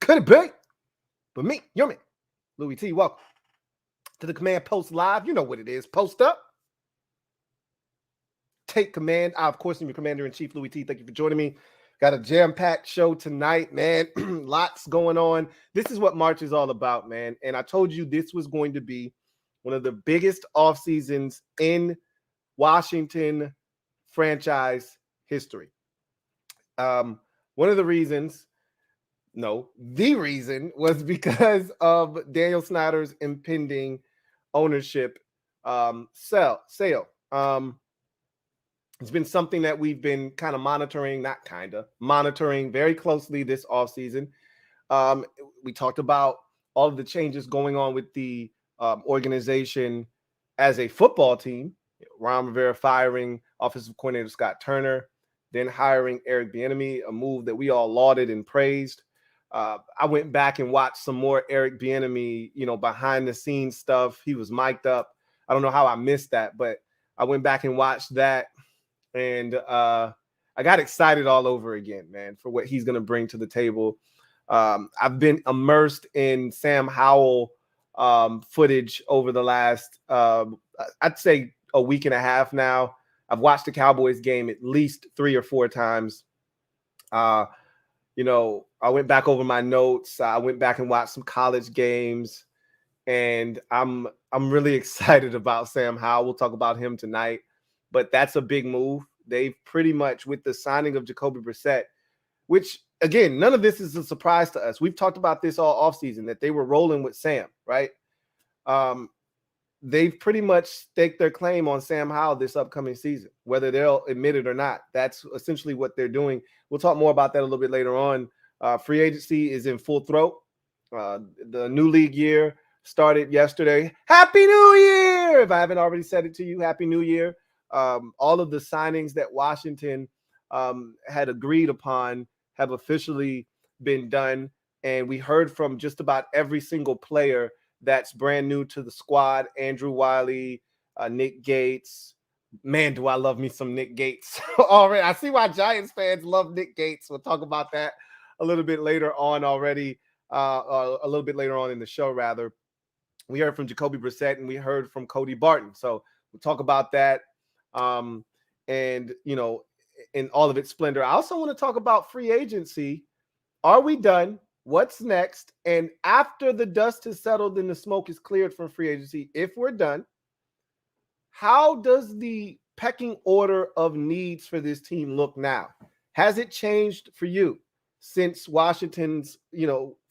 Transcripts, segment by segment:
Could it be? But me, your man, Louie T, welcome to the Command Post Live. You know what it is. Post up. Take command. I, of course, am your Commander-in-Chief, Louie T. Thank you for joining me. Got a jam-packed show tonight, man. Lots going on. This is what March is all about, man. And I told you this was going to be one of the biggest off seasons in Washington franchise history. One of the reasons, the reason was because of Daniel Snyder's impending ownership sale. It's been something that we've been kind of monitoring very closely this offseason. We talked about all of the changes going on with the organization as a football team. Ron Rivera firing offensive coordinator Scott Turner, then hiring Eric Bieniemy, a move that we all lauded and praised. I went back and watched some more Eric Bieniemy, behind the scenes stuff. He was mic'd up. I don't know how I missed that, but I went back and watched that, and I got excited all over again, man, for what he's going to bring to the table. I've been immersed in Sam Howell footage over the last, I'd say, a week and a half now. I've watched the Cowboys game at least 3 or 4 times. I went back over my notes. I went back and watched some college games, and I'm really excited about Sam Howell. We'll talk about him tonight, but that's a big move. They've pretty much, with the signing of Jacoby Brissett, which, again, none of this is a surprise to us. We've talked about this all offseason, that they were rolling with Sam, right? They've pretty much staked their claim on Sam Howell this upcoming season, whether they'll admit it or not. That's essentially what they're doing. We'll talk more about that a little bit later on. Free agency is in full throat. The new league year started yesterday. Happy New Year! If I haven't already said it to you, Happy New Year. All of the signings that Washington had agreed upon have officially been done. And we heard from just about every single player that's brand new to the squad. Andrew Wiley, Nick Gates. Man, do I love me some Nick Gates. Already, I see why Giants fans love Nick Gates. We'll talk about that a little bit later on already, a little bit later on in the show, rather. We heard from Jacoby Brissett, and we heard from Cody Barton. So we'll talk about that, in all of its splendor. I also want to talk about free agency. Are we done? What's next? And after the dust has settled and the smoke is cleared from free agency, if we're done, how does the pecking order of needs for this team look now? Has it changed for you since Washington's,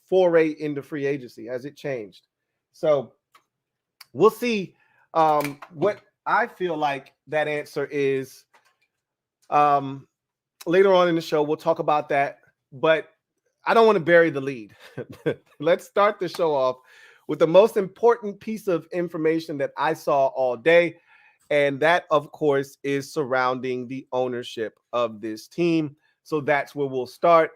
foray into free agency? Has it changed? So we'll see what I feel like that answer is later on in the show. We'll talk about that, but I don't want to bury the lead. Let's start the show off with the most important piece of information that I saw all day. And that, of course, is surrounding the ownership of this team. So that's where we'll start.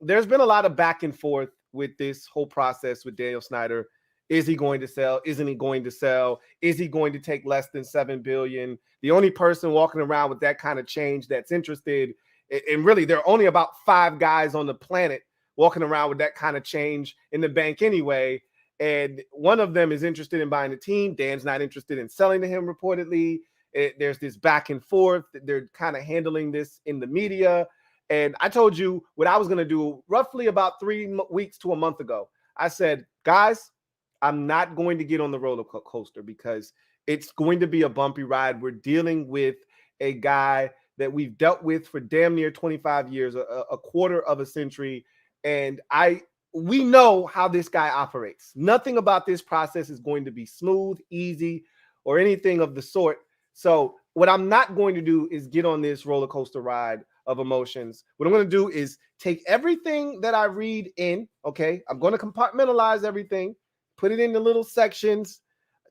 There's been a lot of back and forth with this whole process with Daniel Snyder. Is he going to sell? Isn't he going to sell? Is he going to take less than $7 billion? The only person walking around with that kind of change that's interested, and really there are only about 5 guys on the planet walking around with that kind of change in the bank anyway. And one of them is interested in buying the team. Dan's not interested in selling to him, reportedly. There's this back and forth. They're kind of handling this in the media. And I told you what I was going to do roughly about 3 weeks to a month ago. I said, guys, I'm not going to get on the roller coaster because it's going to be a bumpy ride. We're dealing with a guy that we've dealt with for damn near 25 years, a quarter of a century. And we know how this guy operates. Nothing about this process is going to be smooth, easy, or anything of the sort. So what I'm not going to do is get on this roller coaster ride of emotions. What I'm going to do is take everything that I read in, okay? I'm going to compartmentalize everything, put it into little sections,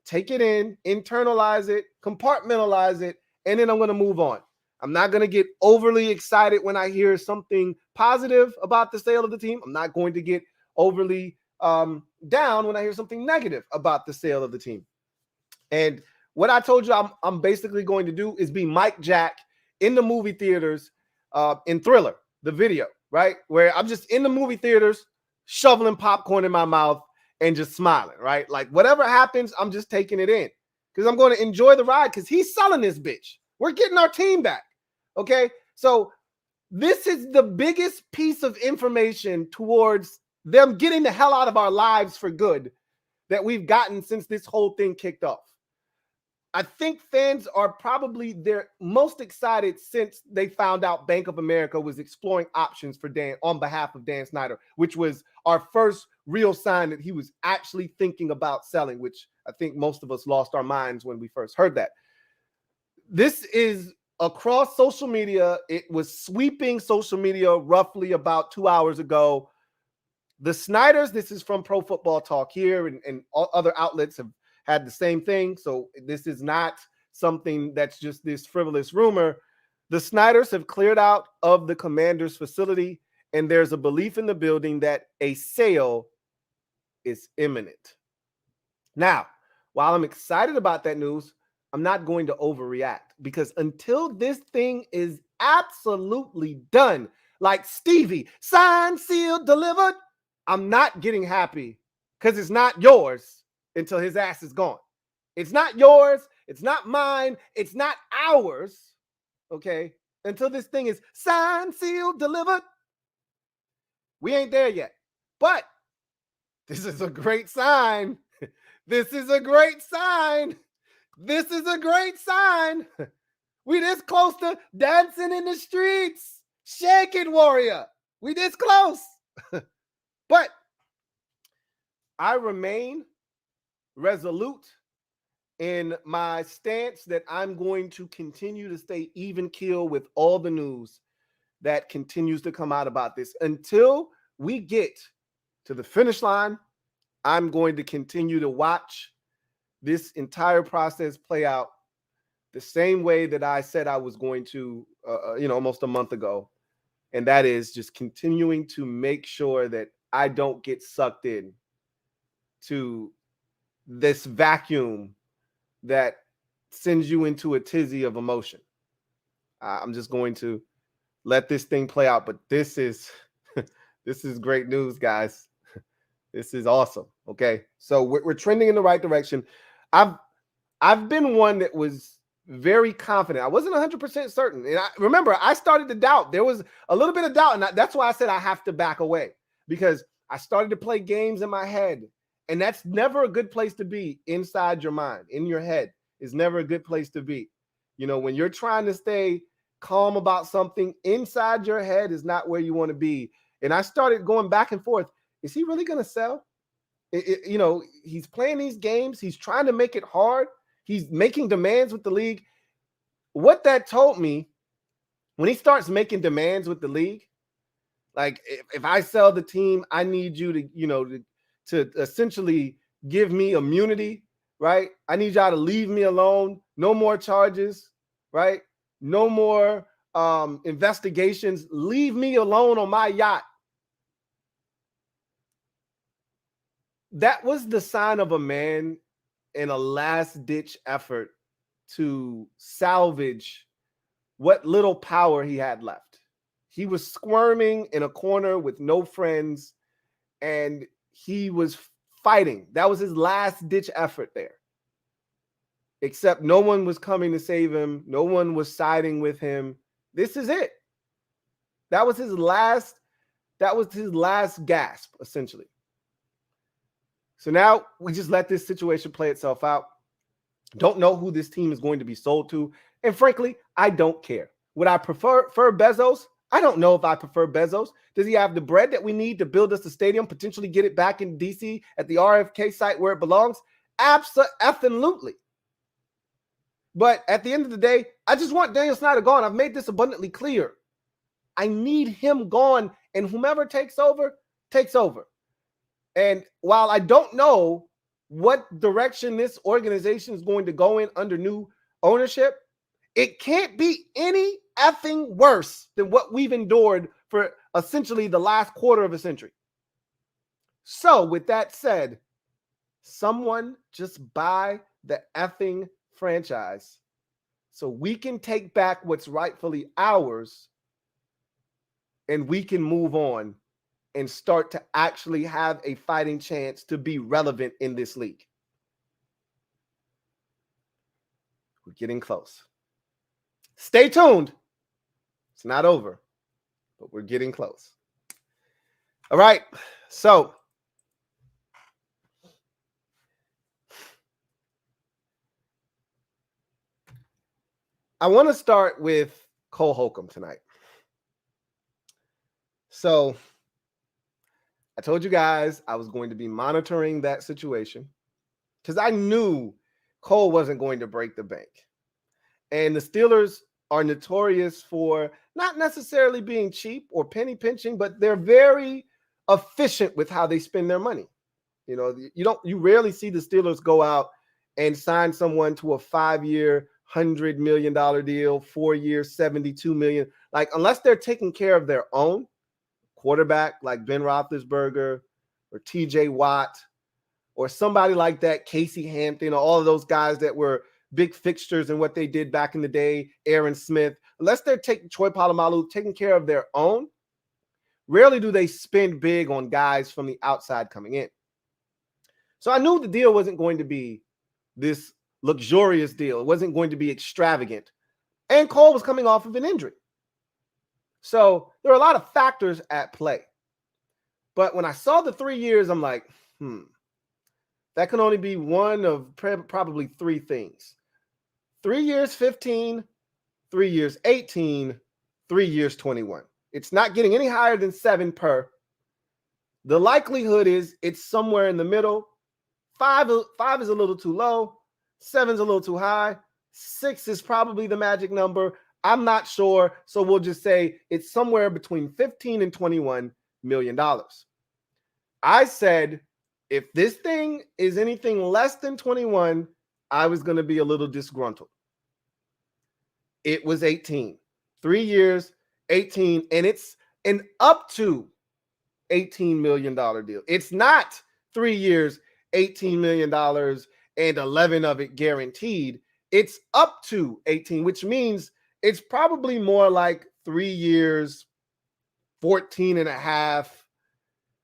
take it in, internalize it, compartmentalize it, and then I'm going to move on. I'm not going to get overly excited when I hear something positive about the sale of the team. I'm not going to get overly down when I hear something negative about the sale of the team. And what I told you I'm basically going to do is be Mike Jack in the movie theaters in Thriller, the video, right? Where I'm just in the movie theaters shoveling popcorn in my mouth and just smiling, right? Like whatever happens, I'm just taking it in because I'm going to enjoy the ride because he's selling this bitch. We're getting our team back. Okay. So this is the biggest piece of information towards them getting the hell out of our lives for good that we've gotten since this whole thing kicked off. I think fans are probably their most excited since they found out Bank of America was exploring options for Dan on behalf of Dan Snyder, which was our first real sign that he was actually thinking about selling, which I think most of us lost our minds when we first heard that. This is across social media. It was sweeping social media roughly about 2 hours ago. The Snyders, this is from Pro Football Talk here, and all other outlets have had the same thing. So this is not something that's just this frivolous rumor. The Snyders have cleared out of the Commander's facility, and there's a belief in the building that a sale is imminent. Now, while I'm excited about that news, I'm not going to overreact because until this thing is absolutely done, like Stevie, signed, sealed, delivered, I'm not getting happy because it's not yours until his ass is gone. It's not yours. It's not mine. It's not ours. Okay. Until this thing is signed, sealed, delivered. We ain't there yet. But this is a great sign. This is a great sign. This is a great sign. We this close to dancing in the streets. Shake it, warrior. We this close. But I remain resolute in my stance that I'm going to continue to stay even keel with all the news that continues to come out about this. Until we get to the finish line, I'm going to continue to watch this entire process play out the same way that I said I was going to, almost a month ago. And that is just continuing to make sure that I don't get sucked in to this vacuum that sends you into a tizzy of emotion. I'm just going to let this thing play out. But this is this is great news, guys. This is awesome. Okay, so we're trending in the right direction. I've been one that was very confident. I wasn't 100% certain, and I started to doubt. There was a little bit of doubt, and that's why I said I have to back away because I started to play games in my head. And that's never a good place to be inside your mind, in your head is never a good place to be. When you're trying to stay calm about something inside your head is not where you want to be. And I started going back and forth. Is he really going to sell? He's playing these games. He's trying to make it hard. He's making demands with the league. What that told me, when he starts making demands with the league, like if I sell the team, I need you to essentially give me immunity, right? I need y'all to leave me alone. No more charges, right? No more investigations. Leave me alone on my yacht. That was the sign of a man in a last-ditch effort to salvage what little power he had left. He was squirming in a corner with no friends, and he was fighting. That was his last-ditch effort there. Except no one was coming to save him. No one was siding with him. This is it. That was his last gasp, essentially. So now we just let this situation play itself out. Don't know who this team is going to be sold to. And frankly, I don't care. Would I prefer Bezos? I don't know if I prefer Bezos. Does he have the bread that we need to build us a stadium, potentially get it back in DC at the RFK site where it belongs? Absolutely. But at the end of the day, I just want Daniel Snyder gone. I've made this abundantly clear. I need him gone, and whomever takes over, takes over. And while I don't know what direction this organization is going to go in under new ownership, it can't be any effing worse than what we've endured for essentially the last quarter of a century. So with that said, someone just buy the effing franchise so we can take back what's rightfully ours and we can move on and start to actually have a fighting chance to be relevant in this league. We're getting close. Stay tuned. It's not over, but we're getting close. All right. So I want to start with Cole Holcomb tonight. So I told you guys I was going to be monitoring that situation because I knew Cole wasn't going to break the bank. And the Steelers are notorious for not necessarily being cheap or penny pinching, but they're very efficient with how they spend their money. You know, you rarely see the Steelers go out and sign someone to a 5-year, $100 million deal, 4 years, $72 million. Like, unless they're taking care of their own quarterback, like Ben Roethlisberger or TJ Watt or somebody like that, Casey Hampton, or all of those guys that were big fixtures in what they did back in the day, Aaron Smith, unless they're Troy Polamalu, taking care of their own, rarely do they spend big on guys from the outside coming in. So I knew the deal wasn't going to be this luxurious deal. It wasn't going to be extravagant. And Cole was coming off of an injury. So there are a lot of factors at play. But when I saw the 3 years, I'm like, that can only be one of probably three things. 3 years, 15, 3 years, 18, 3 years, 21. It's not getting any higher than 7 per. The likelihood is it's somewhere in the middle. 5 is a little too low. 7 is a little too high. 6 is probably the magic number. I'm not sure. So we'll just say it's somewhere between $15 and $21 million. I said, if this thing is anything less than 21, I was going to be a little disgruntled. It was 18. 3 years, 18, and it's an up to $18 million deal. It's not 3 years, $18 million and 11 of it guaranteed. It's up to 18, which means it's probably more like 3 years, 14 and a half.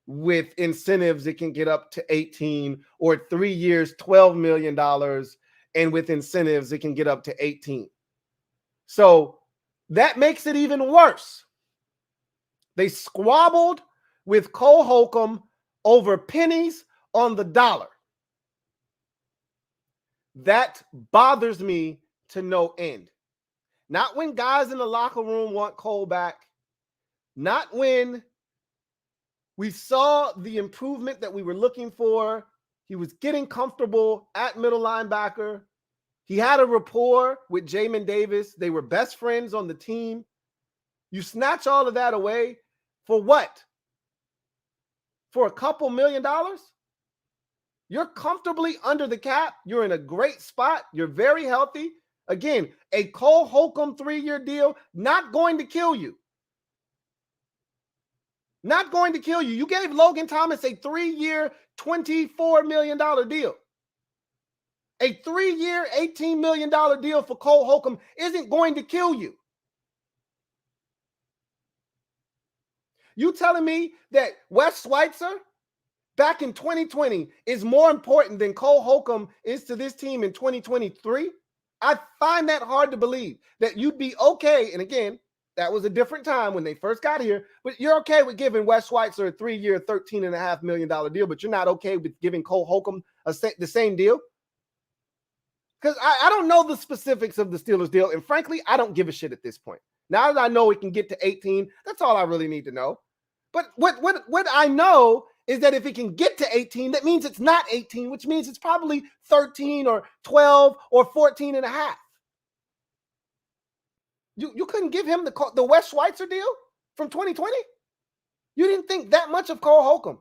With incentives, it can get up to 18, or 3 years, $12 million. And with incentives, it can get up to 18. So that makes it even worse. They squabbled with Cole Holcomb over pennies on the dollar. That bothers me to no end. Not when guys in the locker room want Cole back. Not when we saw the improvement that we were looking for. He was getting comfortable at middle linebacker. He had a rapport with Jamin Davis. They were best friends on the team. You snatch all of that away for what? For a couple $1 million? You're comfortably under the cap. You're in a great spot. You're very healthy. Again, a Cole Holcomb 3-year deal, not going to kill you. Not going to kill you. You gave Logan Thomas a 3-year, $24 million deal. A 3-year, $18 million deal for Cole Holcomb isn't going to kill you. You telling me that Wes Schweitzer back in 2020 is more important than Cole Holcomb is to this team in 2023? I find that hard to believe, that you'd be okay. And again, that was a different time when they first got here, but you're okay with giving Wes Schweitzer a 3-year, $13.5 million deal, but you're not okay with giving Cole Holcomb the same deal? Because I don't know the specifics of the Steelers deal, and frankly, I don't give a shit at this point. Now that I know it can get to 18, that's all I really need to know. But what I know is that if it can get to 18, that means it's not 18, which means it's probably 13 or 12 or 14 and a half. You couldn't give him the Wes Schweitzer deal from 2020? You didn't think that much of Cole Holcomb.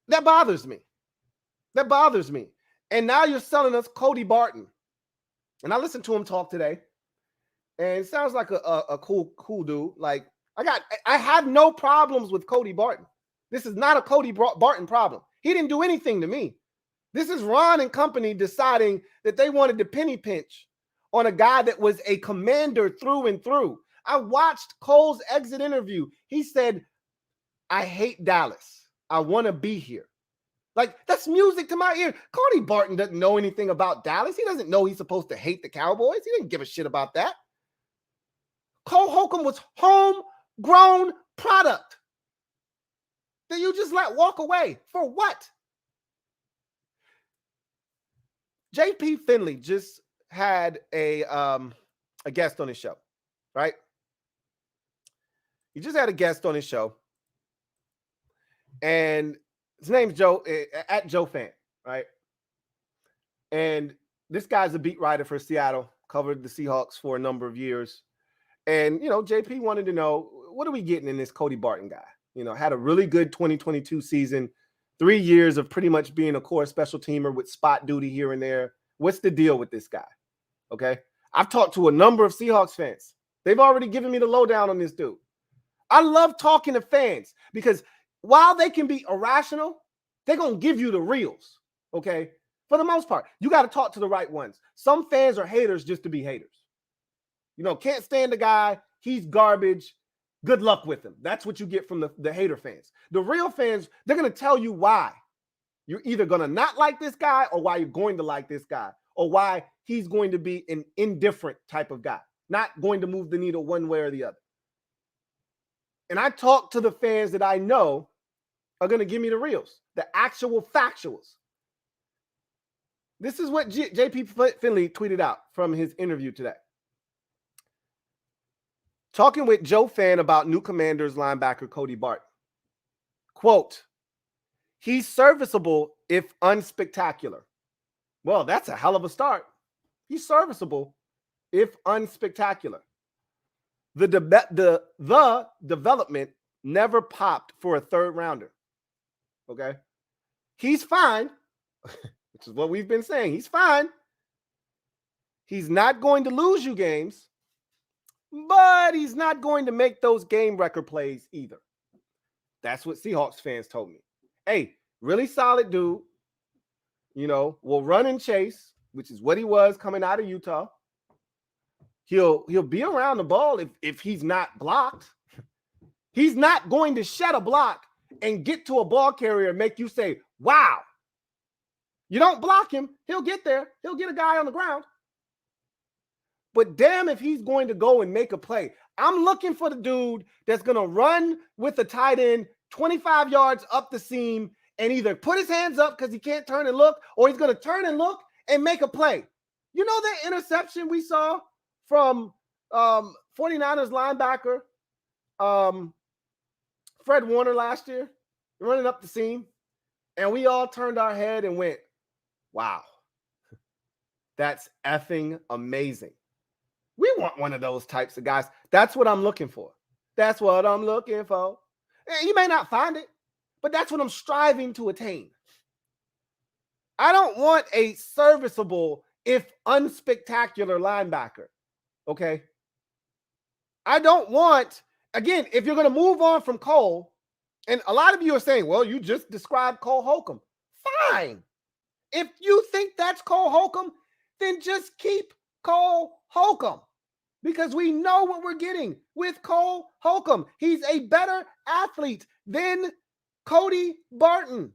That bothers me. That bothers me. And now you're selling us Cody Barton. And I listened to him talk today. And it sounds like a cool dude. Like, I have no problems with Cody Barton. This is not a Cody Barton problem. He didn't do anything to me. This is Ron and company deciding that they wanted to penny pinch on a guy that was a commander through and through. I watched Cole's exit interview. He said, I hate Dallas. I want to be here. Like, that's music to my ear. Cody Barton doesn't know anything about Dallas. He doesn't know he's supposed to hate the Cowboys. He didn't give a shit about that. Cole Holcomb was homegrown product that you just let walk away. For what? JP Finley just had a guest on his show, right? He just had a guest on his show. And his name's Joe, at Joe Fan, right? And this guy's a beat writer for Seattle, covered the Seahawks for a number of years. And, you know, JP wanted to know, what are we getting in this Cody Barton guy? You know, had a really good 2022 season, 3 years of pretty much being a core special teamer with spot duty here and there. What's the deal with this guy? Okay. I've talked to a number of Seahawks fans. They've already given me the lowdown on this dude. I love talking to fans because while they can be irrational, they're going to give you the reals. Okay. For the most part, you got to talk to the right ones. Some fans are haters just to be haters. You know, can't stand the guy. He's garbage. Good luck with him. That's what you get from the hater fans. The real fans, they're going to tell you why. You're either going to not like this guy or why you're going to like this guy or why he's going to be an indifferent type of guy, not going to move the needle one way or the other. And I talk to the fans that I know are going to give me the reals, the actual factuals. This is what JP Finley tweeted out from his interview today. Talking with Joe Fan about new Commanders linebacker Cody Barton. Quote, he's serviceable if unspectacular. Well, that's a hell of a start. He's serviceable if unspectacular. The development never popped for a third rounder. Okay? He's fine, which is what we've been saying. He's fine. He's not going to lose you games, but he's not going to make those game record plays either. That's what Seahawks fans told me. Hey, really solid dude. You know, will run and chase, which is what he was coming out of Utah. He'll be around the ball if he's not blocked. He's not going to shed a block and get to a ball carrier and make you say, wow. You don't block him, he'll get there. He'll get a guy on the ground. But damn if he's going to go and make a play. I'm looking for the dude that's going to run with the tight end 25 yards up the seam and either put his hands up because he can't turn and look, or he's going to turn and look and make a play. You know that interception we saw from 49ers linebacker Fred Warner last year, running up the seam, and we all turned our head and went, wow, that's effing amazing. We want one of those types of guys. That's what I'm looking for. That's what I'm looking for. You may not find it, but that's what I'm striving to attain. I don't want a serviceable, if unspectacular linebacker. Okay? I don't want, again, if you're going to move on from Cole, and a lot of you are saying, well, you just described Cole Holcomb. Fine. If you think that's Cole Holcomb, then just keep Cole Holcomb, because we know what we're getting with Cole Holcomb. He's a better athlete than Cody Barton.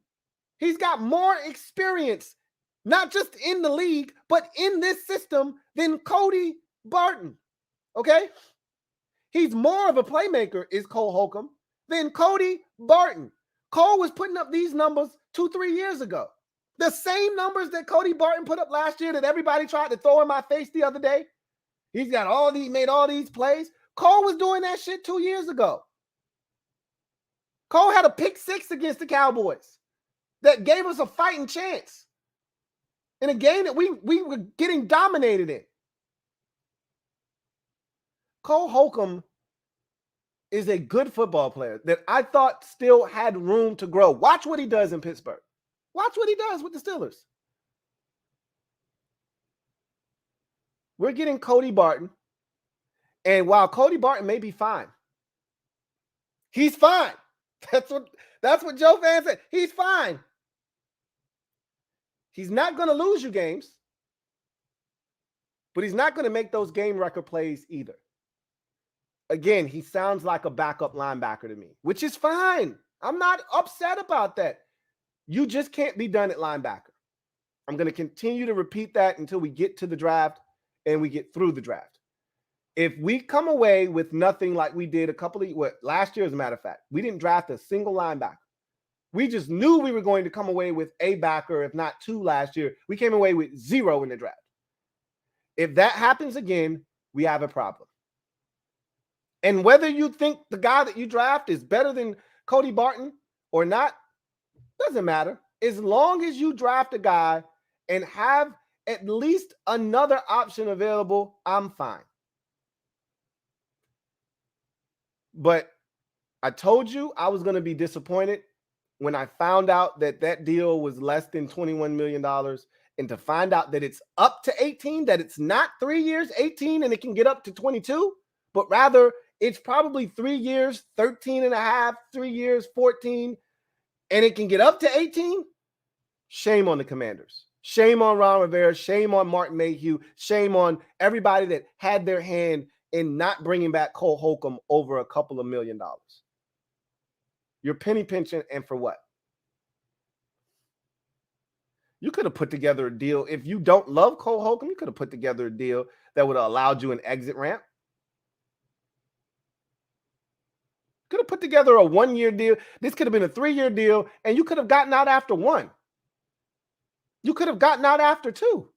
He's got more experience, not just in the league, but in this system than Cody Barton. Okay? He's more of a playmaker, is Cole Holcomb, than Cody Barton. Cole was putting up these numbers 2-3 years ago. The same numbers that Cody Barton put up last year that everybody tried to throw in my face the other day. He's got made all these plays. Cole was doing that shit 2 years ago. Cole had a pick six against the Cowboys that gave us a fighting chance in a game that we were getting dominated in. Cole Holcomb is a good football player that I thought still had room to grow. Watch what he does in Pittsburgh. Watch what he does with the Steelers. We're getting Cody Barton. And while Cody Barton may be fine, he's fine. That's what Joe Fan said. He's fine. He's not going to lose you games, but he's not going to make those game record plays either. again, he sounds like a backup linebacker to me, which is fine. I'm not upset about that. You just can't be done at linebacker. I'm going to continue to repeat that until we get to the draft and we get through the draft. If we come away with nothing like we did last year, as a matter of fact, we didn't draft a single linebacker. We just knew we were going to come away with a backer, if not two last year. We came away with 0 in the draft. If that happens again, we have a problem. And whether you think the guy that you draft is better than Cody Barton or not, doesn't matter. As long as you draft a guy and have at least another option available, I'm fine. But I told you I was going to be disappointed when I found out that that deal was less than $21 million, and to find out that it's up to 18, that it's not 3 years, 18, and it can get up to 22, but rather it's probably 3 years, 13 and a half, 3 years, 14, and it can get up to 18. Shame on the Commanders. Shame on Ron Rivera. Shame on Martin Mayhew. Shame on everybody that had their hand in not bringing back Cole Holcomb over a couple of $1 million. You're penny pinching, and for what? You could have put together a deal. If you don't love Cole Holcomb, you could have put together a deal that would have allowed you an exit ramp. Could have put together a 1-year deal. This could have been a 3-year deal, and you could have gotten out after 1. You could have gotten out after 2.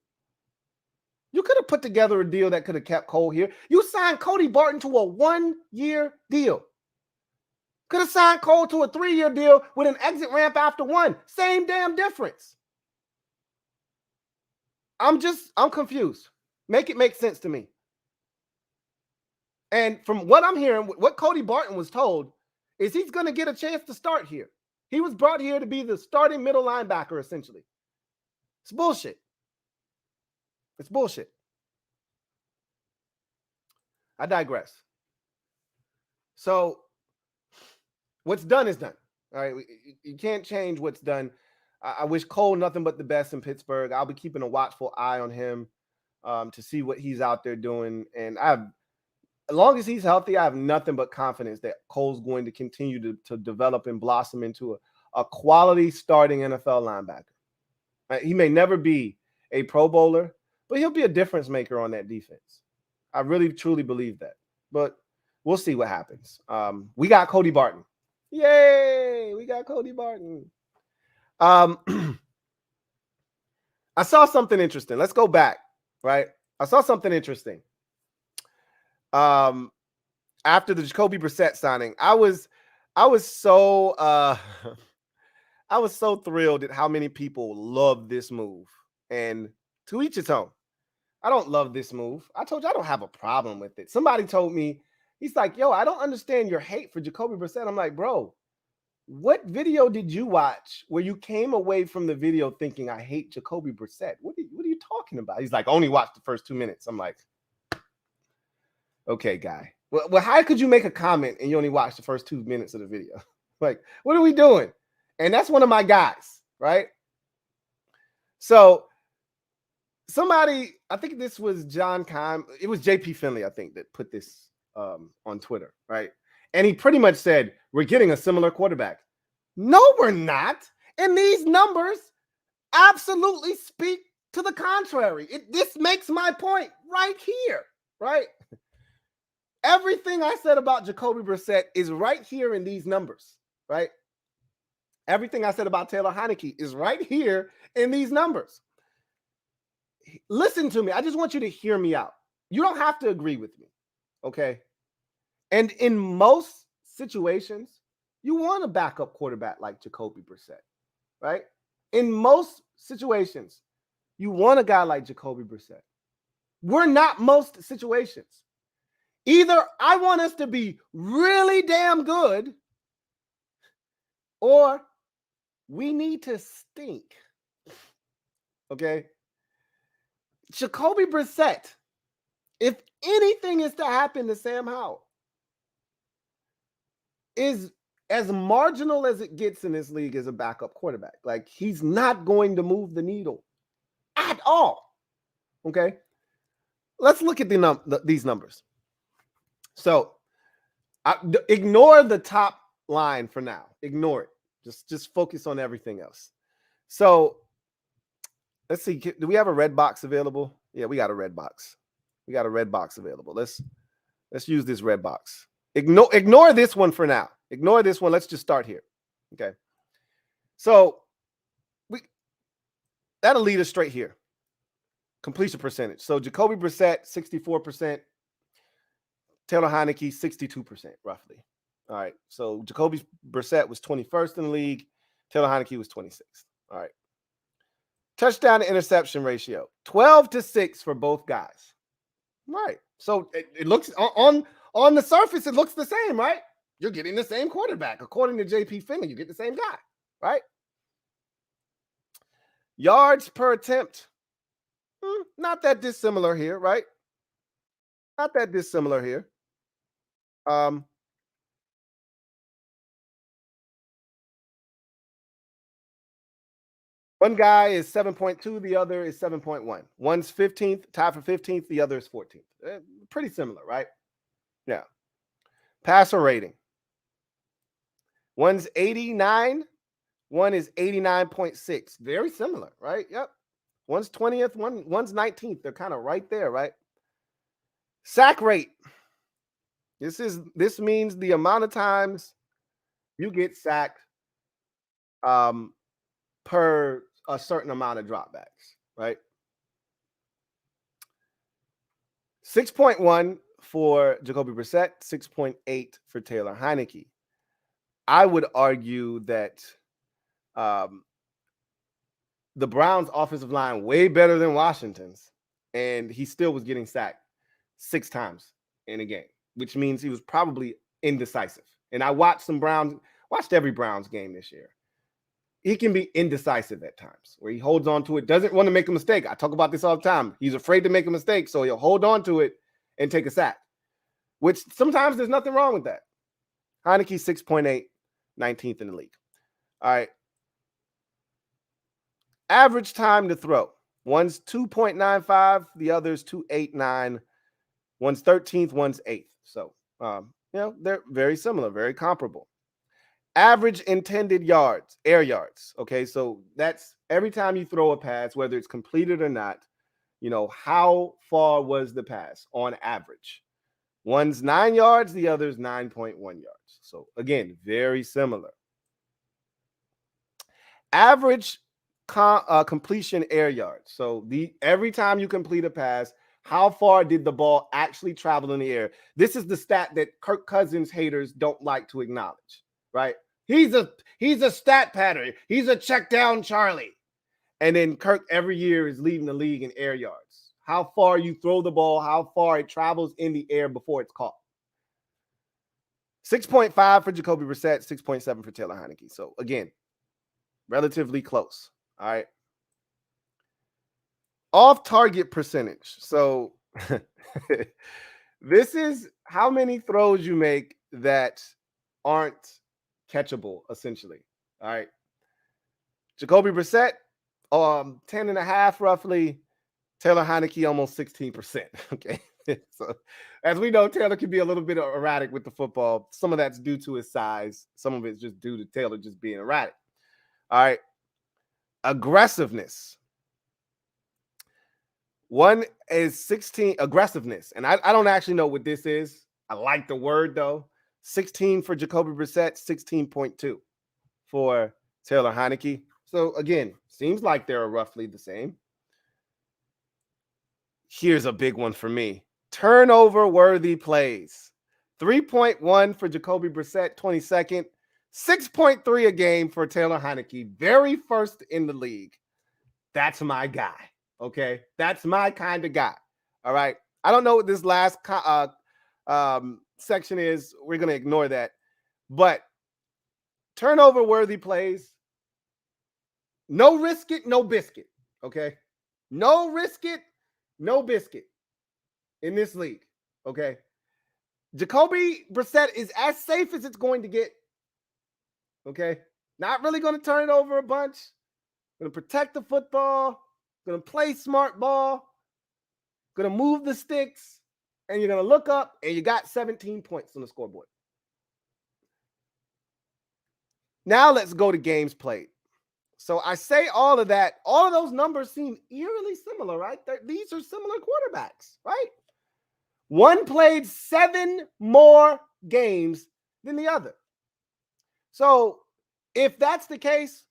You could have put together a deal that could have kept Cole here. You signed Cody Barton to a 1-year deal. Could have signed Cole to a 3-year deal with an exit ramp after 1. Same damn difference. I'm confused. Make it make sense to me. And from what I'm hearing, what Cody Barton was told is he's going to get a chance to start here. He was brought here to be the starting middle linebacker, essentially. It's bullshit. It's bullshit. I digress. So what's done is done. All right. You can't change what's done. I wish Cole nothing but the best in Pittsburgh. I'll be keeping a watchful eye on him to see what he's out there doing. And as long as he's healthy, I have nothing but confidence that Cole's going to continue to develop and blossom into a quality starting NFL linebacker. He may never be a Pro Bowler, but he'll be a difference maker on that defense. I really, truly believe that. But we'll see what happens. We got Cody Barton. Yay! We got Cody Barton. I saw something interesting. Let's go back, right? I saw something interesting. After the Jacoby Brissett signing, I was so I was so thrilled at how many people love this move. And to each its own. I don't love this move. I told you I don't have a problem with it. Somebody told me, he's like, yo, I don't understand your hate for Jacoby Brissett. I'm like, bro, what video did you watch where you came away from the video thinking I hate Jacoby Brissett? What are you talking about? He's like, only watch the first 2 minutes. I'm like, okay, guy. Well, how could you make a comment and you only watch the first 2 minutes of the video? Like, what are we doing? And that's one of my guys, right? So somebody, I think this was John Kime. It was JP Finley, I think, that put this on Twitter, right? And he pretty much said, we're getting a similar quarterback. No, we're not. And these numbers absolutely speak to the contrary. This makes my point right here, right? Everything I said about Jacoby Brissett is right here in these numbers, right? Everything I said about Taylor Heinicke is right here in these numbers. Listen to me. I just want you to hear me out. You don't have to agree with me, okay? And in most situations, you want a backup quarterback like Jacoby Brissett, right? In most situations, you want a guy like Jacoby Brissett. We're not most situations. Either I want us to be really damn good, or we need to stink, okay? Jacoby Brissett, if anything is to happen to Sam Howell, is as marginal as it gets in this league as a backup quarterback. Like, he's not going to move the needle at all, okay? Let's look at these numbers. So Ignore the top line for now. Ignore it. Just focus on everything else. So let's see. Do we have a red box available? Yeah, we got a red box. We got a red box available. Let's use this red box. Ignore this one for now. Ignore this one. Let's just start here. Okay. So that'll lead us straight here. Completion percentage. So Jacoby Brissett, 64%. Taylor Heineke, 62%, roughly. All right. So Jacoby Brissett was 21st in the league. Taylor Heineke was 26th. All right. Touchdown to interception ratio, 12-6 for both guys. Right. So it looks on the surface, it looks the same, right? You're getting the same quarterback. According to JP Finley, you get the same guy, right? Yards per attempt, not that dissimilar here, right? Not that dissimilar here. One guy is 7.2, the other is 7.1. One's 15th, tied for 15th, the other is 14th. Pretty similar, right? Yeah. Passer rating. One's 89, one is 89.6. Very similar, right? Yep. One's 20th, one's 19th. They're kind of right there, right? Sack rate. This means the amount of times you get sacked per a certain amount of dropbacks, right? 6.1 for Jacoby Brissett, 6.8 for Taylor Heineke. I would argue that the Browns' offensive line way better than Washington's, and he still was getting sacked 6 times in a game, which means he was probably indecisive. And I watched every Browns game this year. He can be indecisive at times where he holds on to it, doesn't want to make a mistake. I talk about this all the time. He's afraid to make a mistake, so he'll hold on to it and take a sack, which sometimes there's nothing wrong with that. Heineke, 6.8, 19th in the league. All right. Average time to throw. One's 2.95, the other's 2.89. One's 13th, one's 8th. So, they're very similar, very comparable. Average intended yards, air yards. Okay, so that's every time you throw a pass, whether it's completed or not, how far was the pass on average? One's 9 yards, the other's 9.1 yards. So again, very similar. Average completion air yards. So every time you complete a pass, how far did the ball actually travel in the air? This is the stat that Kirk Cousins haters don't like to acknowledge, right? He's a stat pattern. He's a check down Charlie. And then Kirk every year is leading the league in air yards. How far you throw the ball, how far it travels in the air before it's caught. 6.5 for Jacoby Brissett, 6.7 for Taylor Heineke. So again, relatively close. All right. Off-target percentage. So this is how many throws you make that aren't catchable, essentially. All right. Jacoby Brissett, 10.5 roughly. Taylor Heineke, almost 16%. Okay. So as we know, Taylor can be a little bit erratic with the football. Some of that's due to his size. Some of it's just due to Taylor just being erratic. All right. Aggressiveness. One is 16, aggressiveness. And I don't actually know what this is. I like the word, though. 16 for Jacoby Brissett, 16.2 for Taylor Heineke. So, again, seems like they're roughly the same. Here's a big one for me. Turnover-worthy plays. 3.1 for Jacoby Brissett, 22nd. 6.3 a game for Taylor Heineke, very first in the league. That's my guy, okay? That's my kind of guy, all right? I don't know what this last section is. We're going to ignore that. But turnover-worthy plays, no risk it, no biscuit, okay? No risk it, no biscuit in this league, okay? Jacoby Brissett is as safe as it's going to get, okay? Not really going to turn it over a bunch. Going to protect the football. Going to play smart ball. Going to move the sticks. And you're going to look up and you got 17 points on the scoreboard. Now let's go to games played. So I say all of that. All of those numbers seem eerily similar, right? These are similar quarterbacks, right? One played 7 more games than the other. So if that's the case,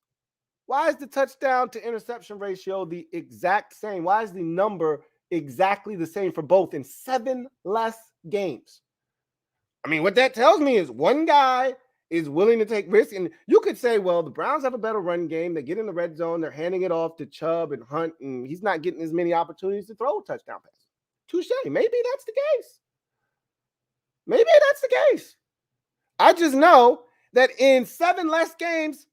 why is the touchdown to interception ratio the exact same? Why is the number exactly the same for both in 7 less games? I mean, what that tells me is one guy is willing to take risks. And you could say, well, the Browns have a better run game. They get in the red zone. They're handing it off to Chubb and Hunt, and he's not getting as many opportunities to throw a touchdown pass. Touche. Maybe that's the case. Maybe that's the case. I just know that in 7 less games,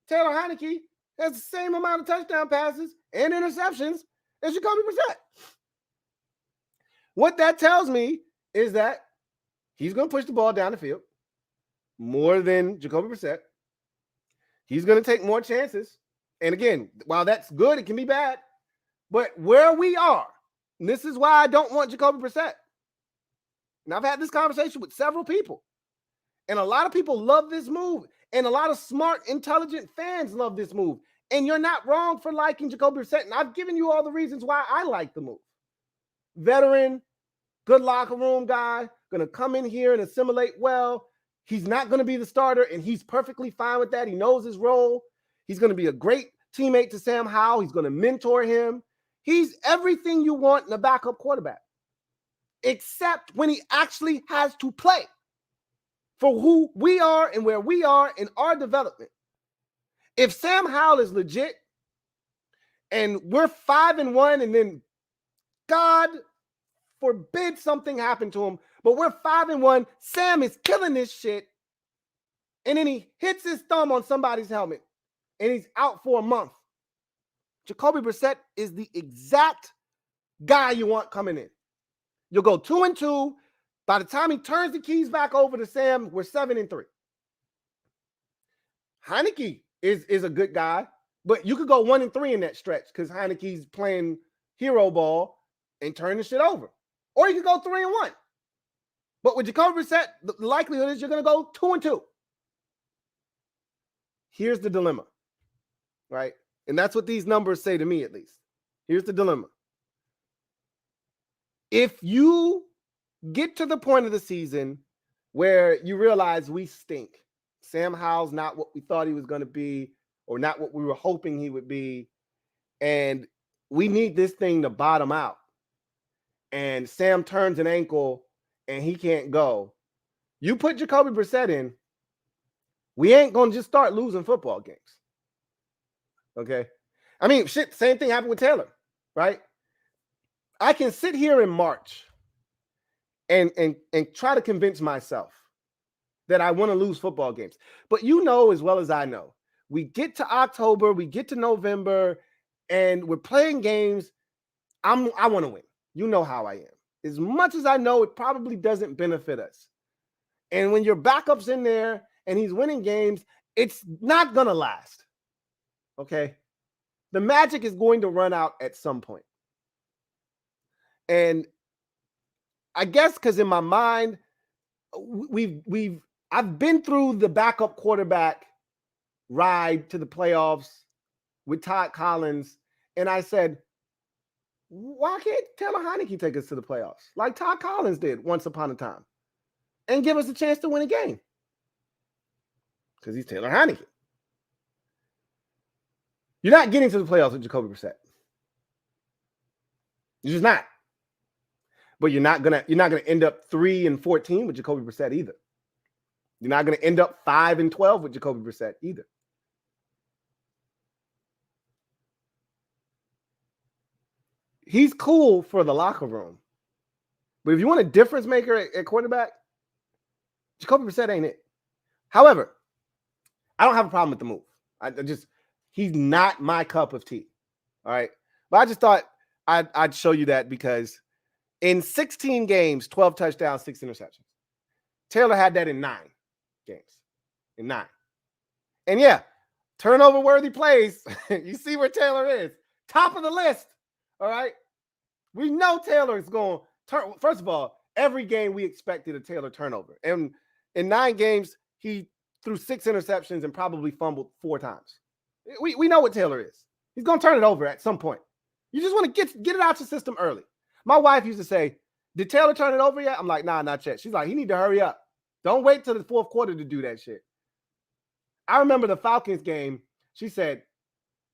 Taylor Heinicke has the same amount of touchdown passes and interceptions as Jacoby Brissett. What that tells me is that he's going to push the ball down the field more than Jacoby Brissett. He's going to take more chances. And again, while that's good, it can be bad. But where we are, and this is why I don't want Jacoby Brissett. And I've had this conversation with several people. And a lot of people love this move. And a lot of smart, intelligent fans love this move. And you're not wrong for liking Jacoby Brissett. And I've given you all the reasons why I like the move. Veteran, good locker room guy, going to come in here and assimilate well. He's not going to be the starter, and he's perfectly fine with that. He knows his role. He's going to be a great teammate to Sam Howell. He's going to mentor him. He's everything you want in a backup quarterback, except when he actually has to play for who we are and where we are in our development. If Sam Howell is legit and we're 5-1 and then God forbid something happened to him, but we're 5-1, Sam is killing this shit, and then he hits his thumb on somebody's helmet and he's out for a month. Jacoby Brissett is the exact guy you want coming in. You'll go 2-2. By the time he turns the keys back over to Sam, we're 7-3. Heinicke is a good guy, but you could go 1-3 in that stretch because Heinicke's playing hero ball and turn the shit over. Or you could go 3-1. But with Jacoby Brissett, the likelihood is you're going to go 2-2. Here's the dilemma, right? And that's what these numbers say to me, at least. Here's the dilemma. If you get to the point of the season where you realize we stink, Sam Howell's not what we thought he was going to be, or not what we were hoping he would be, and we need this thing to bottom out, and Sam turns an ankle and he can't go, you put Jacoby Brissett in, we ain't going to just start losing football games. Okay? I mean, shit, same thing happened with Taylor, right? I can sit here in March and try to convince myself that I want to lose football games. But you know as well as I know, we get to October, we get to November, and we're playing games. I want to win. You know how I am. As much as I know it probably doesn't benefit us. And when your backup's in there and he's winning games, it's not going to last. Okay? The magic is going to run out at some point. And I guess because in my mind, I've been through the backup quarterback ride to the playoffs with Todd Collins, and I said, why can't Taylor Heinicke take us to the playoffs like Todd Collins did once upon a time and give us a chance to win a game? Because he's Taylor Heinicke. You're not getting to the playoffs with Jacoby Brissett. You're just not. But you're not gonna end up 3-14 with Jacoby Brissett either. You're not gonna end up 5-12 with Jacoby Brissett either. He's cool for the locker room. But if you want a difference maker at quarterback, Jacoby Brissett ain't it. However, I don't have a problem with the move. He's not my cup of tea. All right. But I just thought I'd show you that because in 16 games, 12 touchdowns, 6 interceptions. Taylor had that in 9 games. In 9. And yeah, turnover-worthy plays. You see where Taylor is. Top of the list. All right? We know Taylor is going to turn. First of all, every game we expected a Taylor turnover. And in 9 games, he threw 6 interceptions and probably fumbled 4 times. We know what Taylor is. He's going to turn it over at some point. You just want to get it out your system early. My wife used to say, did Taylor turn it over yet? I'm like, nah, not yet. She's like, he need to hurry up. Don't wait till the fourth quarter to do that shit. I remember the Falcons game. She said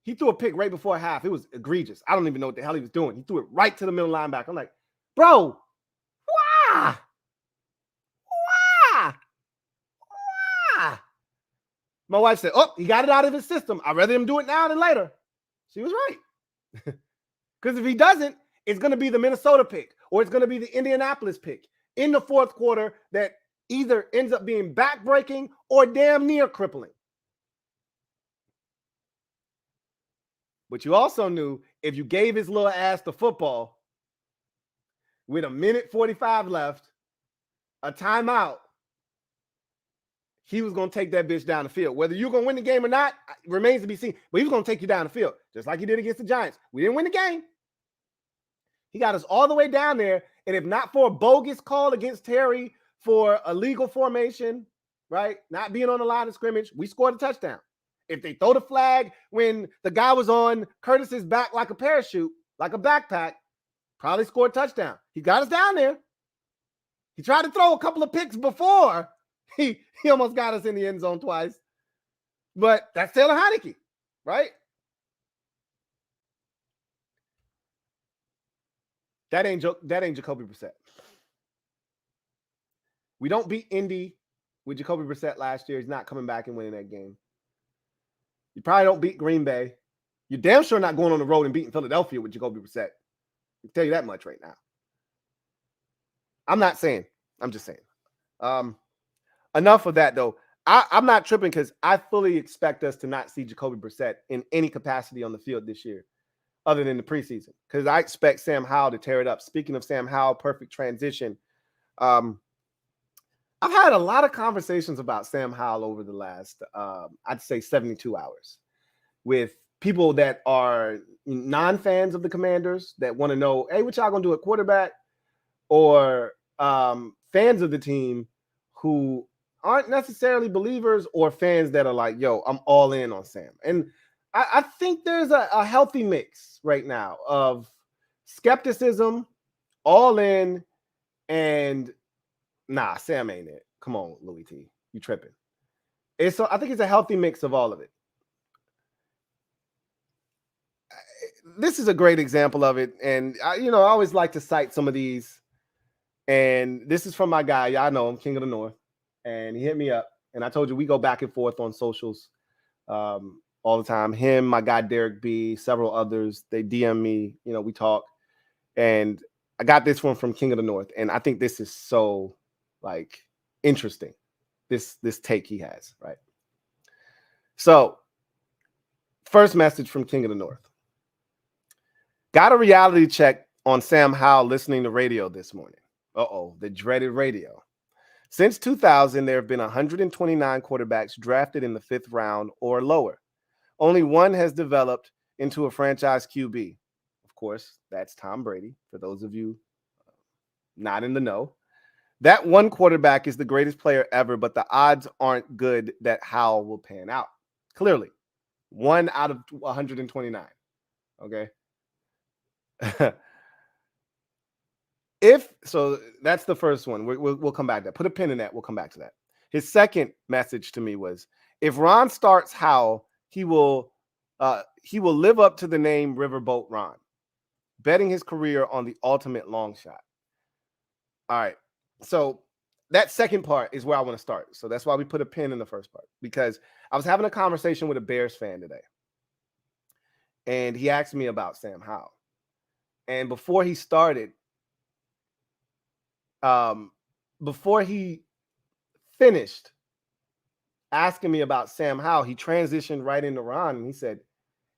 he threw a pick right before half. It was egregious. I don't even know what the hell he was doing. He threw it right to the middle linebacker. I'm like, bro, why? My wife said, oh, he got it out of his system. I'd rather him do it now than later. She was right. Because if he doesn't, it's going to be the Minnesota pick or it's going to be the Indianapolis pick in the fourth quarter that either ends up being backbreaking or damn near crippling. But you also knew if you gave his little ass the football with 1:45 left, a timeout, he was going to take that bitch down the field. Whether you're going to win the game or not remains to be seen. But he was going to take you down the field, just like he did against the Giants. We didn't win the game. He got us all the way down there. And if not for a bogus call against Terry for a legal formation, right, not being on the line of scrimmage, we scored a touchdown. If they throw the flag when the guy was on Curtis's back like a parachute, like a backpack, probably scored a touchdown. He got us down there. He tried to throw a couple of picks before. He almost got us in the end zone twice. But that's Taylor Heinicke, right? That ain't Jacoby Brissett. We don't beat Indy with Jacoby Brissett last year. He's not coming back and winning that game. You probably don't beat Green Bay. You're damn sure not going on the road and beating Philadelphia with Jacoby Brissett. I can tell you that much right now. I'm not saying. I'm just saying. Enough of that, though. I'm not tripping because I fully expect us to not see Jacoby Brissett in any capacity on the field this year other than the preseason because I expect Sam Howell to tear it up. Speaking of Sam Howell, perfect transition. I've had a lot of conversations about Sam Howell over the last, I'd say 72 hours with people that are non-fans of the Commanders that want to know, hey, what y'all going to do at quarterback? Or fans of the team who aren't necessarily believers or fans that are like, yo, I'm all in on Sam. And I think there's a healthy mix right now of skepticism, all in, and nah, Sam ain't it. Come on, Louie T. You tripping. I think it's a healthy mix of all of it. This is a great example of it. And, I always like to cite some of these. And this is from my guy. Y'all know him, King of the North. And he hit me up. And I told you we go back and forth on socials all the time. Him, my guy Derek B, several others, they DM me. We talk. And I got this one from King of the North. And I think this is so, interesting. This take he has, right? So, first message from King of the North. Got a reality check on Sam Howell listening to radio this morning. The dreaded radio. Since 2000, there have been 129 quarterbacks drafted in the 5th round or lower. Only one has developed into a franchise QB. Of course, that's Tom Brady, for those of you not in the know. That one quarterback is the greatest player ever, but the odds aren't good that Howell will pan out. Clearly, 1 out of 129. Okay. So that's the first one. We'll come back to that. Put a pin in that. We'll come back to that. His second message to me was, if Ron starts Howell, he will live up to the name Riverboat Ron, betting his career on the ultimate long shot. All right. So that second part is where I want to start. So that's why we put a pin in the first part, because I was having a conversation with a Bears fan today, and he asked me about Sam Howell. And before he started, before he finished asking me about Sam Howell, he transitioned right into Ron, and he said,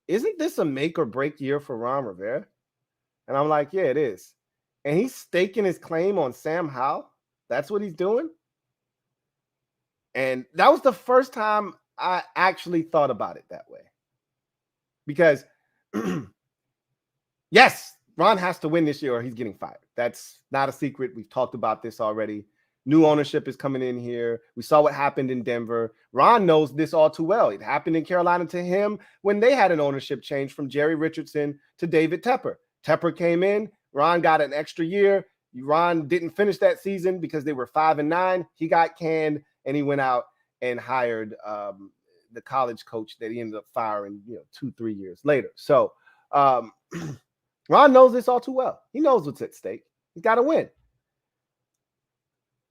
isn't this a make or break year for Ron Rivera? And I'm like, yeah, it is. And he's staking his claim on Sam Howell. That's what he's doing. And that was the first time I actually thought about it that way. Because, yes, Ron has to win this year or he's getting fired. That's not a secret. We've talked about this already. New ownership is coming in here. We saw what happened in Denver. Ron knows this all too well. It happened in Carolina to him when they had an ownership change from Jerry Richardson to David Tepper. Tepper came in. Ron got an extra year. Ron didn't finish that season because they were 5-9. He got canned, and he went out and hired the college coach that he ended up firing, 2-3 years later. So Ron knows this all too well. He knows what's at stake. He's got to win.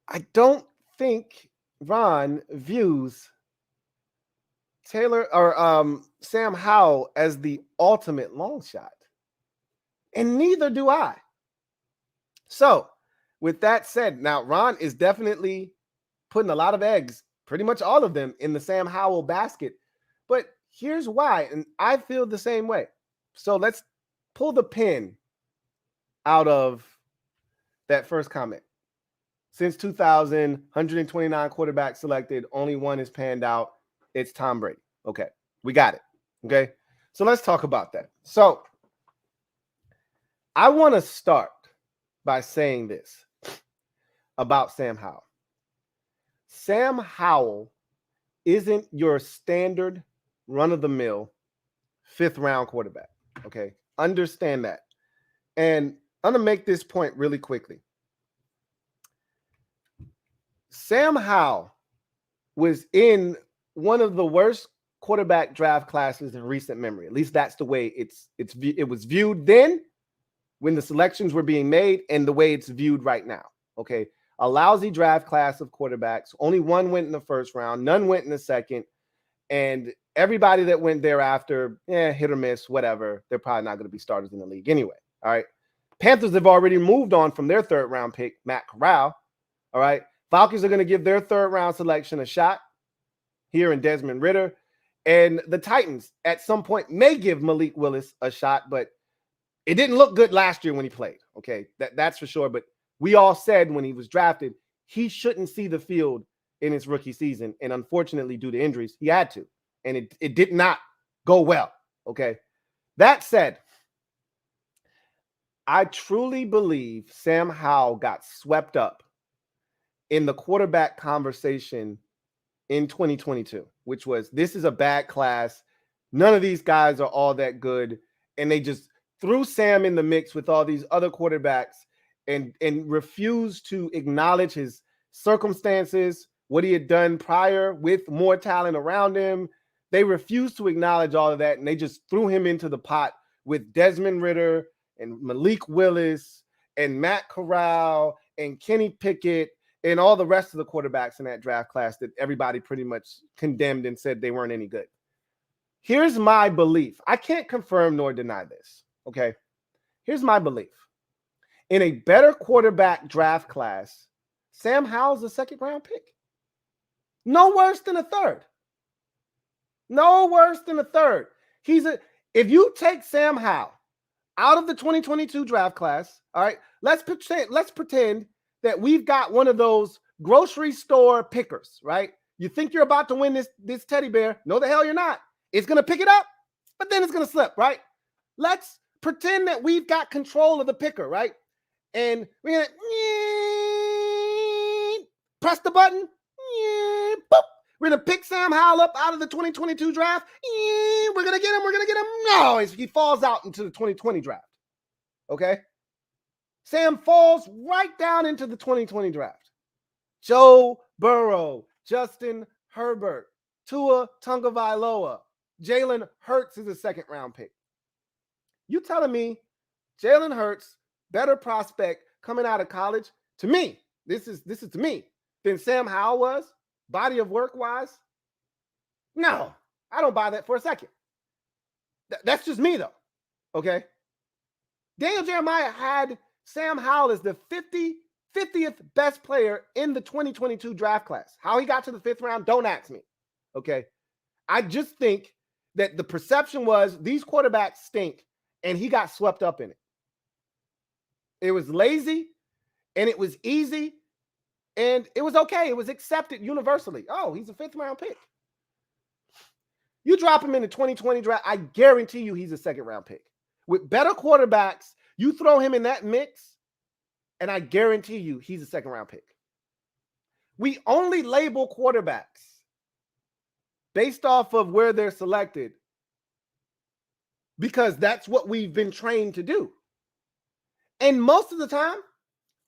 I don't think Ron views Taylor or Sam Howell as the ultimate long shot. And neither do I. So with that said, now Ron is definitely putting a lot of eggs, pretty much all of them, in the Sam Howell basket. But here's why, and I feel the same way. So let's pull the pin out of that first comment. Since 2000, 129 quarterbacks selected, only one is panned out. It's Tom Brady. Okay, we got it. Okay, so let's talk about that. So I want to start by saying this about Sam Howell. Sam Howell isn't your standard run-of-the-mill fifth-round quarterback. Okay, understand that. And I'm going to make this point really quickly. Sam Howell was in one of the worst quarterback draft classes in recent memory. At least that's the way it was viewed then when the selections were being made, and the way it's viewed right now. Okay, a lousy draft class of quarterbacks. Only one went in the first round, none went in the second, and everybody that went thereafter, hit or miss, whatever. They're probably not going to be starters in the league anyway. All right. Panthers have already moved on from their third-round pick, Matt Corral. All right. Falcons are going to give their third-round selection a shot here in Desmond Ridder. And the Titans at some point may give Malik Willis a shot, but it didn't look good last year when he played. Okay, that's for sure. But we all said when he was drafted, he shouldn't see the field in his rookie season. And unfortunately, due to injuries, he had to. And it did not go well. Okay. That said, I truly believe Sam Howell got swept up in the quarterback conversation in 2022, which was, this is a bad class. None of these guys are all that good. And they just threw Sam in the mix with all these other quarterbacks and refused to acknowledge his circumstances, what he had done prior with more talent around him. They refused to acknowledge all of that, and they just threw him into the pot with Desmond Ridder and Malik Willis and Matt Corral and Kenny Pickett and all the rest of the quarterbacks in that draft class that everybody pretty much condemned and said they weren't any good. Here's my belief. I can't confirm nor deny this, okay? Here's my belief. In a better quarterback draft class, Sam Howell's a second-round pick. No worse than a third. No worse than a third. If you take Sam Howell out of the 2022 draft class, all right, let's pretend that we've got one of those grocery store pickers, right? You think you're about to win this teddy bear. No, the hell you're not. It's going to pick it up, but then it's going to slip, right? Let's pretend that we've got control of the picker, right? And we're going to press the button. Boop. We're going to pick Sam Howell up out of the 2022 draft. We're going to get him. We're going to get him. No, he falls out into the 2020 draft. Okay? Sam falls right down into the 2020 draft. Joe Burrow, Justin Herbert, Tua Tagovailoa, Jalen Hurts is a second-round pick. You telling me Jalen Hurts, better prospect coming out of college? To me, this is to me, than Sam Howell was, body of work-wise? No, I don't buy that for a second. That's just me, though, okay? Daniel Jeremiah had Sam Howell as the 50th best player in the 2022 draft class. How he got to the fifth round, don't ask me, okay? I just think that the perception was these quarterbacks stink, and he got swept up in it. It was lazy, and it was easy, and it was okay. It was accepted universally. Oh, he's a fifth-round pick. You drop him in the 2020 draft, I guarantee you he's a second-round pick. With better quarterbacks, you throw him in that mix, and I guarantee you he's a second-round pick. We only label quarterbacks based off of where they're selected because that's what we've been trained to do. And most of the time,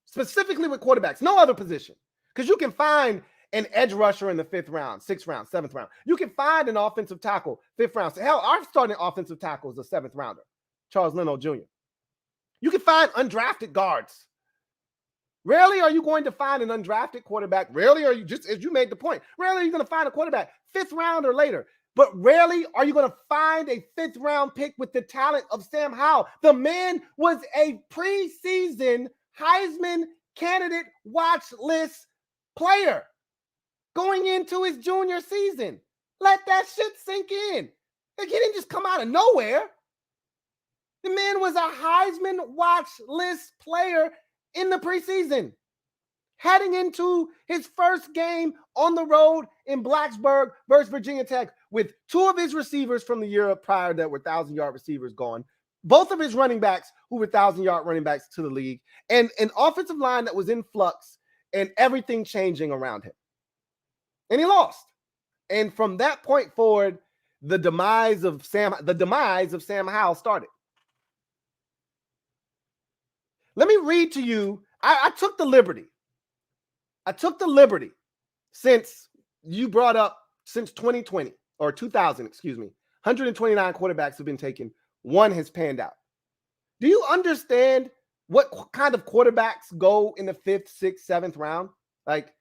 specifically with quarterbacks, no other position, because you can find an edge rusher in the 5th round, 6th round, 7th round. You can find an offensive tackle, 5th round. Hell, our starting offensive tackle is a 7th rounder, Charles Leno Jr. You can find undrafted guards. Rarely are you going to find an undrafted quarterback. Rarely are you, just as you made the point, rarely are you going to find a quarterback 5th round or later. But rarely are you going to find a 5th round pick with the talent of Sam Howell. The man was a preseason Heisman candidate watch list player going into his junior season. Let that shit sink in. Like, he didn't just come out of nowhere. The man was a Heisman watch list player in the preseason, heading into his first game on the road in Blacksburg versus Virginia Tech with 2 of his receivers from the year prior that were 1,000-yard receivers gone, both of his running backs who were 1,000-yard running backs to the league, and an offensive line that was in flux and everything changing around him. And he lost. And from that point forward, the demise of Sam Howell started. Let me read to you. I took the liberty. Since you brought up since 2020 or 2000, 129 quarterbacks have been taken. 1 has panned out. Do you understand what kind of quarterbacks go in the 5th, 6th, 7th round? Like,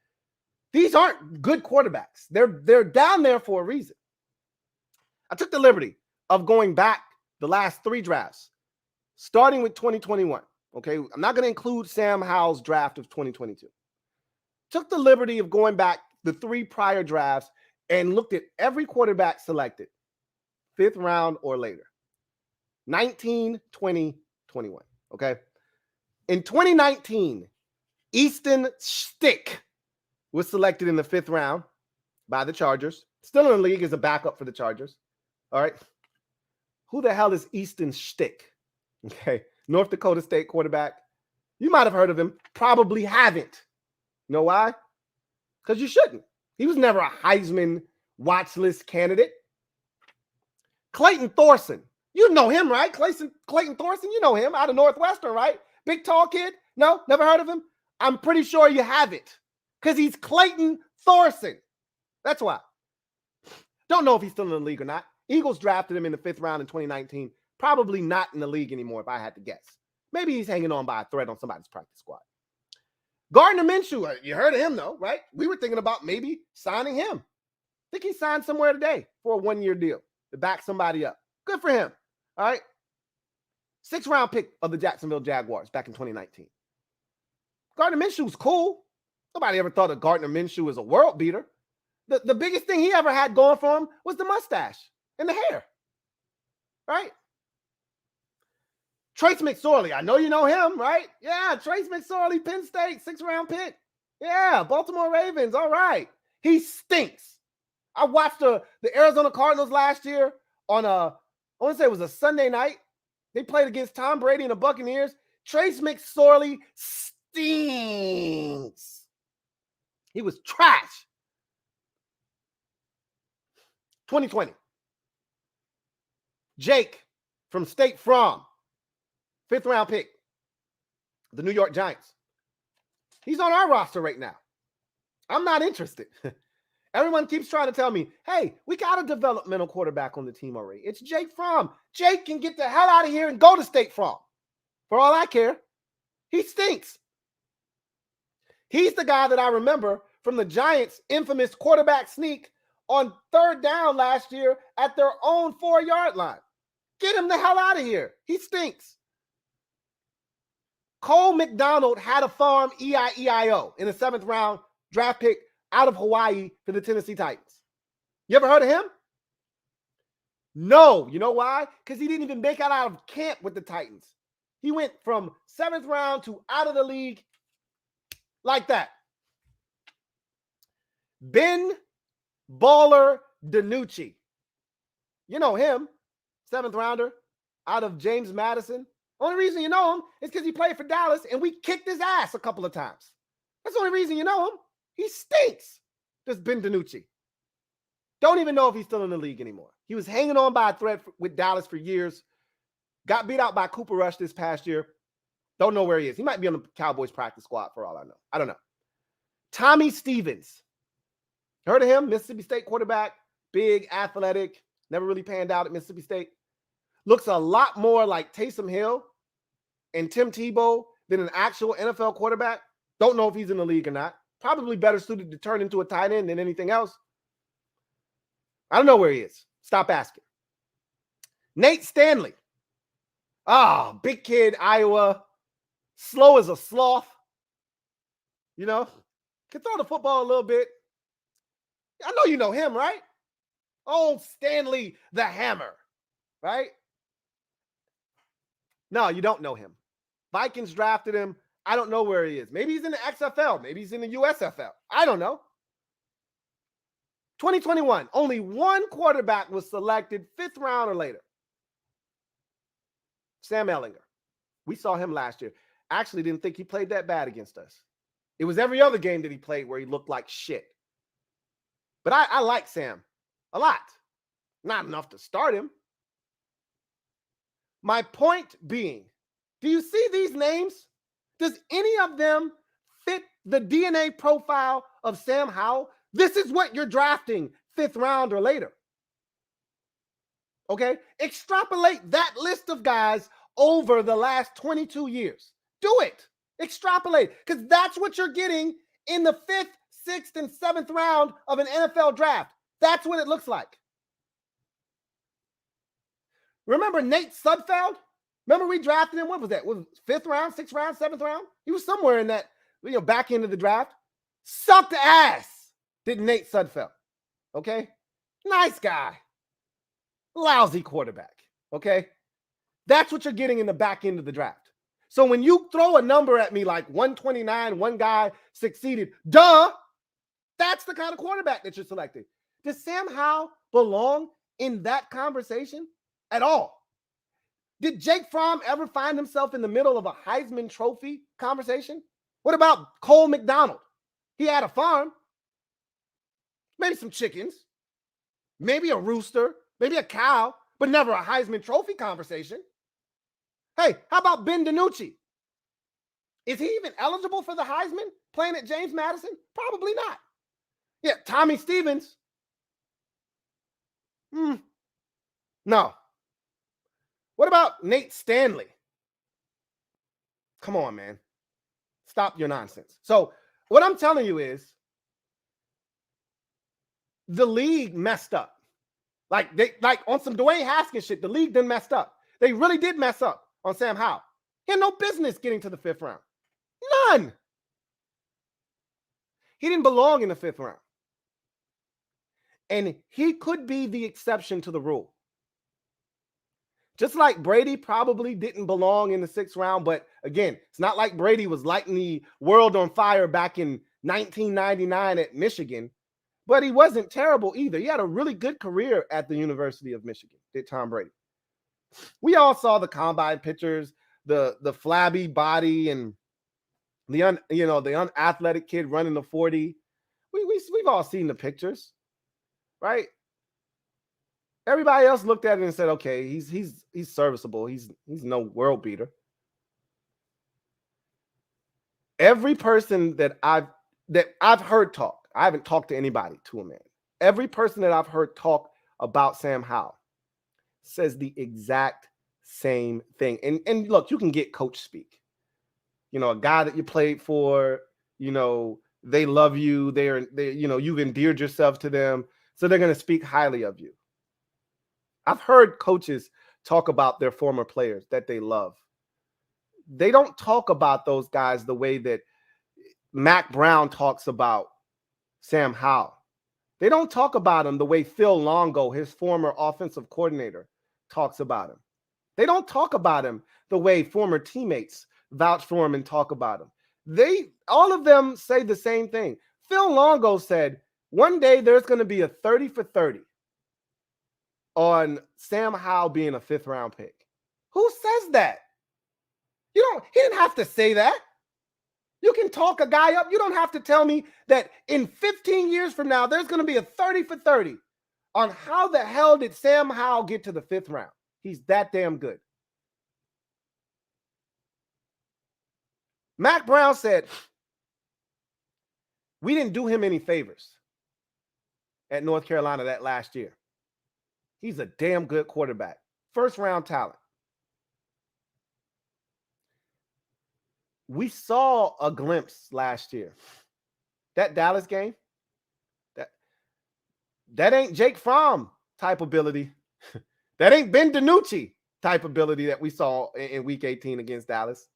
these aren't good quarterbacks. They're down there for a reason. I took the liberty of going back the last 3 drafts, starting with 2021. Okay, I'm not going to include Sam Howell's draft of 2022. Took the liberty of going back the 3 prior drafts and looked at every quarterback selected, 5th round or later. 19, 20, 21. Okay. In 2019, Easton Stick was selected in the 5th round by the Chargers. Still in the league as a backup for the Chargers. All right. Who the hell is Easton Stick? Okay. North Dakota State quarterback. You might have heard of him. Probably haven't. You know why? Because you shouldn't. He was never a Heisman watch list candidate. Clayton Thorson. You know him, right? Clayton Thorson, you know him out of Northwestern, right? Big, tall kid? No? Never heard of him? I'm pretty sure you haven't. Because he's Clayton Thorson. That's why. Don't know if he's still in the league or not. Eagles drafted him in the 5th round in 2019. Probably not in the league anymore, if I had to guess. Maybe he's hanging on by a thread on somebody's practice squad. Gardner Minshew, you heard of him, though, right? We were thinking about maybe signing him. I think he signed somewhere today for a 1-year deal to back somebody up. Good for him, all right? 6th round pick of the Jacksonville Jaguars back in 2019. Gardner Minshew's cool. Nobody ever thought of Gardner Minshew as a world beater. The biggest thing he ever had going for him was the mustache and the hair, right? Trace McSorley, I know you know him, right? Yeah, Trace McSorley, Penn State, 6th round pick. Yeah, Baltimore Ravens, all right. He stinks. I watched the Arizona Cardinals last year on I want to say it was a Sunday night. They played against Tom Brady and the Buccaneers. Trace McSorley stinks. He was trash. 2020. Jake from State Farm. 5th round pick, the New York Giants. He's on our roster right now. I'm not interested. Everyone keeps trying to tell me, hey, we got a developmental quarterback on the team already. It's Jake Fromm. Jake can get the hell out of here and go to State Farm. For all I care, he stinks. He's the guy that I remember from the Giants' infamous quarterback sneak on 3rd down last year at their own 4-yard line. Get him the hell out of here. He stinks. Cole McDonald had a farm EIEIO in the 7th round draft pick out of Hawaii for the Tennessee Titans. You ever heard of him? No. You know why? Because he didn't even make it out of camp with the Titans. He went from 7th round to out of the league like that. Ben Baller DiNucci. You know him. 7th rounder out of James Madison. Only reason you know him is because he played for Dallas and we kicked his ass a couple of times. That's the only reason you know him. He stinks. This Ben DiNucci. Don't even know if he's still in the league anymore. He was hanging on by a thread with Dallas for years. Got beat out by Cooper Rush this past year. Don't know where he is. He might be on the Cowboys practice squad for all I know. I don't know. Tommy Stevens. Heard of him? Mississippi State quarterback. Big, athletic. Never really panned out at Mississippi State. Looks a lot more like Taysom Hill and Tim Tebow than an actual NFL quarterback. Don't know if he's in the league or not. Probably better suited to turn into a tight end than anything else. I don't know where he is. Stop asking. Nate Stanley. Ah, big kid, Iowa. Slow as a sloth. You know, can throw the football a little bit. I know you know him, right? Oh, Stanley the Hammer, right? No, you don't know him. Vikings drafted him. I don't know where he is. Maybe he's in the XFL. Maybe he's in the USFL. I don't know. 2021, only one quarterback was selected 5th round or later. Sam Ehlinger. We saw him last year. Actually didn't think he played that bad against us. It was every other game that he played where he looked like shit. But I like Sam a lot. Not enough to start him. My point being, do you see these names? Does any of them fit the DNA profile of Sam Howell? This is what you're drafting 5th round or later. Okay? Extrapolate that list of guys over the last 22 years. Do it. Extrapolate, because that's what you're getting in the 5th, 6th, and 7th round of an NFL draft. That's what it looks like. Remember Nate Sudfeld? Remember we drafted him? What was that? Was it 5th round, 6th round, 7th round? He was somewhere in that, back end of the draft. Sucked ass, did Nate Sudfeld. Okay? Nice guy. Lousy quarterback. Okay? That's what you're getting in the back end of the draft. So when you throw a number at me like 129, one guy succeeded, duh, that's the kind of quarterback that you're selecting. Does Sam Howell belong in that conversation at all? Did Jake Fromm ever find himself in the middle of a Heisman Trophy conversation? What about Cole McDonald? He had a farm, maybe some chickens, maybe a rooster, maybe a cow, but never a Heisman Trophy conversation. Hey, how about Ben DiNucci? Is he even eligible for the Heisman playing at James Madison? Probably not. Yeah, Tommy Stevens. No. What about Nate Stanley? Come on, man. Stop your nonsense. So what I'm telling you is the league messed up. Like on some Dwayne Haskins shit, the league done messed up. They really did mess up on Sam Howell. He had no business getting to the 5th round. None. He didn't belong in the 5th round. And he could be the exception to the rule. Just like Brady probably didn't belong in the 6th round. But again, it's not like Brady was lighting the world on fire back in 1999 at Michigan. But he wasn't terrible either. He had a really good career at the University of Michigan, did Tom Brady. We all saw the combine pictures, the flabby body and the unathletic kid running the 40. We've all seen the pictures, right? Everybody else looked at it and said, "Okay, he's serviceable. He's no world beater." Every person that I've heard talk, I haven't talked to anybody to a man. Every person that I've heard talk about Sam Howell says the exact same thing. And look, you can get coach speak. A guy that you played for, they love you. You've endeared yourself to them. So they're going to speak highly of you. I've heard coaches talk about their former players that they love. They don't talk about those guys the way that Mac Brown talks about Sam Howell. They don't talk about him the way Phil Longo, his former offensive coordinator, talks about him. They don't talk about him the way former teammates vouch for him and talk about him. All of them say the same thing. Phil Longo said, one day there's going to be a 30 for 30 on Sam Howell being a 5th round pick. Who says that? He didn't have to say that. You can talk a guy up. You don't have to tell me that in 15 years from now, there's going to be a 30 for 30 on how the hell did Sam Howell get to the 5th round. He's that damn good. Mac Brown said, we didn't do him any favors at North Carolina that last year. He's a damn good quarterback. 1st round talent. We saw a glimpse last year. That Dallas game, that ain't Jake Fromm type ability. That ain't Ben DiNucci type ability that we saw in week 18 against Dallas.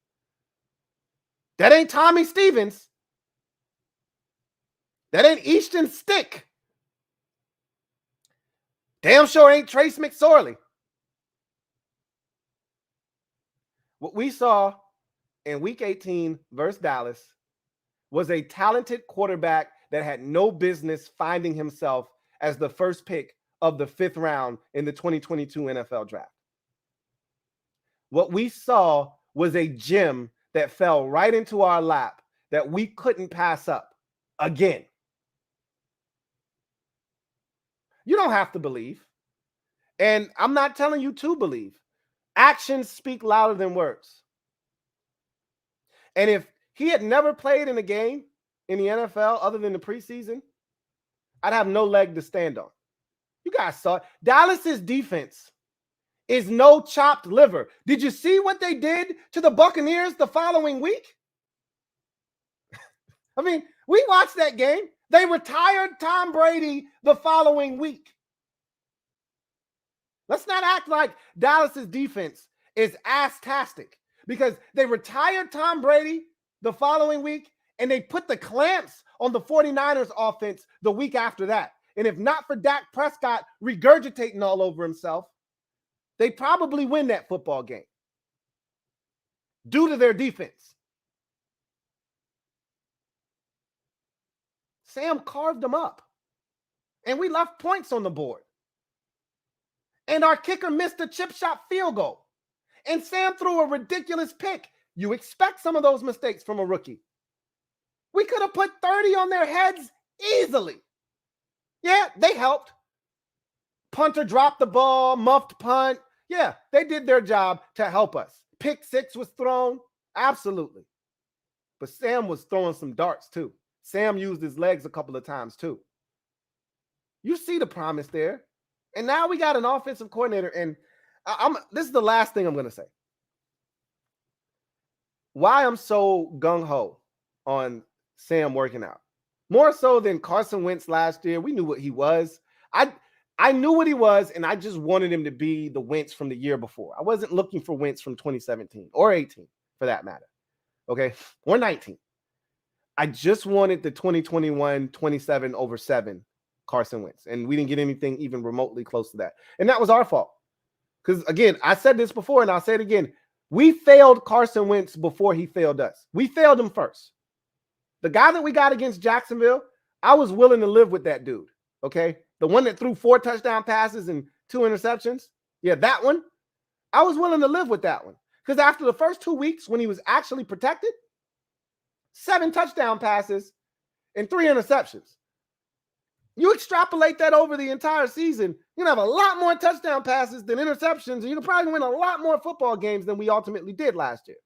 That ain't Tommy Stevens. That ain't Easton Stick. Damn sure ain't Trace McSorley. What we saw in week 18 versus Dallas was a talented quarterback that had no business finding himself as the first pick of the 5th round in the 2022 NFL draft. What we saw was a gem that fell right into our lap that we couldn't pass up again. You don't have to believe. And I'm not telling you to believe. Actions speak louder than words. And if he had never played in a game in the NFL other than the preseason, I'd have no leg to stand on. You guys saw it. Dallas's defense is no chopped liver. Did you see what they did to the Buccaneers the following week? I mean, we watched that game. They retired Tom Brady the following week. Let's not act like Dallas's defense is ass-tastic, because they retired Tom Brady the following week and they put the clamps on the 49ers offense the week after that. And if not for Dak Prescott regurgitating all over himself, they probably win that football game due to their defense. Sam carved them up, and we left points on the board. And our kicker missed a chip shot field goal. And Sam threw a ridiculous pick. You expect some of those mistakes from a rookie. We could have put 30 on their heads easily. Yeah, they helped. Punter dropped the ball, muffed punt. Yeah, they did their job to help us. Pick 6 was thrown. Absolutely. But Sam was throwing some darts too. Sam used his legs a couple of times too. You see the promise there. And now we got an offensive coordinator, and this is the last thing I'm going to say. Why I'm so gung-ho on Sam working out. More so than Carson Wentz last year. We knew what he was. I knew what he was, and I just wanted him to be the Wentz from the year before. I wasn't looking for Wentz from 2017 or 18, for that matter. Okay? Or 19. I just wanted the 2021 27-7 Carson Wentz, and we didn't get anything even remotely close to that. And that was our fault. Because, again, I said this before, and I'll say it again. We failed Carson Wentz before he failed us. We failed him first. The guy that we got against Jacksonville, I was willing to live with that dude, okay? The one that threw 4 touchdown passes and 2 interceptions. Yeah, that one. I was willing to live with that one. Because after the first 2 weeks when he was actually protected, 7 touchdown passes and 3 interceptions. You extrapolate that over the entire season, you're going to have a lot more touchdown passes than interceptions, and you can probably win a lot more football games than we ultimately did last year.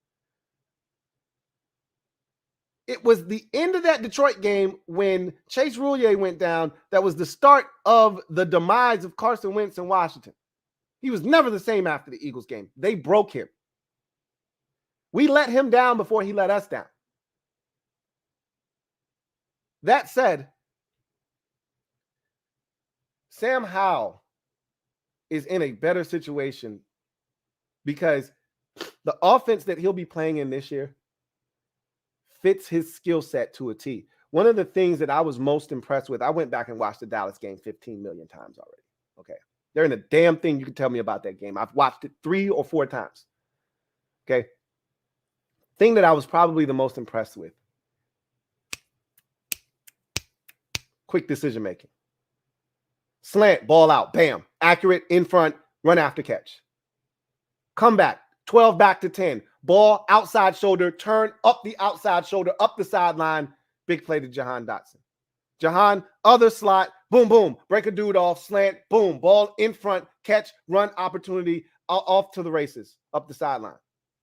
It was the end of that Detroit game when Chase Roulier went down that was the start of the demise of Carson Wentz in Washington. He was never the same after the Eagles game. They broke him. We let him down before he let us down. That said, Sam Howell is in a better situation because the offense that he'll be playing in this year fits his skill set to a T. One of the things that I was most impressed with, I went back and watched the Dallas game 15 million times already. Okay. There ain't a damn thing you can tell me about that game. I've watched it 3 or 4 times. Okay. Thing that I was probably the most impressed with. Quick decision making. Slant, ball out, bam. Accurate, in front, run after catch. Come back, 12 back to 10. ball, outside shoulder, turn up the outside shoulder, up the sideline, big play to Jahan Dotson. Jahan, other slot, boom, boom, break a dude off, slant, boom, ball in front, catch, run opportunity, off to the races, up the sideline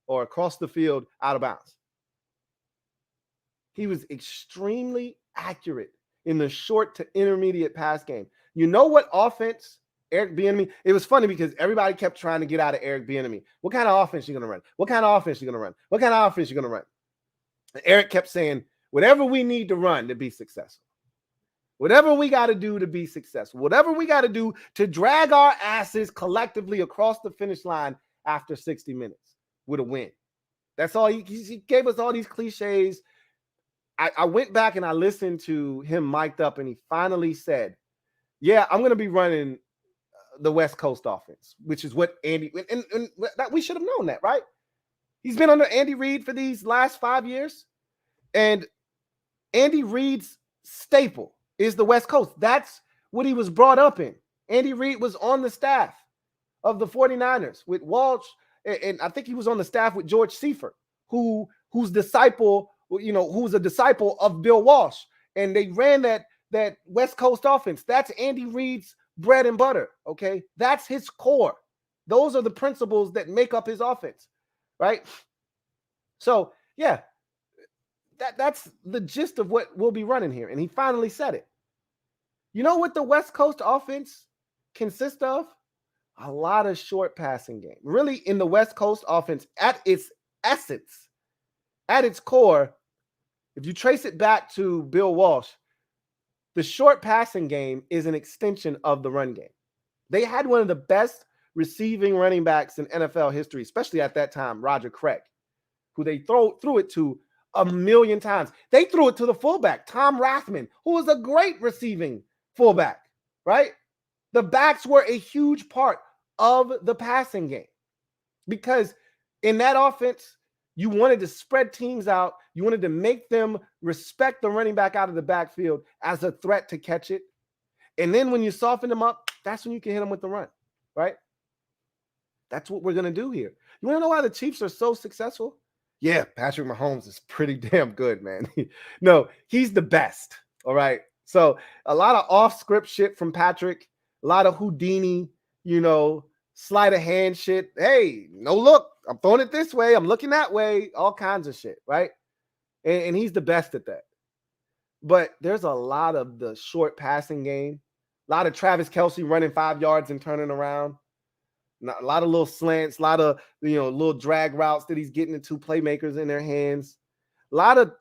or across the field, out of bounds. He was extremely accurate in the short to intermediate pass game. You know what offense Eric Bieniemy? It was funny because everybody kept trying to get out of Eric Bieniemy. What kind of offense you going to run? What kind of offense you going to run? What kind of offense you going to run? And Eric kept saying, whatever we need to run to be successful. Whatever we got to do to be successful. Whatever we got to do to drag our asses collectively across the finish line after 60 minutes with a win. That's all. He gave us all these cliches. I went back and I listened to him mic'd up, and he finally said, yeah, I'm going to be running the West Coast offense, which is what Andy, and that we should have known that, right? He's been under Andy Reid for these last 5 years, and Andy Reid's staple is the West Coast. That's what he was brought up in. Andy Reid was on the staff of the 49ers with Walsh, and I think he was on the staff with George Seifert, who's disciple, who's a disciple of Bill Walsh, and they ran that West Coast offense. That's Andy Reid's bread and butter, okay? That's his core. Those are the principles that make up his offense, right? So, yeah, that's the gist of what we'll be running here, and he finally said it. You know what the West Coast offense consists of? A lot of short passing game. Really, in the West Coast offense, at its essence, at its core, if you trace it back to Bill Walsh, the short passing game is an extension of the run game. They had one of the best receiving running backs in NFL history, especially at that time, Roger Craig, who they threw it to a million times. They threw it to the fullback, Tom Rathman, who was a great receiving fullback, right? The backs were a huge part of the passing game because in that offense, you wanted to spread teams out. You wanted to make them respect the running back out of the backfield as a threat to catch it. And then when you soften them up, that's when you can hit them with the run, right? That's what we're going to do here. You want to know why the Chiefs are so successful? Yeah, Patrick Mahomes is pretty damn good, man. No, he's the best, all right? So a lot of off-script shit from Patrick, a lot of Houdini, sleight of hand shit. Hey, no look, I'm throwing it this way, I'm looking that way, all kinds of shit, right? And he's the best at that. But there's a lot of the short passing game, a lot of Travis Kelce running 5 yards and turning around, a lot of little slants, a lot of little drag routes that he's getting into playmakers in their hands, a lot of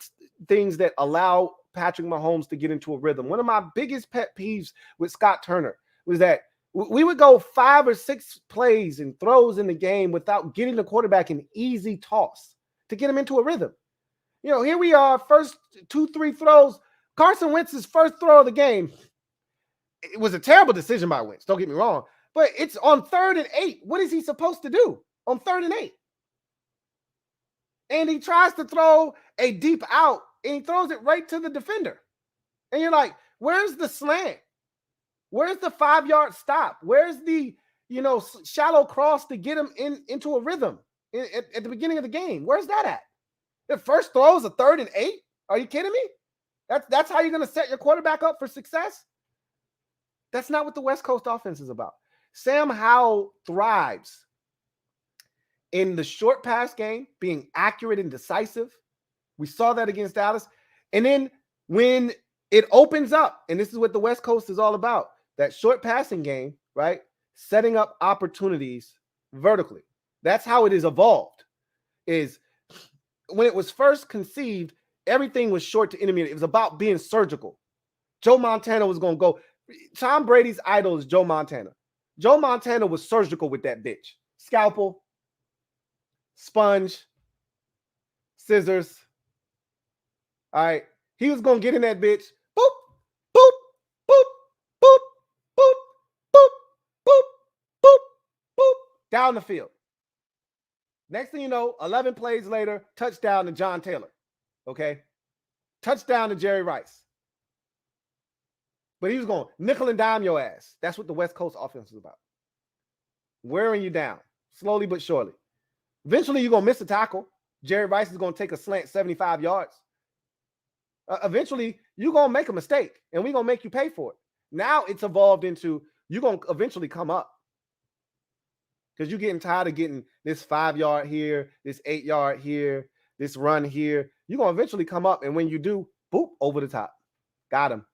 things that allow Patrick Mahomes to get into a rhythm. One of my biggest pet peeves with Scott Turner was that we would go 5 or 6 plays and throws in the game without getting the quarterback an easy toss to get him into a rhythm. Here we are, first 2-3 throws. Carson Wentz's first throw of the game. It was a terrible decision by Wentz, don't get me wrong, but it's on 3rd and 8. What is he supposed to do on 3rd and 8? And he tries to throw a deep out, and he throws it right to the defender. And you're like, where's the slant? Where's the 5-yard stop? Where's the, shallow cross to get him into a rhythm at the beginning of the game? Where's that at? The first throw is a 3rd and 8? Are you kidding me? That's how you're going to set your quarterback up for success? That's not what the West Coast offense is about. Sam Howell thrives in the short pass game, being accurate and decisive. We saw that against Dallas. And then when it opens up, and this is what the West Coast is all about, that short passing game, right? Setting up opportunities vertically. That's how it is evolved. Is when it was first conceived, everything was short to intermediate. It was about being surgical. Joe Montana was going to go. Tom Brady's idol is Joe Montana. Joe Montana was surgical with that bitch. Scalpel, sponge, scissors. All right. He was going to get in that bitch. Boop, boop, boop, boop, boop, boop, boop, boop, boop, down the field. Next thing you know, 11 plays later, touchdown to John Taylor. Okay? Touchdown to Jerry Rice. But he was going nickel and dime your ass. That's what the West Coast offense is about. Wearing you down, slowly but surely. Eventually, you're going to miss a tackle. Jerry Rice is going to take a slant 75 yards. Eventually, you're going to make a mistake, and we're going to make you pay for it. Now it's evolved into you're going to eventually come up because you're getting tired of getting this 5 yard here, this 8 yard here, this run here. You're going to eventually come up, and when you do, boop, over the top. Got him.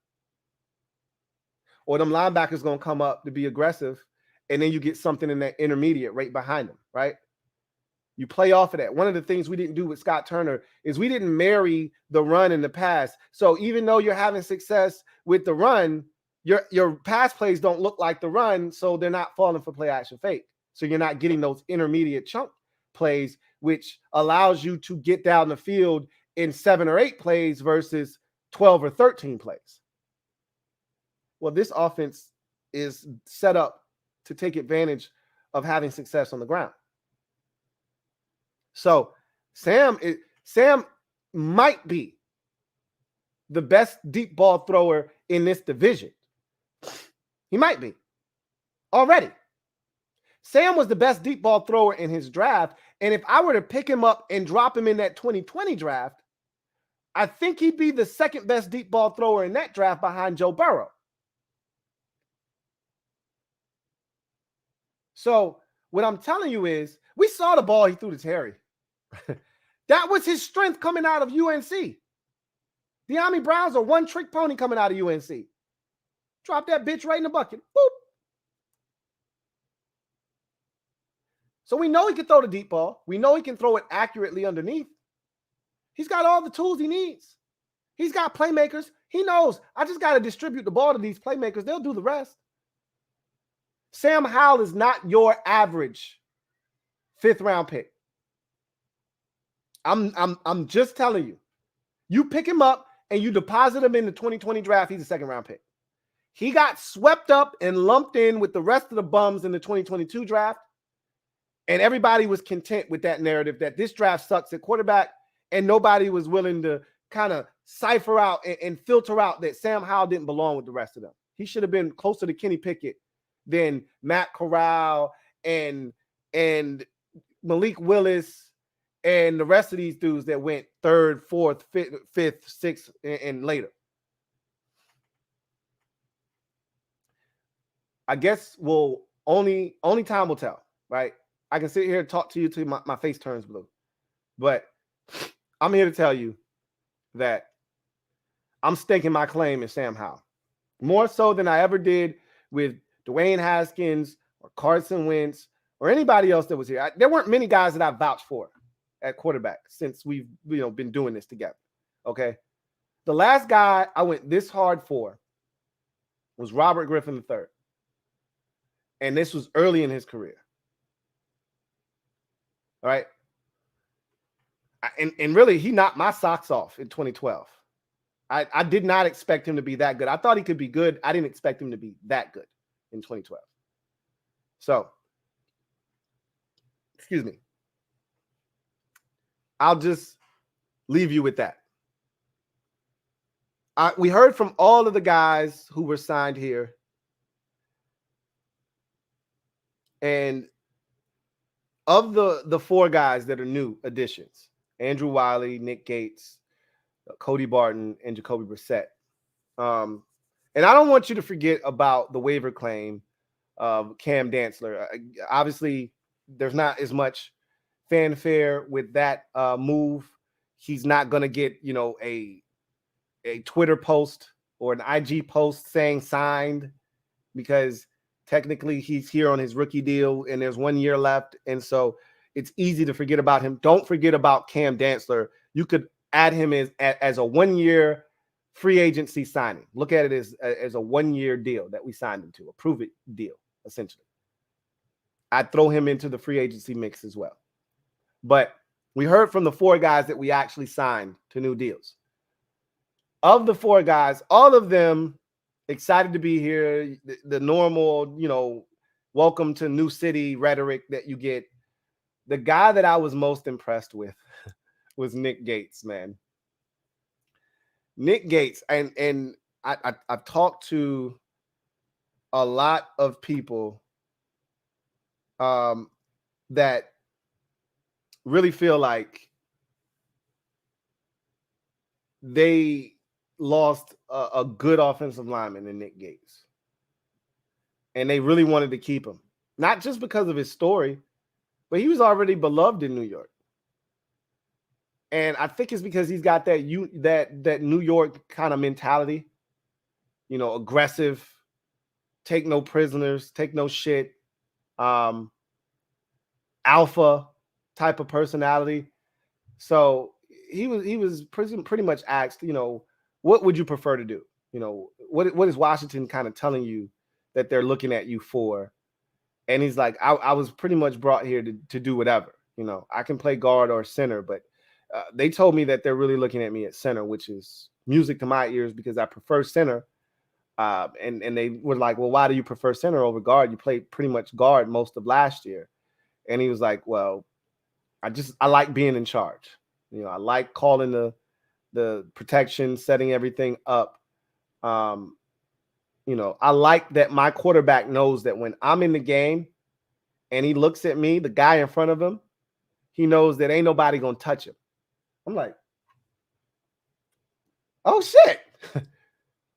Or them linebackers going to come up to be aggressive, and then you get something in that intermediate right behind them, right? You play off of that. One of the things we didn't do with Scott Turner is we didn't marry the run and the pass. So even though you're having success with the run, your pass plays don't look like the run, so they're not falling for play action fake. So you're not getting those intermediate chunk plays, which allows you to get down the field in 7 or 8 plays versus 12 or 13 plays. Well, this offense is set up to take advantage of having success on the ground. So Sam might be the best deep ball thrower in this division. He might be already. Sam was the best deep ball thrower in his draft. And if I were to pick him up and drop him in that 2020 draft, I think he'd be the second best deep ball thrower in that draft behind Joe Burrow. So what I'm telling you is we saw the ball he threw to Terry. That was his strength coming out of UNC. De'Ami Brown's a one-trick pony coming out of UNC. Drop that bitch right in the bucket. Boop. So we know he can throw the deep ball. We know he can throw it accurately underneath. He's got all the tools he needs. He's got playmakers. He knows, I just got to distribute the ball to these playmakers. They'll do the rest. Sam Howell is not your average 5th-round pick. I'm just telling you. You pick him up and you deposit him in the 2020 draft, he's a 2nd-round pick. He got swept up and lumped in with the rest of the bums in the 2022 draft. And everybody was content with that narrative that this draft sucks at quarterback, and nobody was willing to kind of cipher out and filter out that Sam Howell didn't belong with the rest of them. He should have been closer to Kenny Pickett than Matt Corral and Malik Willis and the rest of these dudes that went 3rd, 4th, 5th, 6th, and later. I guess only time will tell, right? I can sit here and talk to you till my face turns blue. But I'm here to tell you that I'm staking my claim in Sam Howell. More so than I ever did with Dwayne Haskins or Carson Wentz or anybody else that was here. There weren't many guys that I vouched for at quarterback since we've been doing this together. Okay. The last guy I went this hard for was Robert Griffin III. And this was early in his career. All right. And really, he knocked my socks off in 2012. I did not expect him to be that good. I thought he could be good. I didn't expect him to be that good in 2012. So, excuse me. I'll just leave you with that. We heard from all of the guys who were signed here. And of the 4 guys that are new additions, Andrew Wiley, Nick Gates, Cody Barton, and Jacoby Brissett. And I don't want you to forget about the waiver claim of Cam Dantzler. Obviously, there's not as much fanfare with that move. He's not going to get, a Twitter post or an IG post saying signed, because technically he's here on his rookie deal and there's 1 year left. And so it's easy to forget about him. Don't forget about Cam Dantzler. You could add him as a 1-year free agency signing. Look at it as a 1-year deal that we signed him to, a prove it deal, essentially. I'd throw him into the free agency mix as well. But we heard from the 4 guys that we actually signed to new deals. Of the 4 guys, all of them excited to be here. The normal, welcome to new city rhetoric that you get. The guy that I was most impressed with was Nick Gates, man. Nick Gates. And I've talked to a lot of people that really feel like they lost a good offensive lineman in Nick Gates. And they really wanted to keep him. Not just because of his story, but he was already beloved in New York. And I think it's because he's got that New York kind of mentality, you know, aggressive, take no prisoners, take no shit, alpha type of personality. So he was pretty much asked, you know, what would you prefer to do? You know, what is Washington kind of telling you that they're looking at you for? And he's like, I was pretty much brought here to do whatever. You know, I can play guard or center, but they told me that they're really looking at me at center, which is music to my ears because I prefer center. And they were like, well, why do you prefer center over guard? You played pretty much guard most of last year. And he was like, well, I like being in charge. You know, I like calling the protection, setting everything up. You know, I like that my quarterback knows that when I'm in the game and he looks at me, the guy in front of him, he knows that ain't nobody going to touch him. I'm like, oh, shit.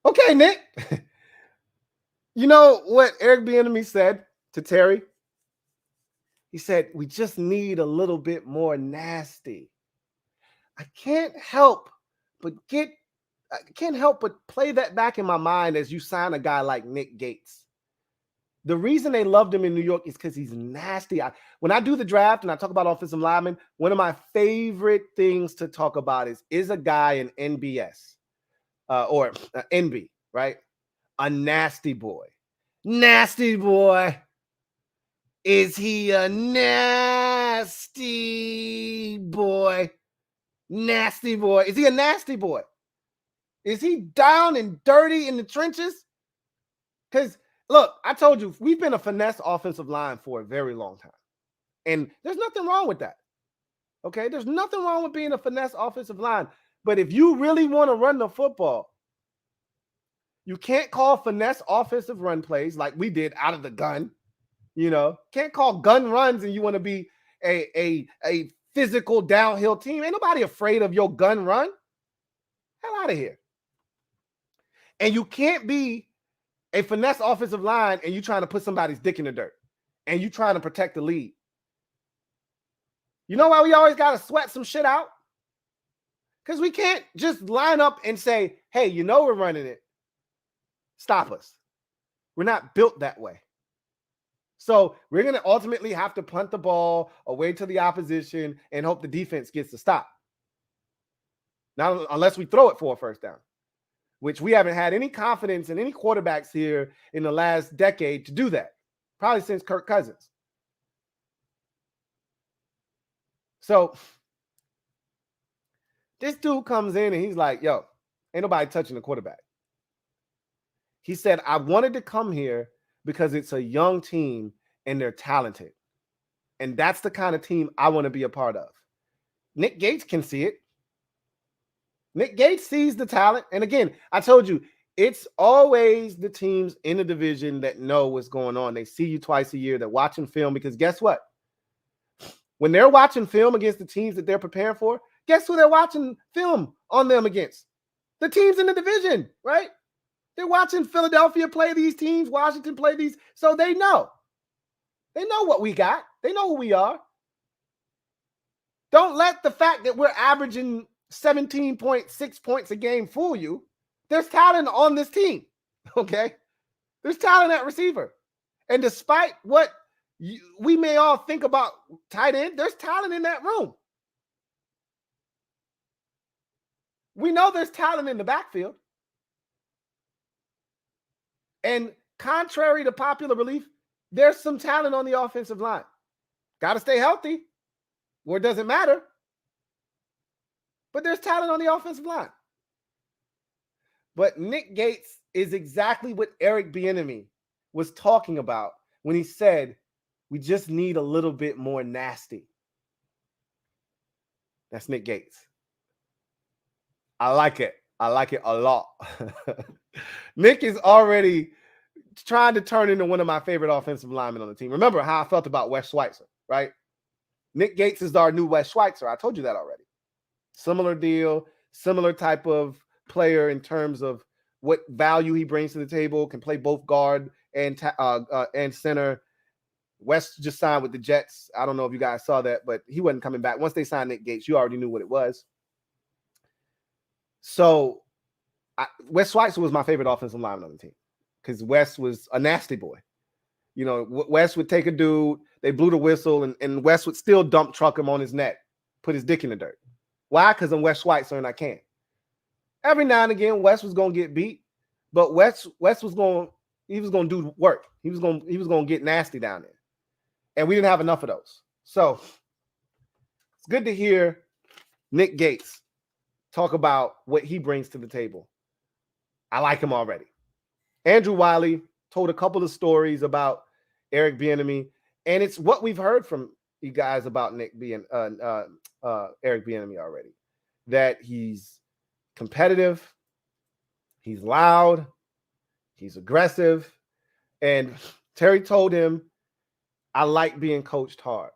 Okay, Nick. You know what Eric Bieniemy said to Terry? He said, we just need a little bit more nasty. I can't help but play that back in my mind as you sign a guy like Nick Gates. The reason they loved him in New York is because he's nasty. When I do the draft and I talk about offensive linemen, one of my favorite things to talk about is a guy in NBS or NB, right? A nasty boy. Nasty boy. Is he a nasty boy? Nasty boy. Is he a nasty boy? Is he down and dirty in the trenches? Because, look, I told you, we've been a finesse offensive line for a very long time. And there's nothing wrong with that. Okay? There's nothing wrong with being a finesse offensive line. But if you really want to run the football, you can't call finesse offensive run plays like we did out of the gun. You know, can't call gun runs and you want to be a physical downhill team. Ain't nobody afraid of your gun run. Hell out of here. And you can't be a finesse offensive line and you trying to put somebody's dick in the dirt and you trying to protect the lead. You know why we always got to sweat some shit out? Because we can't just line up and say, hey, you know we're running it. Stop us. We're not built that way. So we're going to ultimately have to punt the ball away to the opposition and hope the defense gets to stop. Now, unless we throw it for a first down, which we haven't had any confidence in any quarterbacks here in the last decade to do that, probably since Kirk Cousins. So this dude comes in and he's like, yo, ain't nobody touching the quarterback. He said, I wanted to come here because it's a young team and they're talented. And that's the kind of team I want to be a part of. Nick Gates can see it. Nick Gates sees the talent. And again, I told you, it's always the teams in the division that know what's going on. They see you twice a year. They're watching film because guess what? When they're watching film against the teams that they're preparing for, guess who they're watching film on them against? The teams in the division, right? They're watching Philadelphia play these teams, Washington play these. So they know. They know what we got. They know who we are. Don't let the fact that we're averaging 17.6 points a game fool you. There's talent on this team, okay? There's talent at receiver. And despite what we may all think about tight end, there's talent in that room. We know there's talent in the backfield. And contrary to popular belief, there's some talent on the offensive line. Got to stay healthy, or it doesn't matter. But there's talent on the offensive line. But Nick Gates is exactly what Eric Bieniemy was talking about when he said, we just need a little bit more nasty. That's Nick Gates. I like it. I like it a lot. Nick is already trying to turn into one of my favorite offensive linemen on the team. Remember how I felt about Wes Schweitzer, right? Nick Gates is our new Wes Schweitzer. I told you that already. Similar deal, similar type of player in terms of what value he brings to the table, can play both guard and center. Wes just signed with the Jets. I don't know if you guys saw that, but he wasn't coming back. Once they signed Nick Gates, you already knew what it was. So Wes Schweitzer was my favorite offensive lineman on the team because Wes was a nasty boy. You know, Wes would take a dude, they blew the whistle, and Wes would still dump truck him on his neck, put his dick in the dirt. Why? Because I'm Wes Schweitzer and I can't. Every now and again, Wes was gonna get beat, but Wes was gonna do work. He was gonna get nasty down there, and we didn't have enough of those. So it's good to hear Nick Gates talk about what he brings to the table. I like him already. Andrew Wiley told a couple of stories about Eric Bieniemy, and it's what we've heard from you guys about Eric Bieniemy already. That he's competitive, he's loud, he's aggressive, and Terry told him, "I like being coached hard."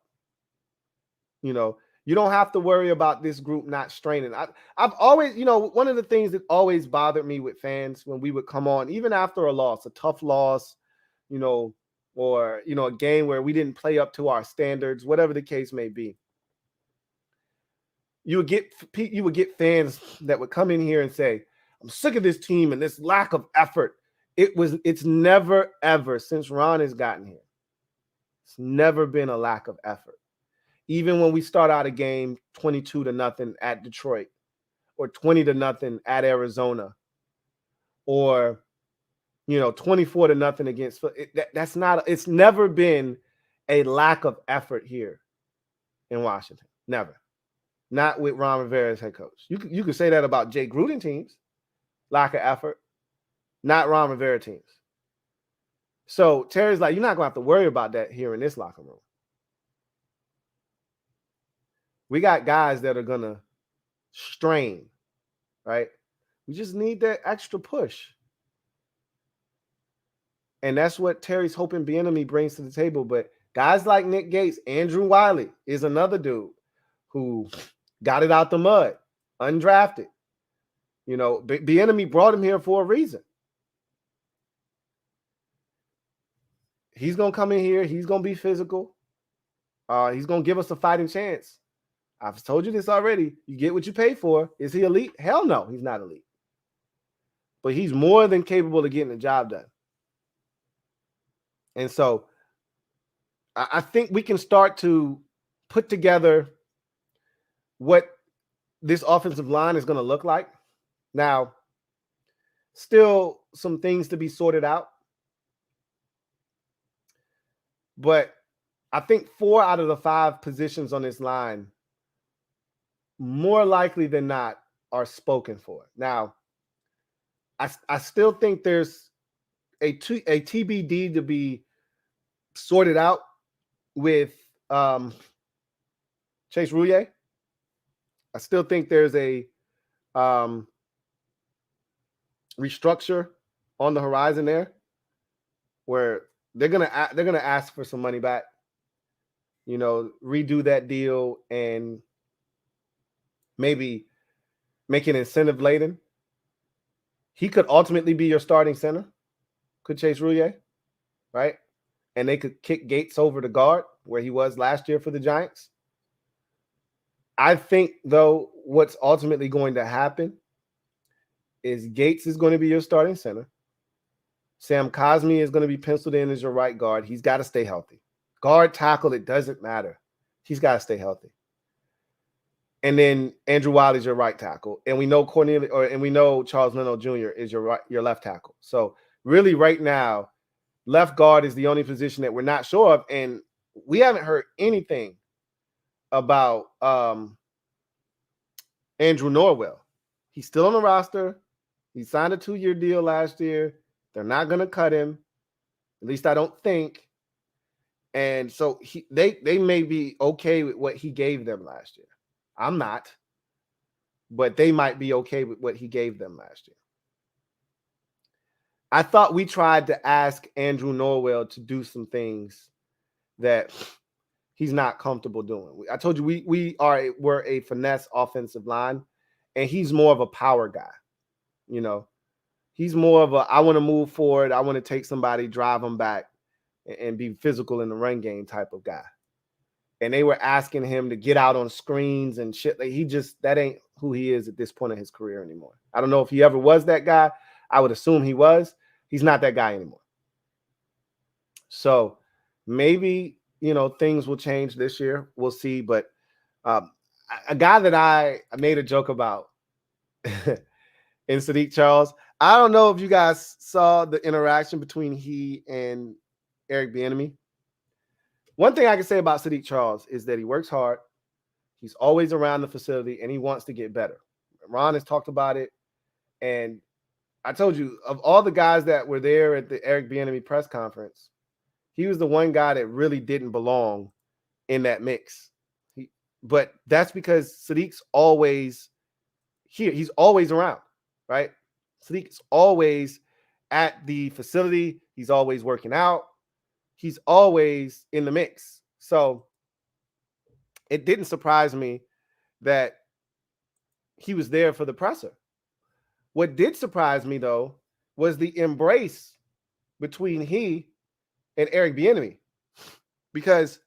You know, you don't have to worry about this group not straining. I've always, you know, one of the things that always bothered me with fans when we would come on, even after a loss, a tough loss, you know, or, you know, a game where we didn't play up to our standards, whatever the case may be. You would get fans that would come in here and say, "I'm sick of this team and this lack of effort." It's never, ever, since Ron has gotten here, it's never been a lack of effort. Even when we start out a game 22-0 at Detroit, or 20-0 at Arizona, or, you know, 24-0 against, it's never been a lack of effort here in Washington. Never. Not with Ron Rivera as head coach. You could say that about Jay Gruden teams, lack of effort. Not Ron Rivera teams. So Terry's like, you're not going to have to worry about that here in this locker room. We got guys that are going to strain, right? We just need that extra push. And that's what Terry's hoping Bieniemy brings to the table. But guys like Nick Gates, Andrew Wiley is another dude who got it out the mud, undrafted. You know, Bieniemy brought him here for a reason. He's going to come in here. He's going to be physical. He's going to give us a fighting chance. I've told you this already. You get what you pay for. Is he elite? Hell no, he's not elite. But he's more than capable of getting the job done. And so I think we can start to put together what this offensive line is going to look like. Now, still some things to be sorted out. But I think 4 out of the 5 positions on this line, more likely than not, are spoken for. Now, I still think there's a TBD to be sorted out with Chase Roullier. I still think there's a restructure on the horizon there, where they're gonna ask for some money back. You know, redo that deal and maybe make it incentive laden. He could ultimately be your starting center. Could Chase Roullier, right? And they could kick Gates over to guard where he was last year for the Giants. I think, though, what's ultimately going to happen is Gates is going to be your starting center. Sam Cosmi is going to be penciled in as your right guard. He's got to stay healthy. Guard, tackle, it doesn't matter. He's got to stay healthy. And then Andrew Wiley's your right tackle. And we know we know Charles Leno Jr. is your left tackle. So really right now, left guard is the only position that we're not sure of. And we haven't heard anything about Andrew Norwell. He's still on the roster. He signed a 2-year deal last year. They're not going to cut him. At least I don't think. And so they may be okay with what he gave them last year. I'm not. But they might be okay with what he gave them last year. I thought we tried to ask Andrew Norwell to do some things that he's not comfortable doing. I told you we're a finesse offensive line, and he's more of a power guy. You know, he's more of a I want to move forward, I want to take somebody, drive them back, and be physical in the run game type of guy. And they were asking him to get out on screens and shit. Like that ain't who he is at this point in his career anymore. I don't know if he ever was that guy. I would assume he was. He's not that guy anymore. So maybe, things will change this year. We'll see. But a guy that I made a joke about in Sadiq Charles, I don't know if you guys saw the interaction between he and Eric Bieniemy. One thing I can say about Sadiq Charles is that he works hard. He's always around the facility, and he wants to get better. Ron has talked about it. And I told you, of all the guys that were there at the Eric Bieniemy press conference, he was the one guy that really didn't belong in that mix. But that's because Sadiq's always here. He's always around, right? Sadiq's always at the facility. He's always working out. He's always in the mix. So it didn't surprise me that he was there for the presser. What did surprise me, though, was the embrace between he and Eric Bieniemy, because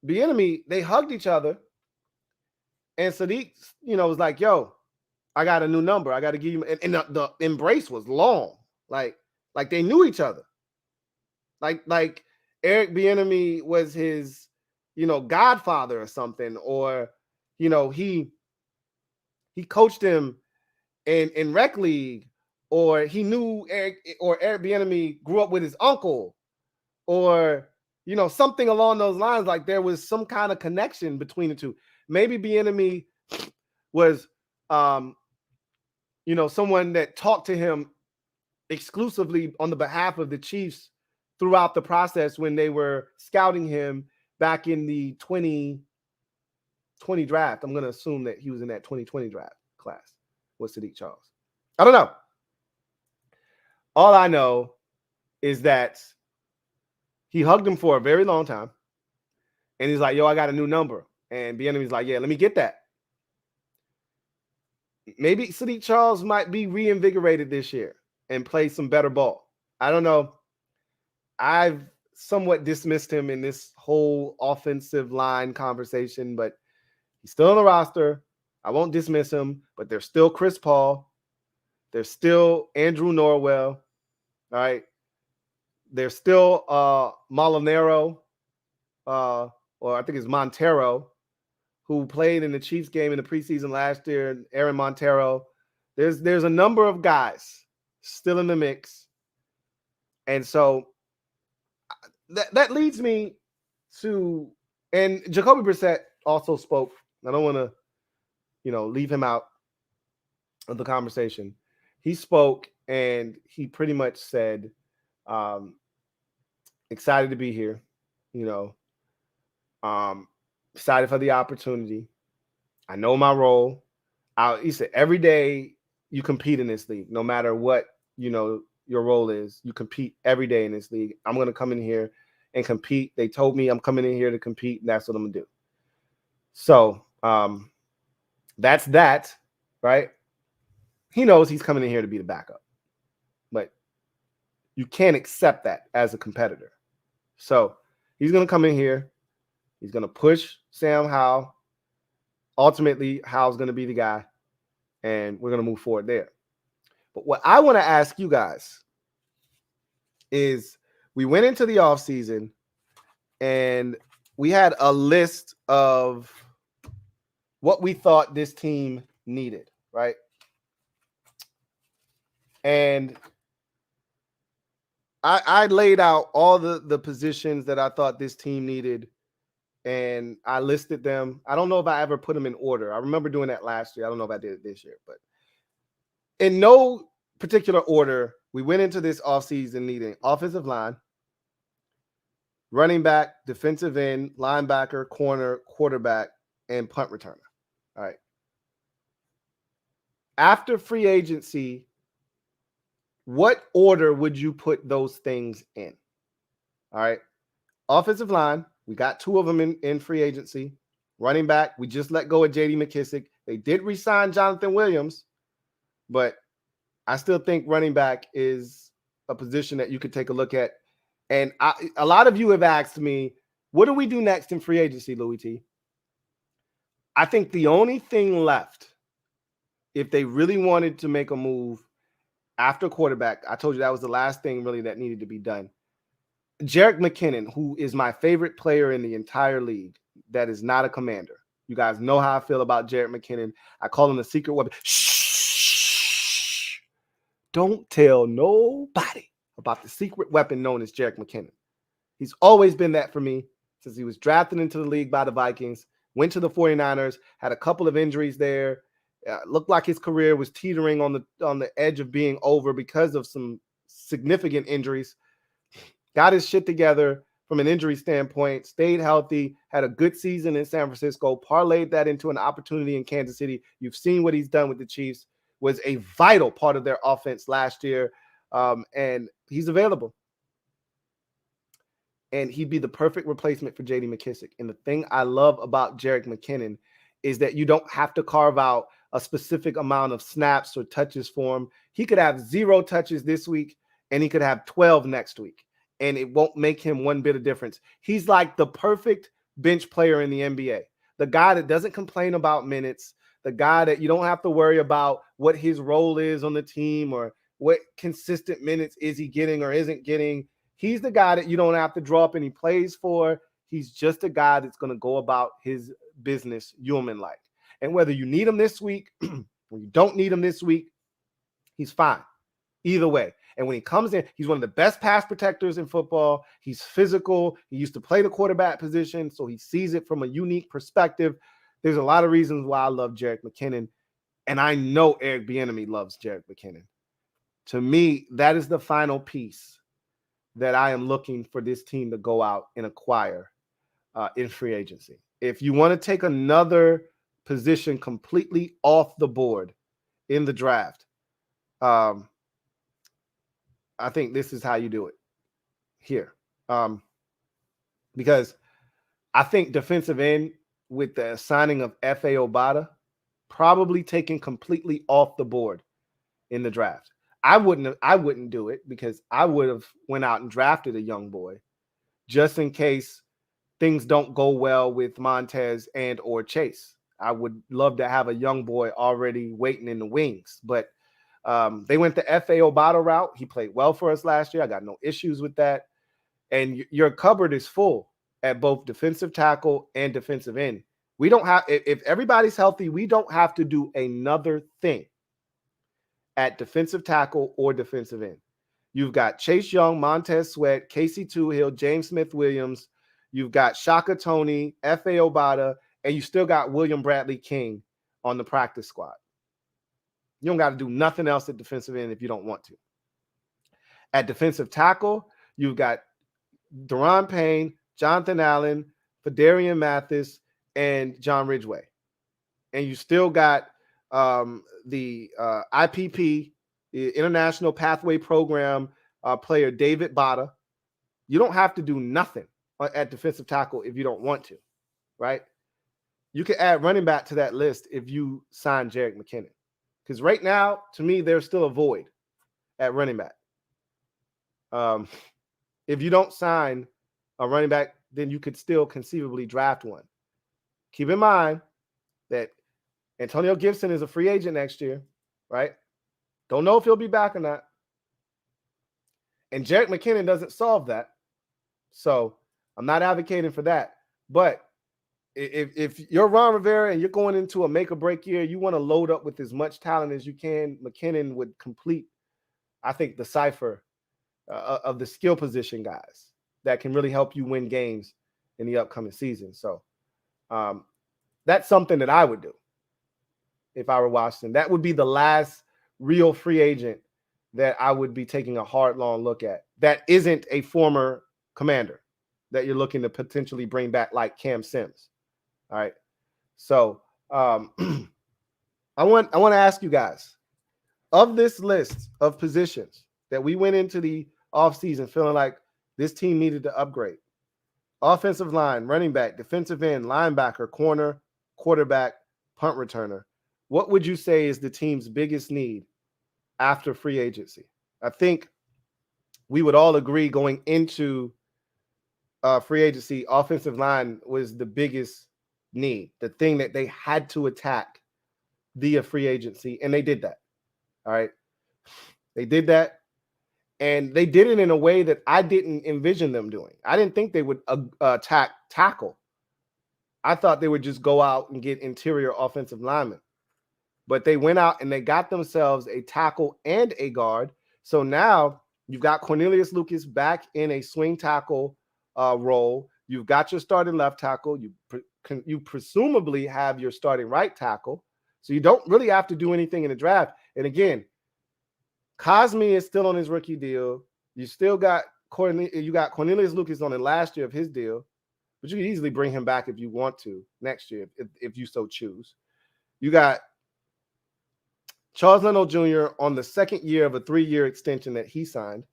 Bieniemy, they hugged each other, and Sadiq, was like, "Yo, I got a new number. I got to give you." And the embrace was long, like they knew each other, like Eric Bieniemy was his, godfather or something, or he coached him in rec league, or he knew Eric Bieniemy grew up with his uncle, or something along those lines. Like there was some kind of connection between the two. Maybe Bieniemy was someone that talked to him exclusively on the behalf of the Chiefs throughout the process when they were scouting him back in the 2020 draft. I'm going to assume that he was in that 2020 draft class with Sadiq Charles. I don't know. All I know is that he hugged him for a very long time. And he's like, "Yo, I got a new number." And Bieniemy's like, "Yeah, let me get that." Maybe Sadiq Charles might be reinvigorated this year and play some better ball. I don't know. I've somewhat dismissed him in this whole offensive line conversation, but he's still on the roster. I won't dismiss him, but there's still Chris Paul. There's still Andrew Norwell. All right. There's still Molinaro, or I think it's Montero, who played in the Chiefs game in the preseason last year, Aaron Montero. There's a number of guys still in the mix. And so that leads me to, and Jacoby Brissett also spoke. I don't want to, leave him out of the conversation. He spoke, and he pretty much said, excited to be here, excited for the opportunity. I know my role. He said, every day you compete in this league, no matter what, your role is. You compete every day in this league. I'm going to come in here and compete. They told me I'm coming in here to compete, and that's what I'm going to do. So that's that, right? He knows he's coming in here to be the backup, but you can't accept that as a competitor. So he's going to come in here. He's going to push Sam Howell. Ultimately, Howell's going to be the guy, and we're going to move forward there. But what I want to ask you guys is, we went into the offseason, and we had a list of what we thought this team needed, right? And I laid out all the positions that I thought this team needed, and I listed them. I don't know if I ever put them in order. I remember doing that last year. I don't know if I did it this year, but in no particular order, we went into this offseason needing offensive line, running back, defensive end, linebacker, corner, quarterback, and punt returner. All right. After free agency, what order would you put those things in? All right. Offensive line, We got 2 of them in free agency. Running back, we just let go of J.D. McKissick. They did re-sign Jonathan Williams, but I still think running back is a position that you could take a look at. And a lot of you have asked me, what do we do next in free agency, Louie T? I think the only thing left, if they really wanted to make a move after quarterback, I told you that was the last thing really that needed to be done. Jerick McKinnon, who is my favorite player in the entire league, that is not a Commander. You guys know how I feel about Jerick McKinnon. I call him the secret weapon. Shh. Don't tell nobody about the secret weapon known as Jerick McKinnon. He's always been that for me since he was drafted into the league by the Vikings, went to the 49ers, had a couple of injuries there. Looked like his career was teetering on the edge of being over because of some significant injuries. Got his shit together from an injury standpoint, stayed healthy, had a good season in San Francisco, parlayed that into an opportunity in Kansas City. You've seen what he's done with the Chiefs, was a vital part of their offense last year, and he's available. And he'd be the perfect replacement for J.D. McKissick. And the thing I love about Jerick McKinnon is that you don't have to carve out a specific amount of snaps or touches for him. He could have 0 touches this week, and he could have 12 next week, and it won't make him one bit of difference. He's like the perfect bench player in the NBA, the guy that doesn't complain about minutes, the guy that you don't have to worry about what his role is on the team or what consistent minutes is he getting or isn't getting. He's the guy that you don't have to draw up any plays for. He's just a guy that's going to go about his business human-like. And whether you need him this week or you don't need him this week, he's fine. Either way. And when he comes in, he's one of the best pass protectors in football. He's physical. He used to play the quarterback position, so he sees it from a unique perspective. There's a lot of reasons why I love Jerick McKinnon, and I know Eric Bieniemy loves Jerick McKinnon. To me, that is the final piece that I am looking for this team to go out and acquire in free agency. If you want to take another position completely off the board in the draft, I think this is how you do it here. Because I think defensive end with the signing of F.A. Obata probably taken completely off the board in the draft. I wouldn't do it because I would have went out and drafted a young boy just in case things don't go well with Montez and or Chase. I would love to have a young boy already waiting in the wings, but they went the F.A. Obata route. He played well for us last year. I got no issues with that. And your cupboard is full at both defensive tackle and defensive end. We don't have, if everybody's healthy, we don't have to do another thing at defensive tackle or defensive end. You've got Chase Young, Montez Sweat, Casey Toohill, James Smith-Williams. You've got Shaka Toney, F.A. Obata, and you still got William Bradley King on the practice squad. You don't got to do nothing else at defensive end if you don't want to. At defensive tackle, you've got Daron Payne, Jonathan Allen, Fedarian Mathis, and John Ridgeway. And you still got the IPP, the International Pathway Program player, David Bada. You don't have to do nothing at defensive tackle if you don't want to, right? You can add running back to that list if you sign Jerick McKinnon. Because right now, to me, there's still a void at running back. If you don't sign a running back, then you could still conceivably draft one. Keep in mind that Antonio Gibson is a free agent next year, right? Don't know if he'll be back or not. And Jerick McKinnon doesn't solve that. So I'm not advocating for that. But if you're Ron Rivera and you're going into a make or break year, you want to load up with as much talent as you can. McKinnon would complete, I think, the cipher of the skill position guys that can really help you win games in the upcoming season. So that's something that I would do if I were Washington. That would be the last real free agent that I would be taking a hard, long look at. That isn't a former Commander that you're looking to potentially bring back like Cam Sims. All right. So I want to ask you guys, of this list of positions that we went into the offseason feeling like this team needed to upgrade, offensive line, running back, defensive end, linebacker, corner, quarterback, punt returner. What would you say is the team's biggest need after free agency? I think we would all agree going into free agency, offensive line was the biggest need, the thing that they had to attack via free agency, and they did that. All right. They did that, and they did it in a way that I didn't envision them doing. I didn't think they would attack tackle. I thought they would just go out and get interior offensive linemen. But they went out and they got themselves a tackle and a guard. So now you've got Cornelius Lucas back in a swing tackle role. You've got your starting left tackle. You presumably have your starting right tackle. So you don't really have to do anything in the draft. And again, Cosme is still on his rookie deal. You still got Cornelius Lucas on the last year of his deal, but you can easily bring him back if you want to next year, if you so choose. You got Charles Leno Jr. on the second year of a 3-year extension that he signed.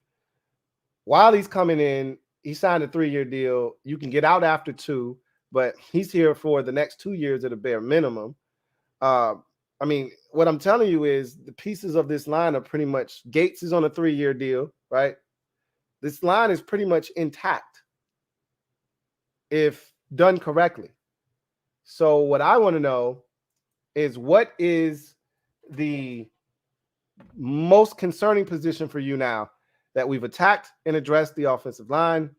While he's coming in, he signed a 3-year deal. You can get out after 2, but he's here for the next 2 years at a bare minimum. I mean, what I'm telling you is the pieces of this line are pretty much, Gates is on a 3-year deal, right? This line is pretty much intact if done correctly. So what I want to know is, what is the most concerning position for you now that we've attacked and addressed the offensive line?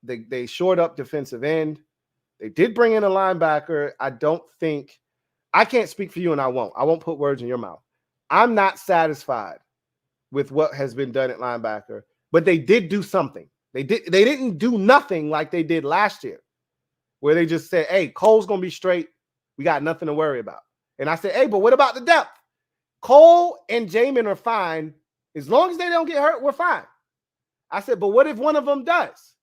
They shored up defensive end. They did bring in a linebacker. I can't speak for you, and I won't put words in your mouth. I'm not satisfied with what has been done at linebacker, but they did do something. They didn't do nothing like they did last year, where they just said, hey, Cole's going to be straight. We got nothing to worry about. And I said, hey, but what about the depth? Cole and Jamin are fine. As long as they don't get hurt, we're fine. I said, but what if one of them does?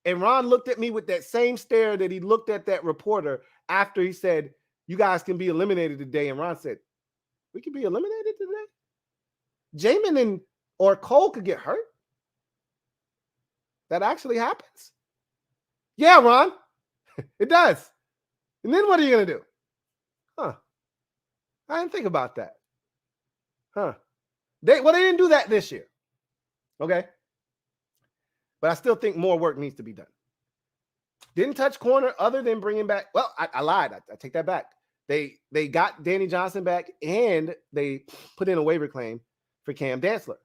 And Ron looked at me with that same stare that he looked at that reporter after he said, you guys can be eliminated today. And Ron said, we can be eliminated today? Jamin or Cole could get hurt? That actually happens? Yeah, Ron, it does. And then what are you going to do? I didn't think about that. They didn't do that this year. Okay. But I still think more work needs to be done. Didn't touch corner other than bringing back. Well, I lied. I take that back. They got Danny Johnson back, and they put in a waiver claim for Cam Dantzler.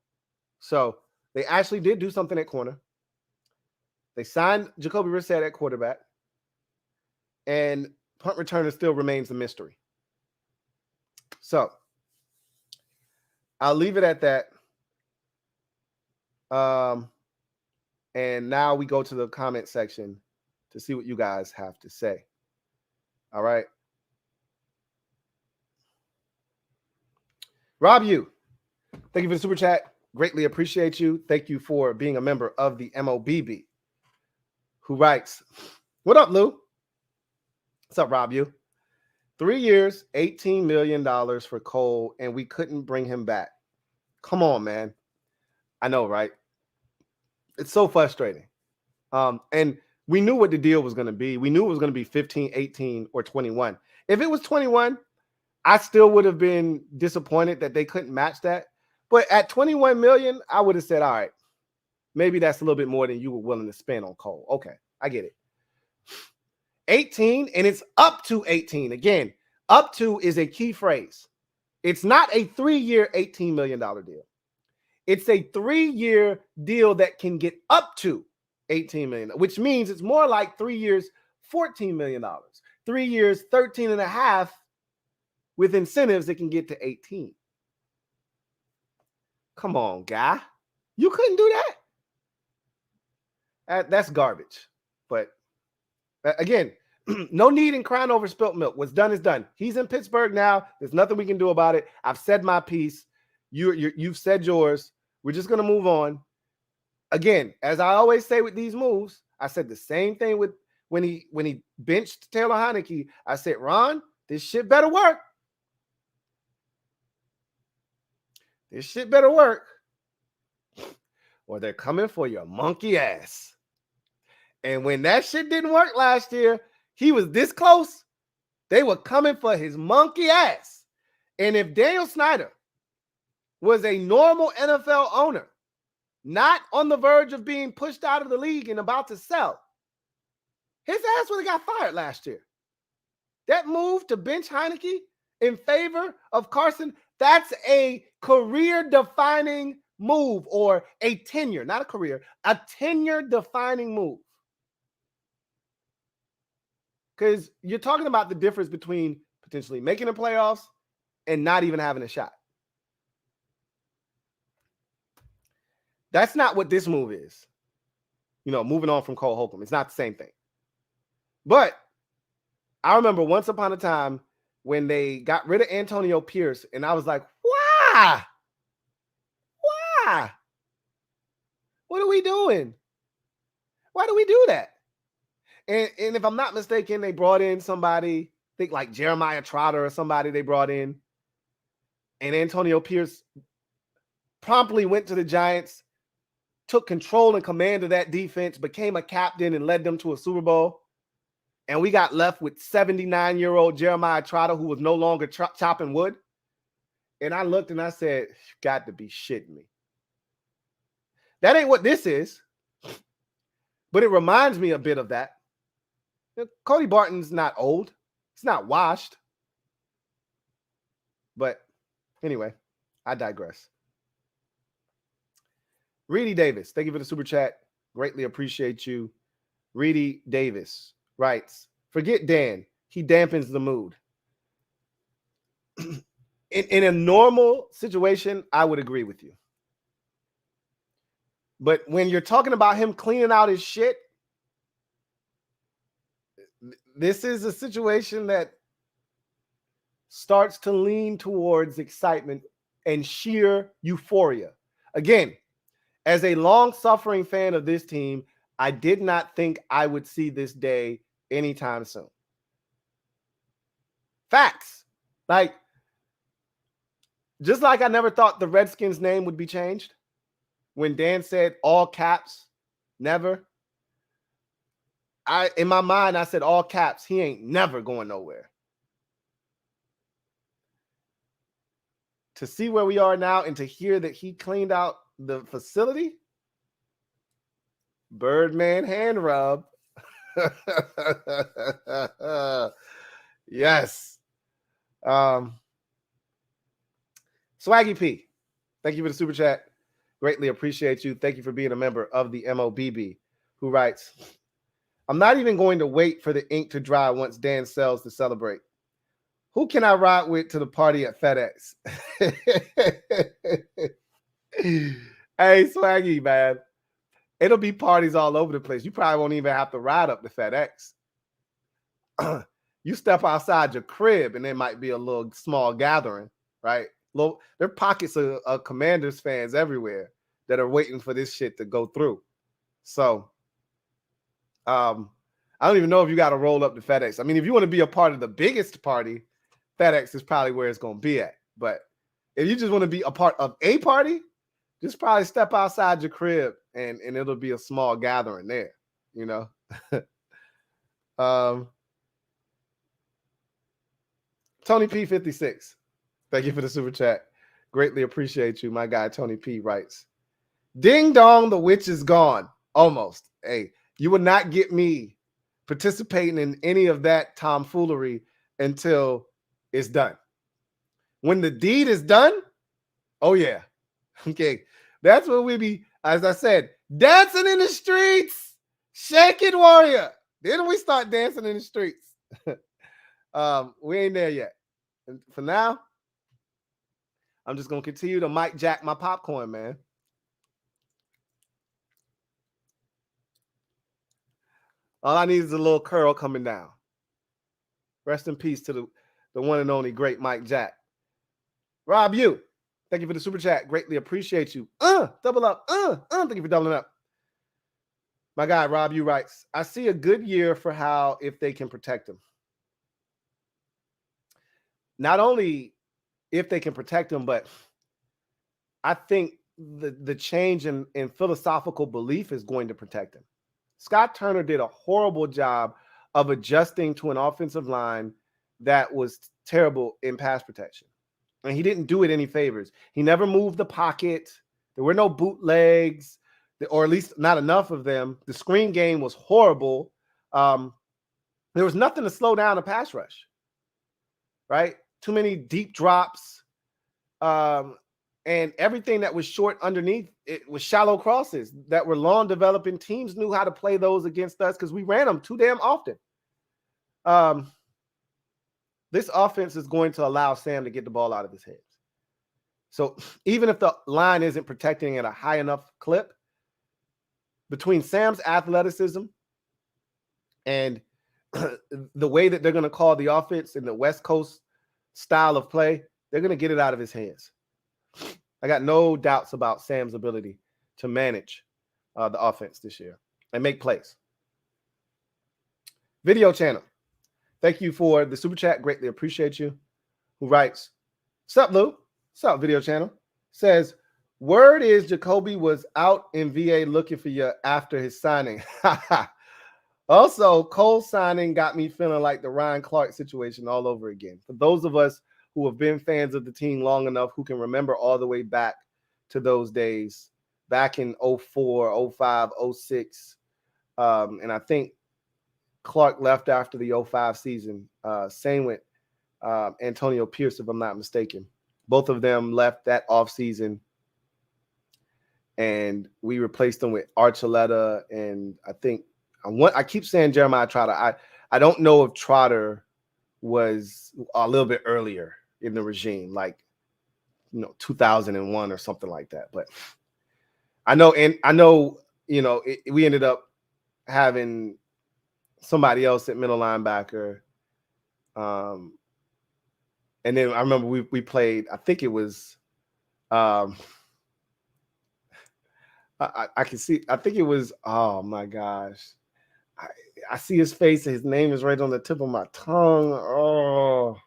So they actually did do something at corner. They signed Jacoby Brissett at quarterback, and punt returner still remains a mystery. So I'll leave it at that. And now we go to the comment section to see what you guys have to say. All right. Rob, thank you for the super chat. Greatly appreciate you. Thank you for being a member of the MOBB. Who writes, what up, Lou? What's up, Rob? 3 years, $18 million for Cole, and we couldn't bring him back. Come on, man. I know, right? It's so frustrating. And we knew what the deal was going to be. We knew it was going to be 15, 18, or 21. If it was 21, I still would have been disappointed that they couldn't match that. But at 21 million, I would have said, all right, maybe that's a little bit more than you were willing to spend on Cole. Okay, I get it. 18, and it's up to 18. Again, up to is a key phrase. It's not a 3-year, $18 million deal. It's a 3-year deal that can get up to $18 million, which means it's more like 3 years, $14 million. 3 years, 13 and a half with incentives that can get to 18. Come on, guy. You couldn't do that? That's garbage. But again, no need in crying over spilt milk. What's done is done. He's in Pittsburgh now. There's nothing we can do about it. I've said my piece. You've said yours. We're just going to move on. Again, as I always say with these moves, I said the same thing with when he benched Taylor Heineke. I said, Ron, this shit better work. This shit better work. or they're coming for your monkey ass. And when that shit didn't work last year, he was this close. They were coming for his monkey ass. And if Daniel Snyder was a normal NFL owner, not on the verge of being pushed out of the league and about to sell, his ass would have got fired last year. That move to bench Heineke in favor of Carson, that's a career-defining move, or a tenure, not a career, a tenure-defining move. Because you're talking about the difference between potentially making the playoffs and not even having a shot. That's not what this move is. You know, moving on from Cole Holcomb. It's not the same thing. But I remember once upon a time when they got rid of Antonio Pierce, and I was like, why? Why? What are we doing? Why do we do that? And if I'm not mistaken, they brought in somebody, I think like Jeremiah Trotter or somebody they brought in. And Antonio Pierce promptly went to the Giants, took control and command of that defense, became a captain, and led them to a Super Bowl. And we got left with 79-year-old Jeremiah Trotter, who was no longer chopping wood. And I looked and I said, you got to be shitting me. That ain't what this is. But it reminds me a bit of that. Cody Barton's not old. He's not washed. But anyway, I digress. Reedy Davis, thank you for the super chat. Greatly appreciate you. Reedy Davis writes, forget Dan. He dampens the mood. In a normal situation, I would agree with you. But when you're talking about him cleaning out his shit, this is a situation that starts to lean towards excitement and sheer euphoria. Again, as a long-suffering fan of this team, I did not think I would see this day anytime soon. Facts. Like, just like I never thought the Redskins' name would be changed when Dan said all caps, never. In my mind, I said all caps, he ain't never going nowhere. To see where we are now and to hear that he cleaned out the facility, Birdman hand rub. Yes. Swaggy P, thank you for the super chat. Greatly appreciate you. Thank you for being a member of the MOBB, who writes, I'm not even going to wait for the ink to dry once Dan sells to celebrate. Who can I ride with to the party at FedEx? Hey, Swaggy, man. It'll be parties all over the place. You probably won't even have to ride up to FedEx. You step outside your crib and there might be a little small gathering, right? There are pockets of Commanders fans everywhere that are waiting for this shit to go through. So, I don't even know if you got to roll up to FedEx. I mean, if you want to be a part of the biggest party, FedEx is probably where it's going to be at. But if you just want to be a part of a party, just probably step outside your crib and it'll be a small gathering there, you know. Tony P56, thank you for the super chat. Greatly appreciate you. My guy Tony P writes, ding dong, the witch is gone. Almost. Hey, you will not get me participating in any of that tomfoolery until it's done. When the deed is done, oh yeah. Okay. That's when we be, as I said, dancing in the streets. Shaking warrior. Then we start dancing in the streets. We ain't there yet. And for now, I'm just going to continue to mic jack my popcorn, man. All I need is a little curl coming down. Rest in peace to the one and only great Mike Jack. Rob, you. Thank you for the super chat. Greatly appreciate you. Double up. Thank you for doubling up. My guy, Rob, you writes, I see a good year for Howell if they can protect him. Not only if they can protect him, but I think the change in philosophical belief is going to protect him. Scott Turner did a horrible job of adjusting to an offensive line that was terrible in pass protection. And he didn't do it any favors. He never moved the pocket. There were no bootlegs, or at least not enough of them. The screen game was horrible. There was nothing to slow down a pass rush, right? Too many deep drops. And everything that was short underneath, it was shallow crosses that were long developing. Teams knew how to play those against us because we ran them too damn often. This offense is going to allow Sam to get the ball out of his hands. So even if the line isn't protecting at a high enough clip, between Sam's athleticism and the way that they're going to call the offense in the West Coast style of play, they're going to get it out of his hands. I got no doubts about Sam's ability to manage the offense this year and make plays. Video channel. Thank you for the super chat. Greatly appreciate you. Who writes, "Sup, Lou? Sup, video channel?" Says, "Word is Jacoby was out in VA looking for you after his signing." Also, Cole signing got me feeling like the Ryan Clark situation all over again. For those of us who have been fans of the team long enough, who can remember all the way back to those days, back in 04, 05, 06. And I think Clark left after the 05 season. Same with Antonio Pierce, if I'm not mistaken. Both of them left that offseason, and we replaced them with Archuleta, and I keep saying Jeremiah Trotter. I don't know if Trotter was a little bit earlier in the regime, like 2001 or something like that. But I know we ended up having somebody else at middle linebacker. And then I remember we played, I think it was I can see, I think it was, oh my gosh. I see his face. His name is right on the tip of my tongue. Oh,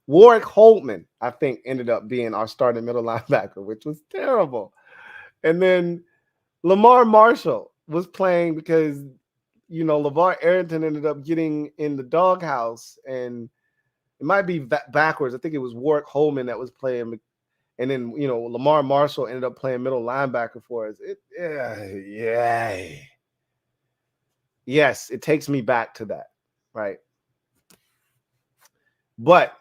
Warwick Holtman, I think, ended up being our starting middle linebacker, which was terrible. And then Lamar Marshall was playing because, LeVar Arrington ended up getting in the doghouse, and it might be backwards. I think it was Warwick Holman that was playing. And then, Lamar Marshall ended up playing middle linebacker for us. Yes, it takes me back to that, right? But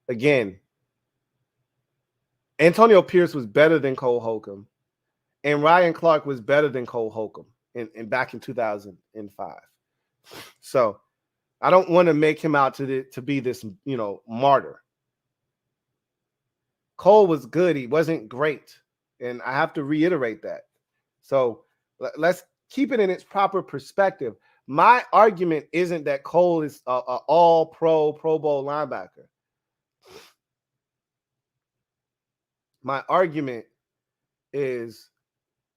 again, Antonio Pierce was better than Cole Holcomb, and Ryan Clark was better than Cole Holcomb in back in 2005. So I don't want to make him out to be this, martyr. Cole was good. He wasn't great, and I have to reiterate that. So let's keep it in its proper perspective. My argument isn't that Cole is a all-pro, Pro Bowl linebacker. My argument is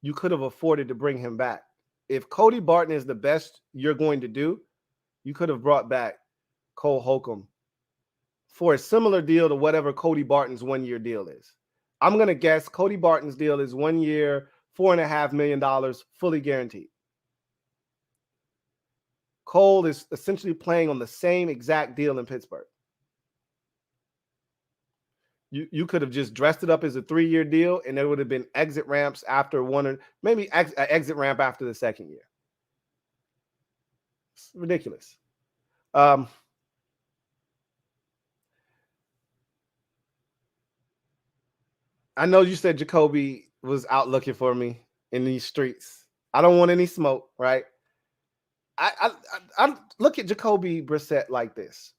you could have afforded to bring him back. If Cody Barton is the best you're going to do, you could have brought back Cole Holcomb for a similar deal to whatever Cody Barton's 1-year deal is. I'm going to guess Cody Barton's deal is 1 year, $4.5 million, fully guaranteed. Cole is essentially playing on the same exact deal in Pittsburgh. You could have just dressed it up as a 3-year deal, and there would have been exit ramps after one, or maybe an exit ramp after the second year. It's ridiculous. I know you said Jacoby was out looking for me in these streets. I don't want any smoke, right? I look at Jacoby Brissett like this,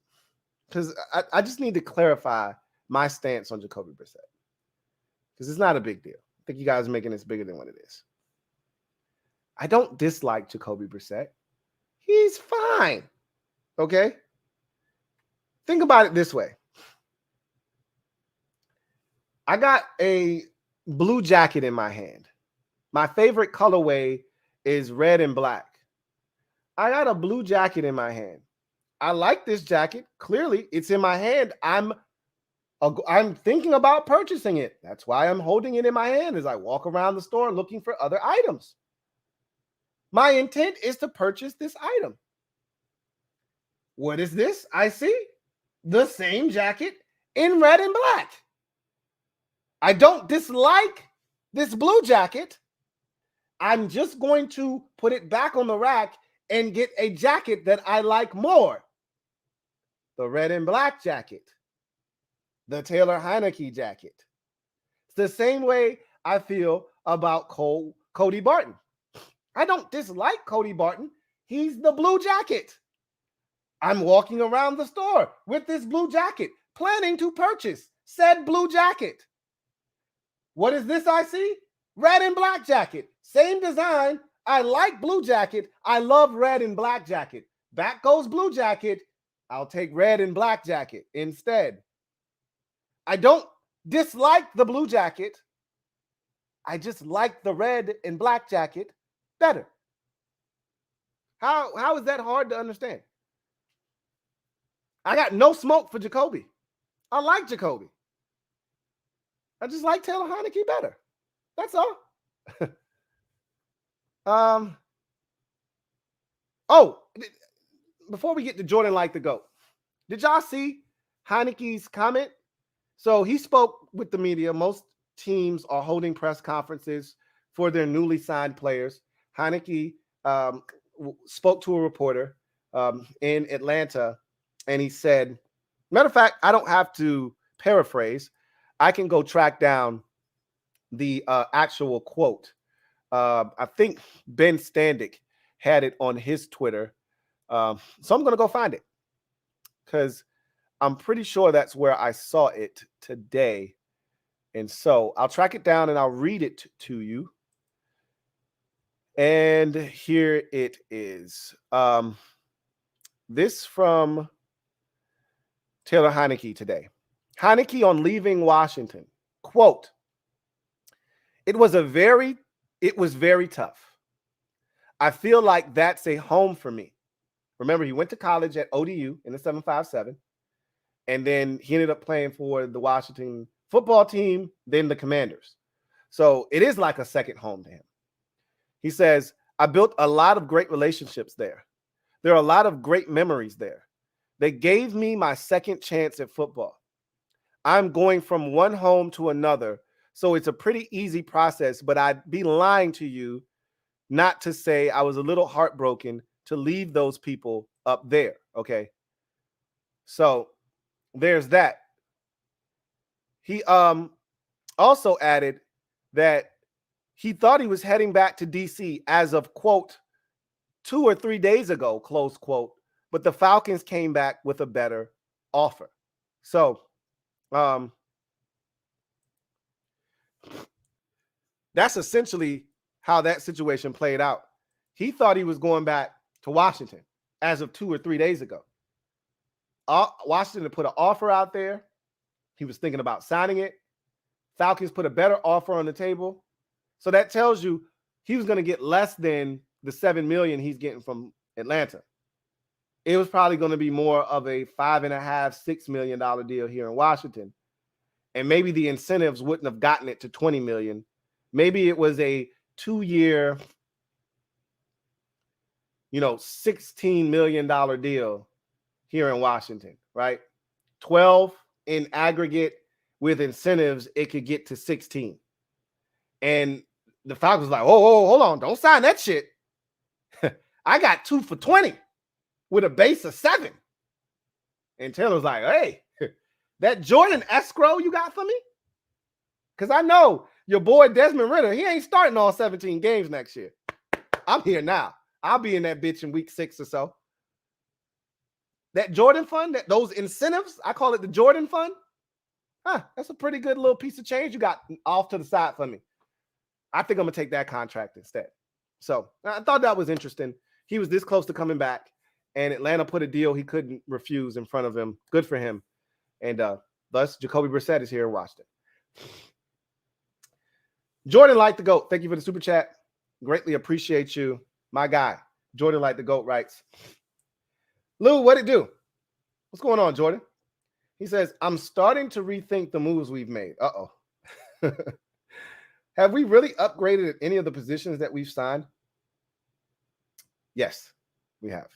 because I just need to clarify my stance on Jacoby Brissett, because it's not a big deal. I think you guys are making this bigger than what it is. I don't dislike Jacoby Brissett. He's fine. Okay? Think about it this way. I got a blue jacket in my hand. My favorite colorway is red and black. I got a blue jacket in my hand. I like this jacket. Clearly, it's in my hand. I'm I'm thinking about purchasing it. That's why I'm holding it in my hand as I walk around the store looking for other items. My intent is to purchase this item. What is this? I see the same jacket in red and black. I don't dislike this blue jacket. I'm just going to put it back on the rack and get a jacket that I like more. The red and black jacket. The Taylor Heineke jacket. It's the same way I feel about Cody Barton. I don't dislike Cody Barton. He's the blue jacket. I'm walking around the store with this blue jacket, planning to purchase said blue jacket. What is this I see? Red and black jacket. Same design. I like blue jacket. I love red and black jacket. Back goes blue jacket. I'll take red and black jacket instead. I don't dislike the blue jacket. I just like the red and black jacket better. How is that hard to understand? I got no smoke for Jacoby. I like Jacoby. I just like Taylor Heineke better. That's all. Before we get to Jordan like the GOAT, did y'all see Heineke's comment? So he spoke with the media. Most teams are holding press conferences for their newly signed players. Heineke spoke to a reporter in Atlanta, and he said, matter of fact, I don't have to paraphrase. I can go track down the actual quote. I think Ben Standick had it on his Twitter. So I'm going to go find it because I'm pretty sure that's where I saw it today. And so I'll track it down and I'll read it to you. And here it is. This from Taylor Heineke today. Heineke on leaving Washington. Quote, it was very tough. I feel like that's a home for me. Remember, he went to college at ODU in the 757, and then he ended up playing for the Washington football team, then the Commanders. So it is like a second home to him. He says, I built a lot of great relationships there. There are a lot of great memories there. They gave me my second chance at football. I'm going from one home to another, so it's a pretty easy process, but I'd be lying to you not to say I was a little heartbroken to leave those people up there, okay? So there's that. He also added that he thought he was heading back to D.C. as of, quote, 2 or 3 days ago, close quote, but the Falcons came back with a better offer. So that's essentially how that situation played out. He thought he was going back to Washington as of 2 or 3 days ago. Washington put an offer out there. He was thinking about signing it. Falcons put a better offer on the table. So that tells you he was going to get less than the $7 million he's getting from Atlanta. It was probably going to be more of a $5.5, $6 million deal here in Washington. And maybe the incentives wouldn't have gotten it to $20 million. Maybe it was a 2-year, $16 million deal here in Washington, right? 12 in aggregate with incentives, it could get to 16. And the Falcons like, oh, hold on, don't sign that shit. I got 2 for 20 with a base of 7. And Taylor's like, hey, that Jordan escrow you got for me? Because I know your boy Desmond Ridder, he ain't starting all 17 games next year. I'm here now. I'll be in that bitch in week 6 or so. That Jordan fund, those incentives, I call it the Jordan fund. That's a pretty good little piece of change you got off to the side for me. I think I'm going to take that contract instead. So I thought that was interesting. He was this close to coming back, and Atlanta put a deal he couldn't refuse in front of him. Good for him. And thus, Jacoby Brissett is here in Washington. Jordan like the GOAT. Thank you for the super chat. Greatly appreciate you. My guy, Jordan like the GOAT writes, Lou, what it do? What's going on, Jordan? He says, I'm starting to rethink the moves we've made. Uh-oh. Have we really upgraded at any of the positions that we've signed? Yes, we have.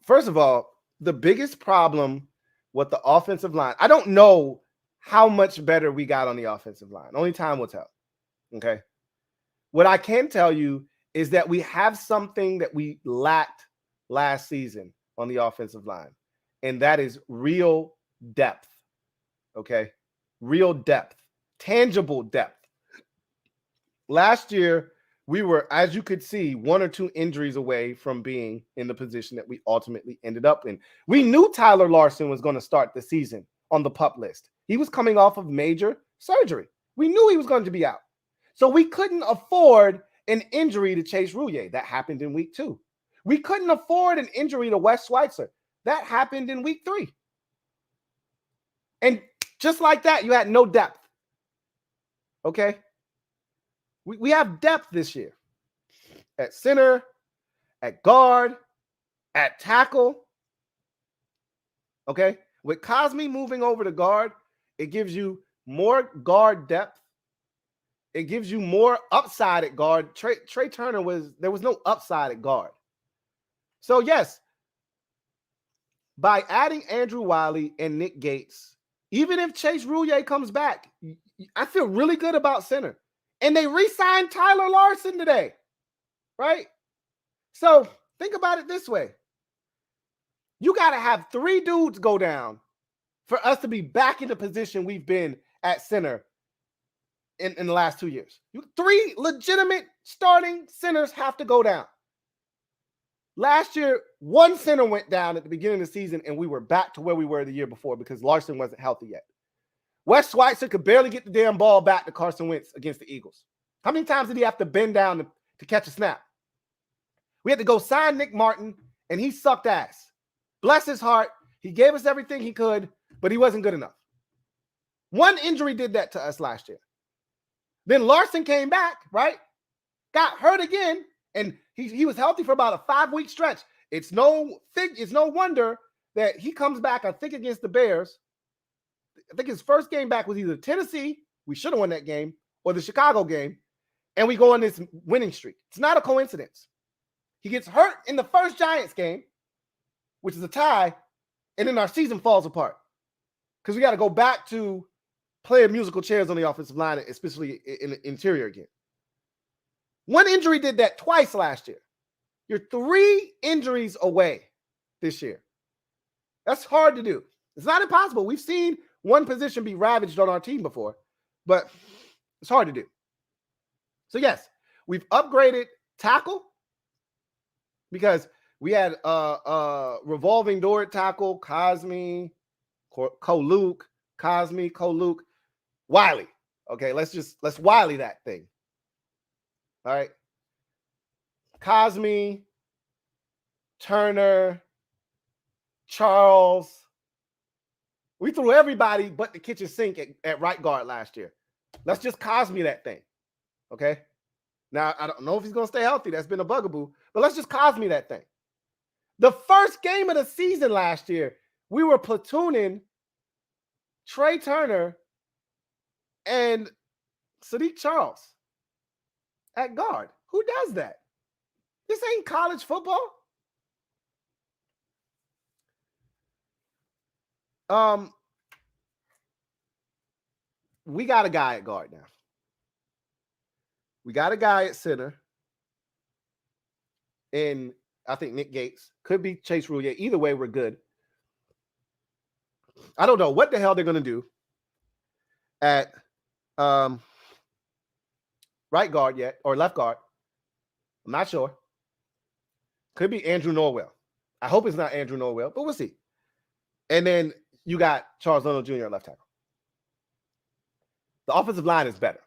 First of all, the biggest problem with the offensive line, I don't know how much better we got on the offensive line. Only time will tell. Okay. What I can tell you is that we have something that we lacked last season on the offensive line, and that is real depth. Okay. Real depth, tangible depth. Last year, we were, as you could see, 1 or 2 injuries away from being in the position that we ultimately ended up in. We knew Tyler Larsen was going to start the season on the PUP list. He was coming off of major surgery. We knew he was going to be out. So we couldn't afford an injury to Chase Roullier. That happened in week 2. We couldn't afford an injury to Wes Schweitzer. That happened in week 3. And just like that, you had no depth. Okay? We have depth this year at center, at guard, at tackle. Okay? With Cosme moving over to guard, it gives you more guard depth. It gives you more upside at guard. Trey Turner there was no upside at guard. So yes, by adding Andrew Wiley and Nick Gates, even if Chase Roullier comes back, I feel really good about center. And they re-signed Tyler Larsen today, right? So think about it this way. You got to have 3 dudes go down for us to be back in the position we've been at center in the last 2 years. 3 legitimate starting centers have to go down. Last year, 1 center went down at the beginning of the season, and we were back to where we were the year before because Larsen wasn't healthy yet. Wes Schweitzer could barely get the damn ball back to Carson Wentz against the Eagles. How many times did he have to bend down to catch a snap? We had to go sign Nick Martin, and he sucked ass. Bless his heart. He gave us everything he could, but he wasn't good enough. 1 injury did that to us last year. Then Larsen came back, right? Got hurt again, and he was healthy for about a 5-week stretch. It's no wonder that he comes back, I think, against the Bears. I think his first game back was either Tennessee, we should have won that game, or the Chicago game, and we go on this winning streak. It's not a coincidence. He gets hurt in the first Giants game, which is a tie, and then our season falls apart because we got to go back to playing musical chairs on the offensive line, especially in the interior again. 1 injury did that twice last year. You're 3 injuries away this year. That's hard to do. It's not impossible. We've seen one position be ravaged on our team before, but it's hard to do. So yes, we've upgraded tackle because we had revolving door at tackle, Cosme, Koluk, Cosme, Koluk, Wiley. Okay, let's Wiley that thing. All right. Cosme, Turner, Charles. We threw everybody but the kitchen sink at right guard last year. Let's just Cosme that thing. Okay. Now, I don't know if he's going to stay healthy. That's been a bugaboo. But let's just Cosme that thing. The first game of the season last year, we were platooning Trey Turner and Sadiq Charles at guard. Who does that? This ain't college football. We got a guy at guard now. We got a guy at center. And I think Nick Gates. Could be Chase Roullier. Either way, we're good. I don't know what the hell they're going to do at right guard yet, or left guard. I'm not sure. Could be Andrew Norwell. I hope it's not Andrew Norwell, but we'll see. And then you got Charles Leno Jr. at left tackle. The offensive line is better.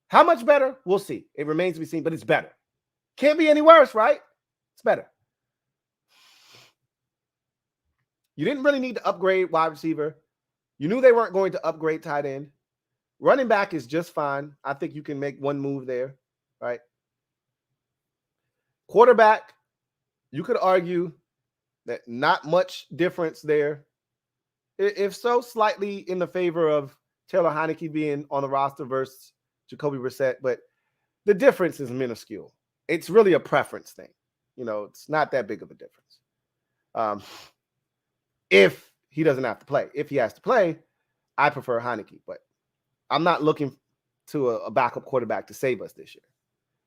How much better? We'll see. It remains to be seen, but it's better. Can't be any worse, right? It's better. You didn't really need to upgrade wide receiver. You knew they weren't going to upgrade tight end. Running back is just fine. I think you can make one move there, right? Quarterback, you could argue that not much difference there. If so, slightly in the favor of Taylor Heineke being on the roster versus Jacoby Brissett, but the difference is minuscule. It's really a preference thing. You know, it's not that big of a difference. If he doesn't have to play. If he has to play, I prefer Heineke, but I'm not looking to a backup quarterback to save us this year.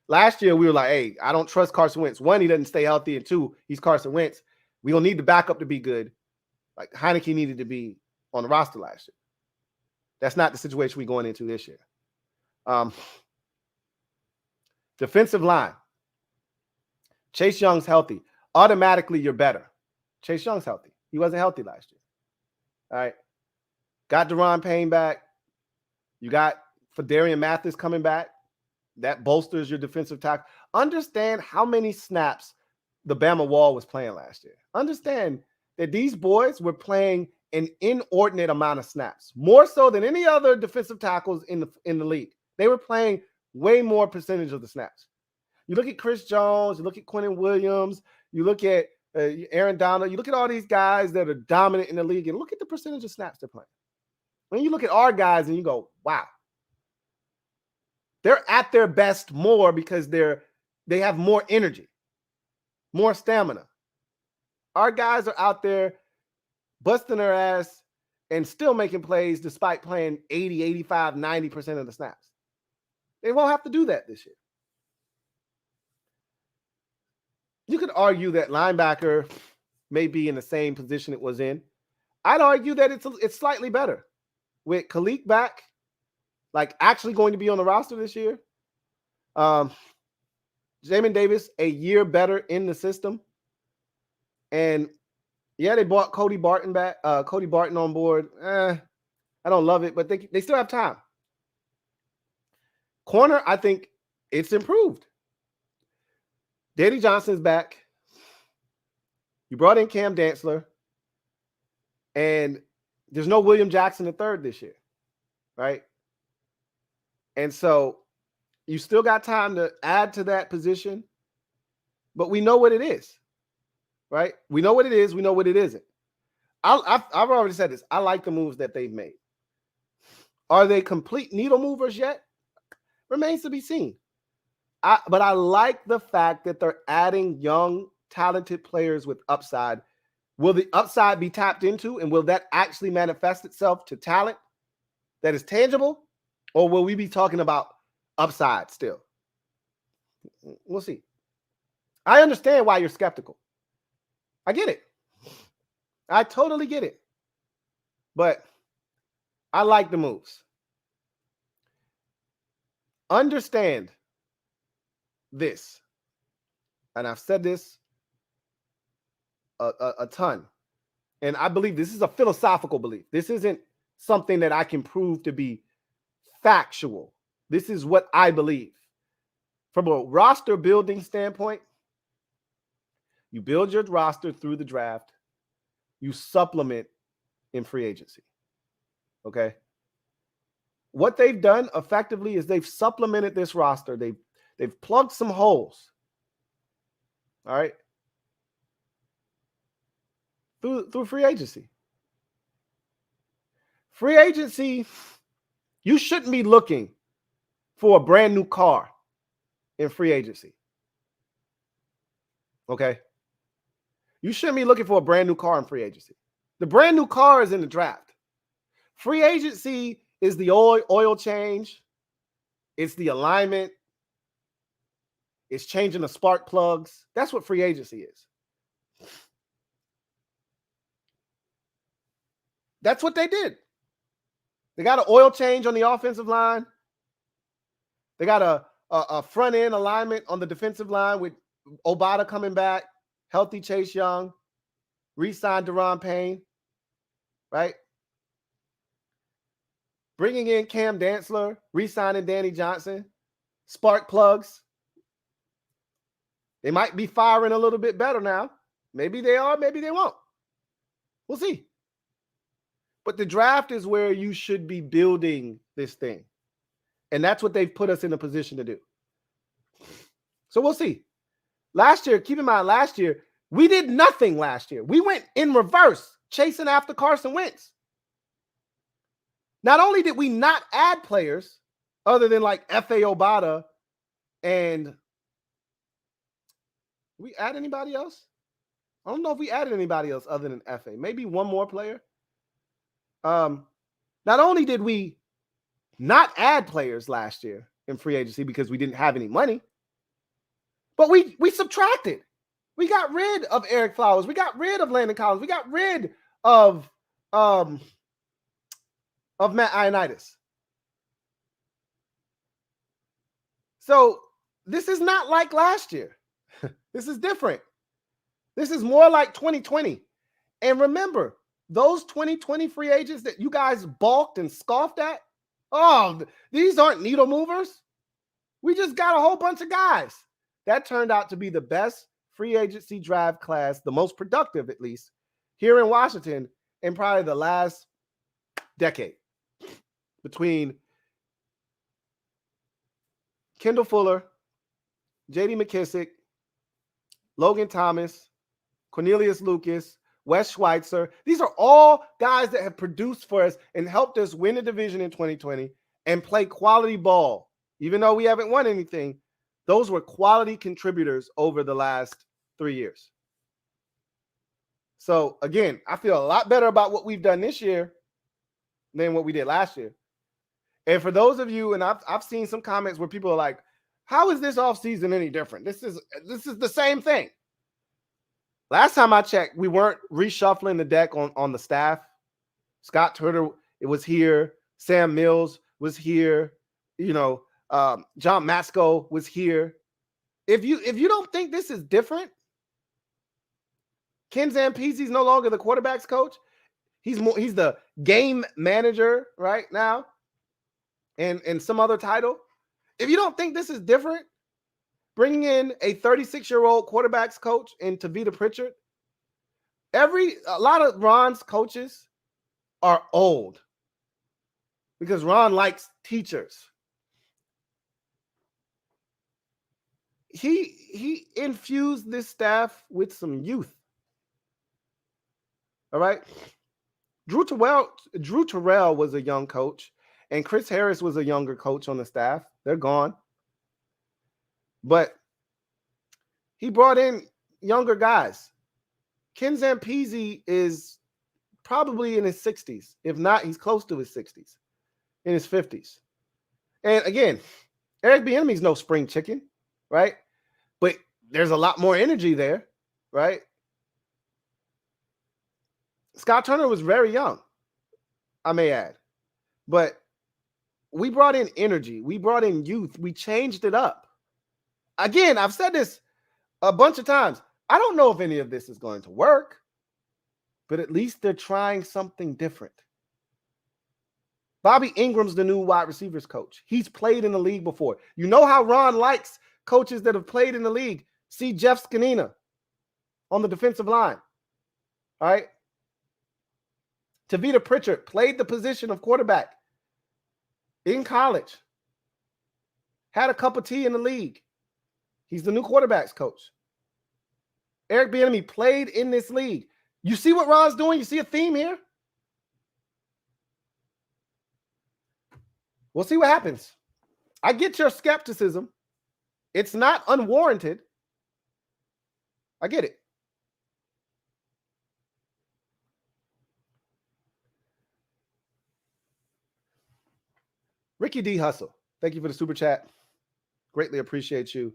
Last year, we were like, hey, I don't trust Carson Wentz. One, he doesn't stay healthy, and two, he's Carson Wentz. We don't need the backup to be good. Like Heineke needed to be on the roster last year. That's not the situation we're going into this year. Defensive line. Chase Young's healthy. Automatically, you're better. Chase Young's healthy. He wasn't healthy last year. All right. Got Daron Payne back. You got Fedarian Mathis coming back. That bolsters your defensive tackle. Understand how many snaps the Bama Wall was playing last year. Understand that these boys were playing an inordinate amount of snaps, more so than any other defensive tackles in the league. They were playing way more percentage of the snaps. You look at Chris Jones, you look at Quentin Williams, you look at Aaron Donald, you look at all these guys that are dominant in the league, and look at the percentage of snaps they're playing. When you look at our guys and you go, wow, they're at their best more because they have more energy, more stamina. Our guys are out there busting their ass and still making plays despite playing 80, 85, 90% of the snaps. They won't have to do that this year. You could argue that linebacker may be in the same position it was in. I'd argue that it's slightly better. With Khalid back, like actually going to be on the roster this year. Jamin Davis, a year better in the system. And yeah, they brought Cody Barton back, Cody Barton on board. I don't love it, but they still have time. Corner, I think it's improved. Danny Johnson's back. You brought in Cam Dantzler. And there's no William Jackson III this year, right? And so you still got time to add to that position, but we know what it is, right? We know what it is. We know what it isn't. I've already said this. I like the moves that they've made. Are they complete needle movers yet? Remains to be seen. But I like the fact that they're adding young, talented players with upside. Will the upside be tapped into, and will that actually manifest itself to talent that is tangible, or will we be talking about upside still? We'll see. I understand why you're skeptical. I get it. I totally get it. But I like the moves. Understand this, and I've said this a ton, and I believe this is a philosophical belief. This isn't something that I can prove to be factual. This is what I believe. From a roster building standpoint, you build your roster through the draft. You supplement in free agency. Okay? What they've done effectively is they've supplemented this roster. They've plugged some holes. All right? Through free agency. Free agency, you shouldn't be looking for a brand new car in free agency. Okay? You shouldn't be looking for a brand new car in free agency. The brand new car is in the draft. Free agency is the oil change. It's the alignment. It's changing the spark plugs. That's what free agency is. That's what they did. They got an oil change on the offensive line. They got a front end alignment on the defensive line with Obata coming back, healthy Chase Young, re-signed Daron Payne, right? Bringing in Cam Dantzler, re-signing Danny Johnson, spark plugs. They might be firing a little bit better now. Maybe they are, maybe they won't. We'll see. But the draft is where you should be building this thing. And that's what they've put us in a position to do. So we'll see. Last year, keep in mind, last year, we did nothing last year. We went in reverse, chasing after Carson Wentz. Not only did we not add players other than like F.A. Obata, and we add anybody else? I don't know if we added anybody else other than F.A. Maybe one more player. Not only did we not add players last year in free agency because we didn't have any money, but we subtracted. We got rid of Eric Flowers. We got rid of Landon Collins. We got rid of Matt Ioannidis. So this is not like last year. This is different. This is more like 2020. And remember, those 2020 free agents that you guys balked and scoffed at, oh, these aren't needle movers. We just got a whole bunch of guys. That turned out to be the best free agency draft class, the most productive at least, here in Washington in probably the last decade. Between Kendall Fuller, J.D. McKissick, Logan Thomas, Cornelius Lucas, Wes Schweitzer. These are all guys that have produced for us and helped us win the division in 2020 and play quality ball. Even though we haven't won anything, those were quality contributors over the last 3 years. So, again, I feel a lot better about what we've done this year than what we did last year. And for those of you, and I've seen some comments where people are like, how is this offseason any different? This is the same thing. Last time I checked, we weren't reshuffling the deck on the staff. Scott Turner, it was here. Sam Mills was here. John Masco was here. If you don't think this is different, Ken Zampese's no longer the quarterback's coach. He's the game manager right now, and some other title. If you don't think this is different, bringing in a 36-year-old quarterback's coach in Tavita Pritchard. A lot of Ron's coaches are old because Ron likes teachers. He infused this staff with some youth. All right. Drew Terrell was a young coach, and Chris Harris was a younger coach on the staff. They're gone. But he brought in younger guys. Ken Zampese is probably in his 60s. If not, he's close to his 60s, in his 50s. And again, Eric Bieniemy's no spring chicken, right? But there's a lot more energy there, right? Scott Turner was very young, I may add. But we brought in energy. We brought in youth. We changed it up. Again, I've said this a bunch of times. I don't know if any of this is going to work, but at least they're trying something different. Bobby Ingram's the new wide receivers coach. He's played in the league before. You know how Ron likes coaches that have played in the league. See Jeff Scanina on the defensive line. All right. Tavita Pritchard played the position of quarterback in college. Had a cup of tea in the league. He's the new quarterback's coach. Eric Bieniemy played in this league. You see what Ron's doing? You see a theme here? We'll see what happens. I get your skepticism. It's not unwarranted. I get it. Ricky D. Hustle, thank you for the super chat. Greatly appreciate you.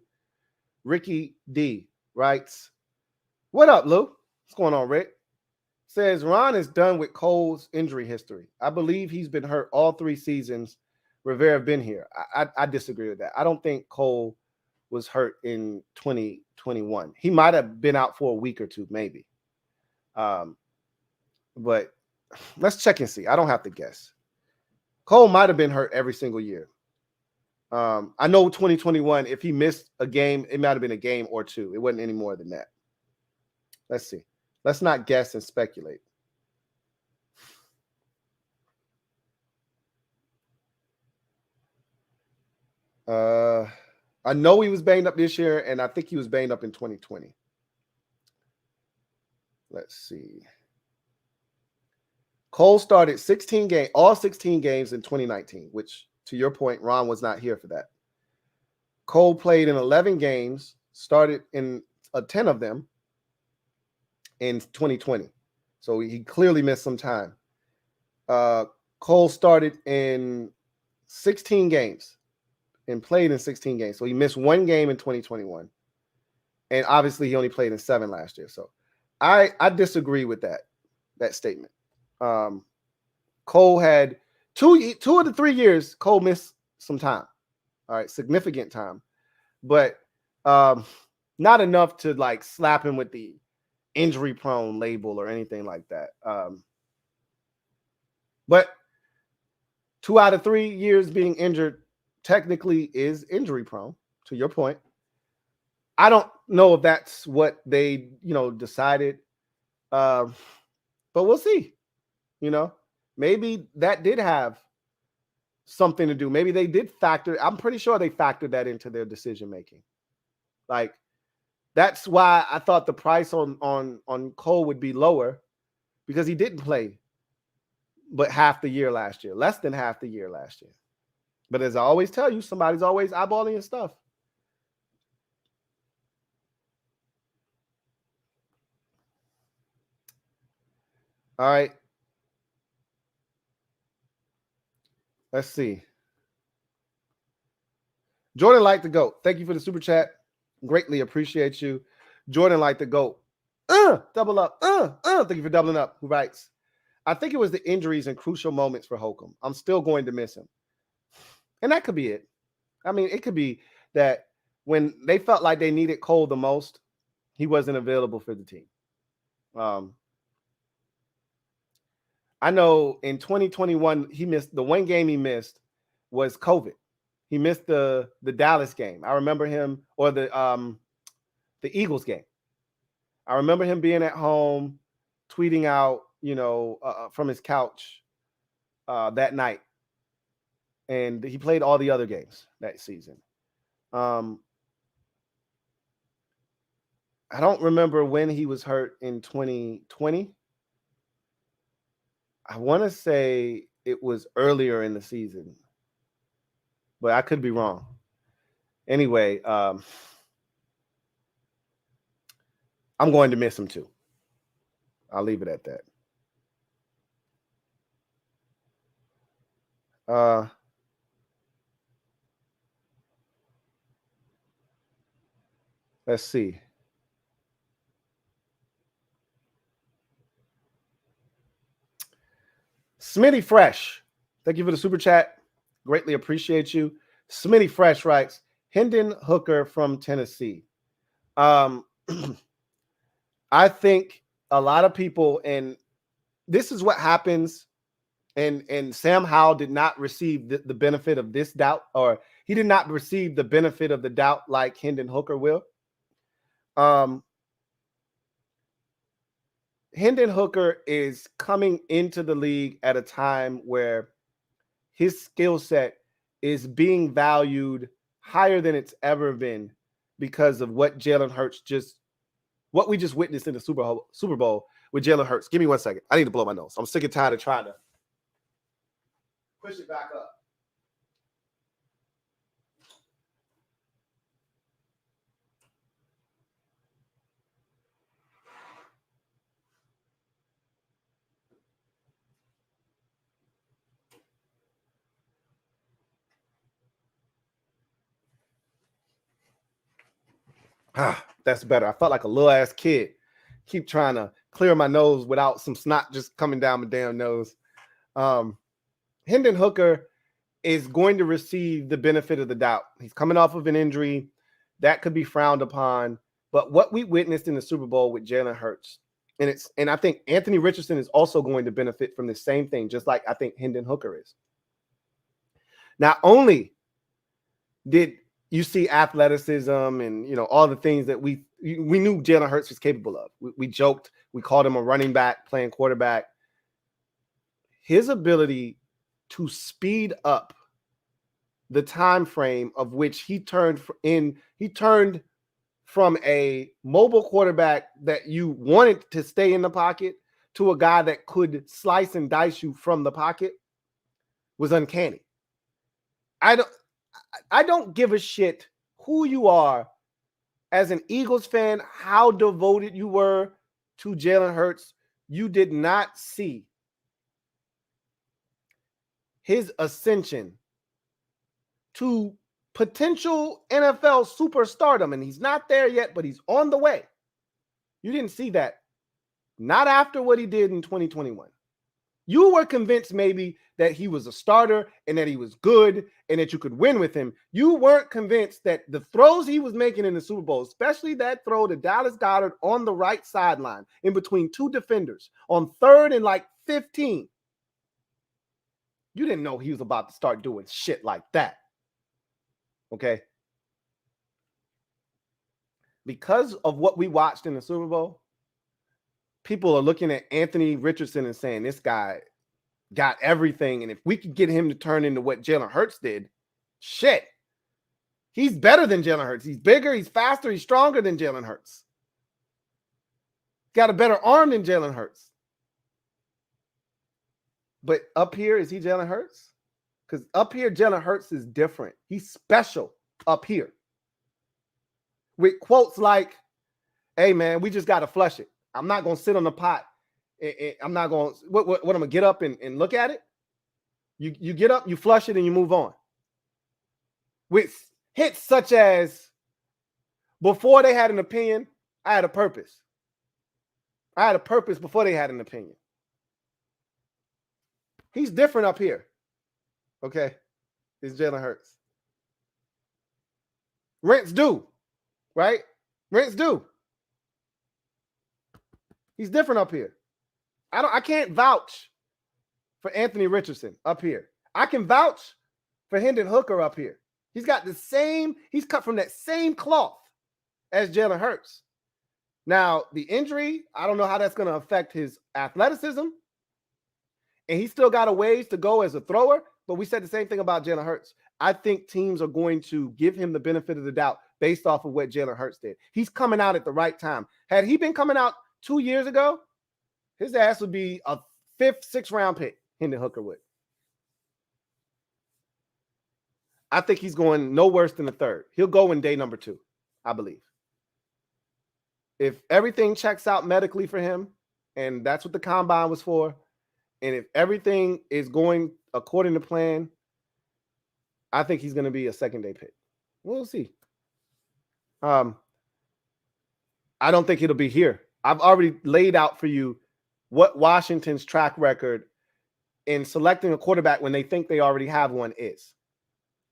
Ricky D. writes, what up, Lou? What's going on, Rick? Says, Ron is done with Cole's injury history. I believe he's been hurt all 3 seasons Rivera been here. I disagree with that. I don't think Cole was hurt in 2021. He might have been out for a week or two, maybe. But let's check and see. I don't have to guess. Cole might have been hurt every single year. I know 2021, if he missed a game, it might have been a game or 2. It wasn't any more than that. Let's see. Let's not guess and speculate. I know he was banged up this year, and I think he was banged up in 2020. Let's see. Cole started 16 games, all 16 games in 2019, which, to your point, Ron was not here for that. Cole played in 11 games, started in 10 of them in 2020. So he clearly missed some time. Cole started in 16 games and played in 16 games. So he missed one game in 2021. And obviously he only played in 7 last year. So I disagree with that statement. Cole had two of the 3 years, Cole missed some time. All right, significant time. But not enough to like slap him with the injury prone label or anything like that. But 2 out of 3 years being injured technically is injury prone, to your point. I don't know if that's what they, decided. But we'll see. Maybe that did have something to do. Maybe they did factor. I'm pretty sure they factored that into their decision making. Like, that's why I thought the price on Cole would be lower, because he didn't play but half the year last year, less than half the year last year. But as I always tell you, somebody's always eyeballing your stuff. All right. Let's see. Jordan like the GOAT. Thank you for the super chat. Greatly appreciate you. Jordan like the GOAT. Double up. Thank you for doubling up. Who writes? I think it was the injuries and crucial moments for Holcomb. I'm still going to miss him. And that could be it. I mean, it could be that when they felt like they needed Cole the most, he wasn't available for the team. I know in 2021, he missed the one game he missed was COVID. He missed the Dallas game. I remember him, or the Eagles game. I remember him being at home, tweeting out, from his couch that night. And he played all the other games that season. I don't remember when he was hurt in 2020. I want to say it was earlier in the season, but I could be wrong. Anyway, I'm going to miss him too. I'll leave it at that. Let's see. Smitty Fresh, thank you for the super chat. Greatly appreciate you. Smitty Fresh writes, Hendon Hooker from Tennessee. I think a lot of people, and this is what happens, and Sam Howell did not receive the benefit of this doubt, or he did not receive the benefit of the doubt like Hendon Hooker will. Hendon Hooker is coming into the league at a time where his skill set is being valued higher than it's ever been because of what Jalen Hurts what we just witnessed in the Super Bowl with Jalen Hurts. Give me 1 second. I need to blow my nose. I'm sick and tired of trying to push it back up. That's better. I felt like a little ass kid. Keep trying to clear my nose without some snot just coming down my damn nose. Hendon Hooker is going to receive the benefit of the doubt. He's coming off of an injury that could be frowned upon. But what we witnessed in the Super Bowl with Jalen Hurts, and I think Anthony Richardson is also going to benefit from the same thing, just like I think Hendon Hooker is. Not only did you see athleticism and all the things that we knew Jalen Hurts was capable of. We joked, we called him a running back playing quarterback. His ability to speed up the time frame of which he turned from a mobile quarterback that you wanted to stay in the pocket to a guy that could slice and dice you from the pocket was uncanny. I don't give a shit who you are as an Eagles fan, how devoted you were to Jalen Hurts. You did not see his ascension to potential NFL superstardom, and he's not there yet, but he's on the way. You didn't see that. Not after what he did in 2021. You were convinced maybe that he was a starter and that he was good and that you could win with him. You weren't convinced that the throws he was making in the Super Bowl, especially that throw to Dallas Goedert on the right sideline in between two defenders on 3rd and like 15. You didn't know he was about to start doing shit like that. Okay? Because of what we watched in the Super Bowl, people are looking at Anthony Richardson and saying this guy got everything. And if we could get him to turn into what Jalen Hurts did, shit, he's better than Jalen Hurts. He's bigger, he's faster, he's stronger than Jalen Hurts. Got a better arm than Jalen Hurts. But up here, is he Jalen Hurts? Because up here, Jalen Hurts is different. He's special up here. With quotes like, hey, man, we just got to flush it. I'm not going to sit on the pot. I'm not going to, what I'm going to get up and look at it? You get up, you flush it, and you move on. With hits such as, before they had an opinion, I had a purpose. I had a purpose before they had an opinion. He's different up here. Okay? It's Jalen Hurts. Rent's due. Right? Rent's due. He's different up here. I can't vouch for Anthony Richardson up here. I can vouch for Hendon Hooker up here. He's got the same, he's cut from that same cloth as Jalen Hurts. Now, the injury, I don't know how that's going to affect his athleticism. And he's still got a ways to go as a thrower, but we said the same thing about Jalen Hurts. I think teams are going to give him the benefit of the doubt based off of what Jalen Hurts did. He's coming out at the right time. Had he been coming out 2 years ago, his ass would be a 5th, 6th round pick. Hendon Hooker would. I think he's going no worse than the 3rd. He'll go in day number 2, I believe. If everything checks out medically for him, and that's what the combine was for, and if everything is going according to plan, I think he's going to be a 2nd day pick. We'll see. I don't think it'll be here. I've already laid out for you what Washington's track record in selecting a quarterback when they think they already have one is.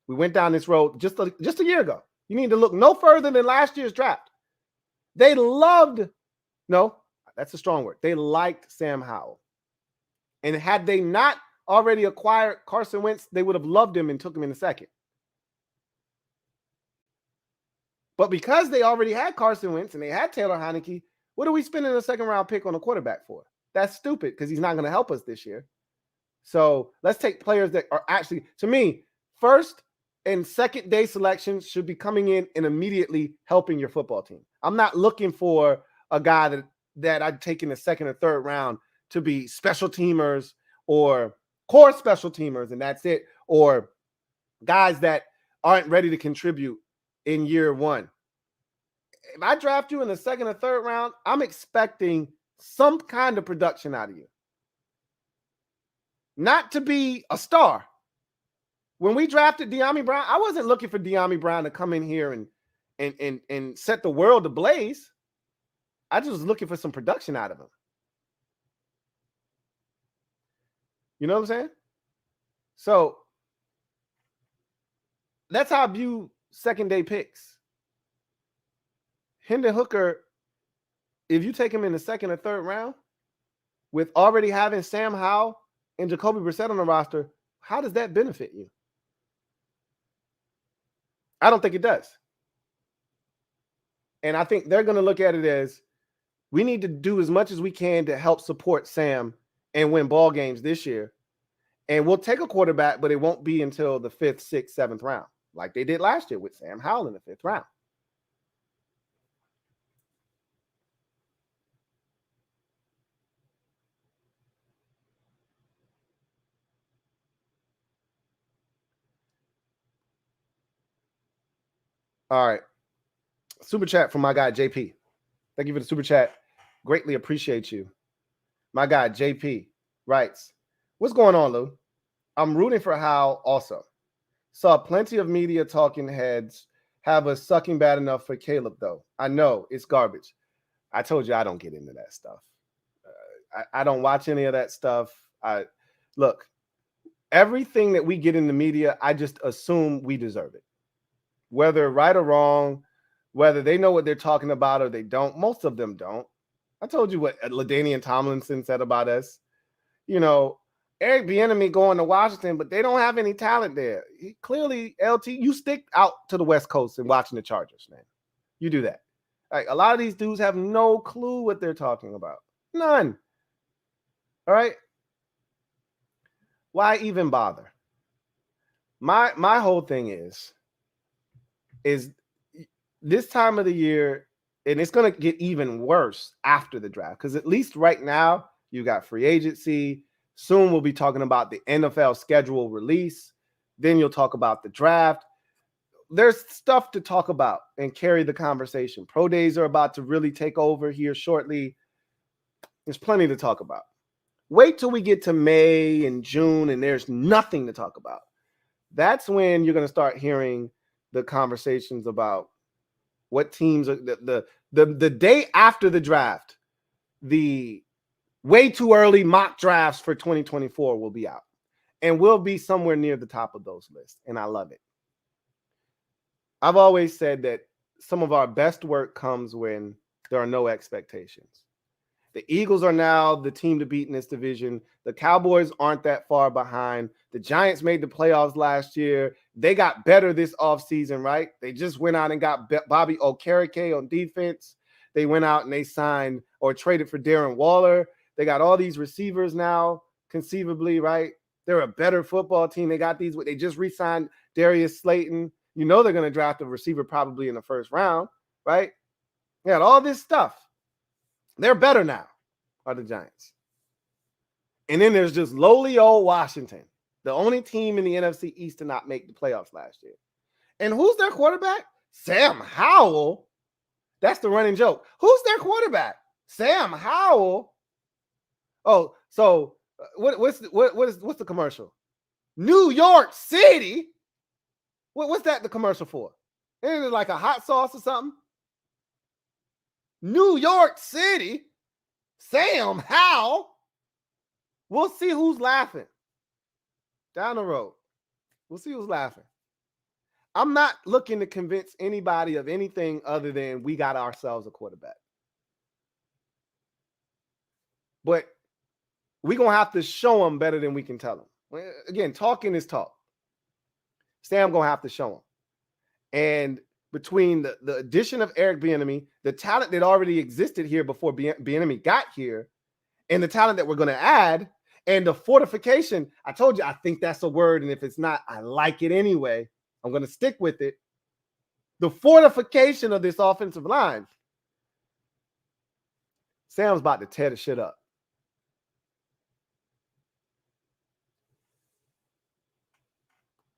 We went down this road just a year ago. You need to look no further than last year's draft. They loved, no, that's a strong word. They liked Sam Howell. And had they not already acquired Carson Wentz, they would have loved him and took him in the 2nd. But because they already had Carson Wentz and they had Taylor Heineke, what are we spending a 2nd round pick on a quarterback for? That's stupid because he's not going to help us this year. So let's take players that are actually, to me, 1st and 2nd day selections should be coming in and immediately helping your football team. I'm not looking for a guy that I'd take in the 2nd or 3rd round to be special teamers or core special teamers, and that's it, or guys that aren't ready to contribute in year 1. If I draft you in the 2nd or 3rd round, I'm expecting some kind of production out of you. Not to be a star. When we drafted De'Ami Brown, I wasn't looking for De'Ami Brown to come in here and set the world ablaze. I just was looking for some production out of him. You know what I'm saying? So that's how I view 2nd day picks. Hendon Hooker, if you take him in the 2nd or 3rd round with already having Sam Howell and Jacoby Brissett on the roster, how does that benefit you? I don't think it does. And I think they're going to look at it as we need to do as much as we can to help support Sam and win ball games this year. And we'll take a quarterback, but it won't be until the 5th, 6th, 7th round, like they did last year with Sam Howell in the 5th round. All right. Super chat from my guy, JP. Thank you for the super chat. Greatly appreciate you. My guy, JP, writes, what's going on, Lou? I'm rooting for Howell also. Saw plenty of media talking heads have us sucking bad enough for Caleb, though. I know it's garbage. I told you I don't get into that stuff. I don't watch any of that stuff. Look, everything that we get in the media, I just assume we deserve it. Whether right or wrong, whether they know what they're talking about or they don't. Most of them don't. I told you what LaDainian Tomlinson said about us. You know, Eric Bieniemy going to Washington, but they don't have any talent there. Clearly, LT, you stick out to the West Coast and watching the Chargers, man. You do that. Like, a lot of these dudes have no clue what they're talking about. None. All right. Why even bother? My whole thing is this time of the year, and it's going to get even worse after the draft, because at least right now you got free agency. Soon we'll be talking about the NFL schedule release. Then you'll talk about the draft. There's stuff to talk about and carry the conversation. Pro days are about to really take over here shortly. There's plenty to talk about. Wait till we get to May and June and there's nothing to talk about. That's when you're going to start hearing the conversations about what teams are the day after the draft. The way too early mock drafts for 2024 will be out, and we'll be somewhere near the top of those lists. And I love it. I've always said that some of our best work comes when there are no expectations. The Eagles are now the team to beat in this division. The Cowboys aren't that far behind. The Giants made the playoffs last year. They got better this offseason, right? They just went out and got Bobby Okereke on defense. They went out and they signed or traded for Darren Waller. They got all these receivers now, conceivably, right? They're a better football team. They got these. They just re-signed Darius Slayton. You know they're going to draft a receiver probably in the first round, right? They got all this stuff. They're better now, are the Giants. And then there's just lowly old Washington, the only team in the NFC East to not make the playoffs last year. And who's their quarterback? Sam Howell. That's the running joke. Who's their quarterback? Sam Howell. Oh, so what's the commercial? New York City. What's that the commercial for? Isn't it like a hot sauce or something? New York City. Sam Howell. We'll see who's laughing down the road. We'll see who's laughing. I'm not looking to convince anybody of anything other than we got ourselves a quarterback. But we're going to have to show them better than we can tell them. Again, talking is talk. Sam going to have to show them. And between the addition of Eric Bieniemy, the talent that already existed here before Bieniemy got here, and the talent that we're going to add, and the fortification, I told you, I think that's a word. And if it's not, I like it anyway. I'm going to stick with it. The fortification of this offensive line. Sam's about to tear the shit up.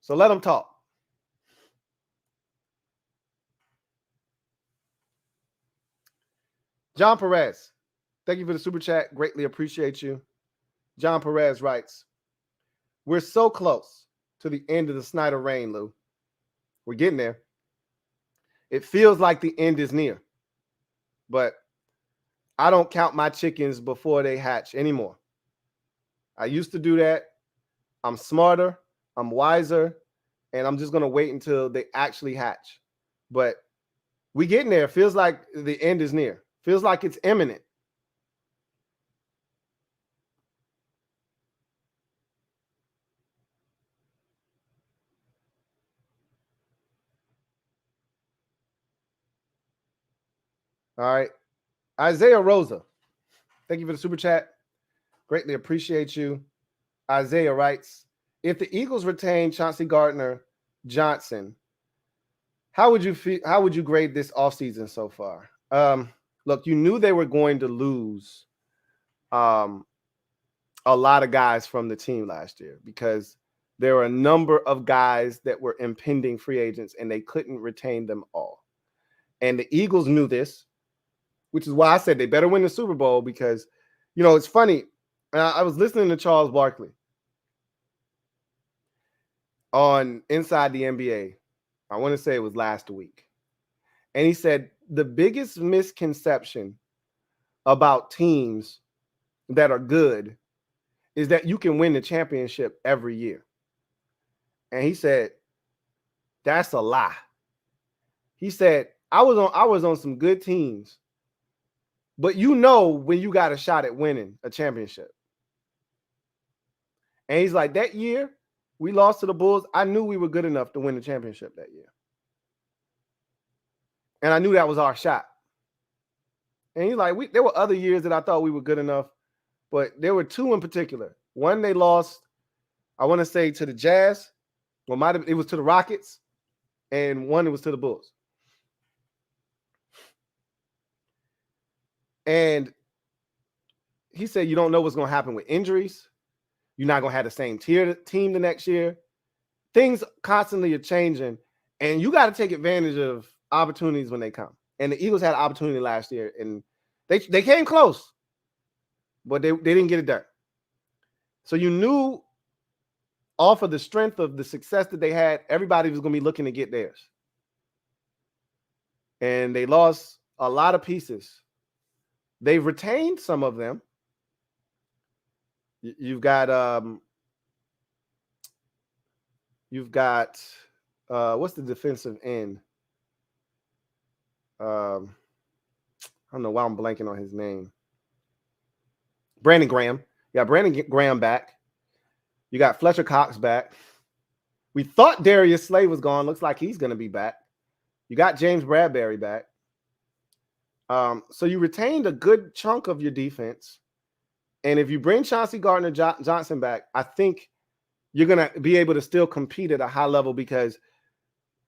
So let him talk. John Perez, thank you for the super chat. Greatly appreciate you. John Perez writes, we're so close to the end of the Snyder reign, Lou. We're getting there. It feels like the end is near. But I don't count my chickens before they hatch anymore. I used to do that. I'm smarter. I'm wiser. And I'm just going to wait until they actually hatch. But we getting there. It feels like the end is near. Feels like it's imminent. All right. Isaiah Rosa, thank you for the super chat. Greatly appreciate you. Isaiah writes, if the Eagles retain Chauncey Gardner-Johnson, how would you feel? How would you grade this offseason so far? Look, you knew they were going to lose a lot of guys from the team last year because there were a number of guys that were impending free agents, and they couldn't retain them all. And the Eagles knew this, which is why I said they better win the Super Bowl because, you know, it's funny. I was listening to Charles Barkley on Inside the NBA. I want to say it was last week. And he said the biggest misconception about teams that are good is that you can win the championship every year. And he said, that's a lie. He said, I was on some good teams, but you know when you got a shot at winning a championship. And he's like, that year we lost to the Bulls, I knew we were good enough to win the championship that year. And I knew that was our shot. And he's like, there were other years that I thought we were good enough, but there were two in particular. One, they lost, I want to say, to the Jazz. Well, it was to the Rockets. And one, it was to the Bulls. And he said, you don't know what's going to happen with injuries. You're not going to have the same team the next year. Things constantly are changing, and you got to take advantage of opportunities when they come. And the Eagles had an opportunity last year, and they came close, but they didn't get it done. So you knew off of the strength of the success that they had, everybody was going to be looking to get theirs. And they lost a lot of pieces. They've retained some of them. You've got what's the defensive end? I don't know why I'm blanking on his name. Brandon Graham. You got Brandon Graham back. You got Fletcher Cox back. We thought Darius Slay was gone. Looks like he's going to be back. You got James Bradbury back. So you retained a good chunk of your defense. And if you bring Chauncey Gardner-Johnson back, I think you're going to be able to still compete at a high level because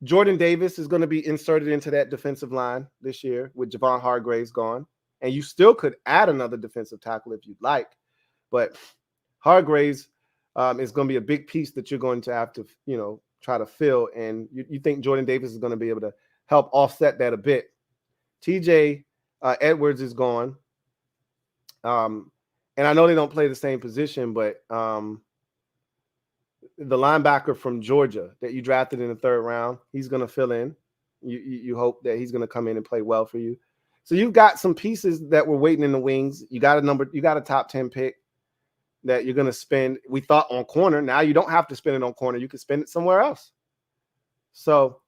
Jordan Davis is going to be inserted into that defensive line this year with Javon Hargraves gone. And you still could add another defensive tackle if you'd like. But Hargraves is going to be a big piece that you're going to have to, try to fill. And you think Jordan Davis is going to be able to help offset that a bit. TJ Edwards is gone. And I know they don't play the same position, but the linebacker from Georgia that you drafted in the third round, he's going to fill in. You hope that he's going to come in and play well for you. So you've got some pieces that were waiting in the wings. You got a top 10 pick that you're going to spend. We thought on corner. Now you don't have to spend it on corner. You can spend it somewhere else. So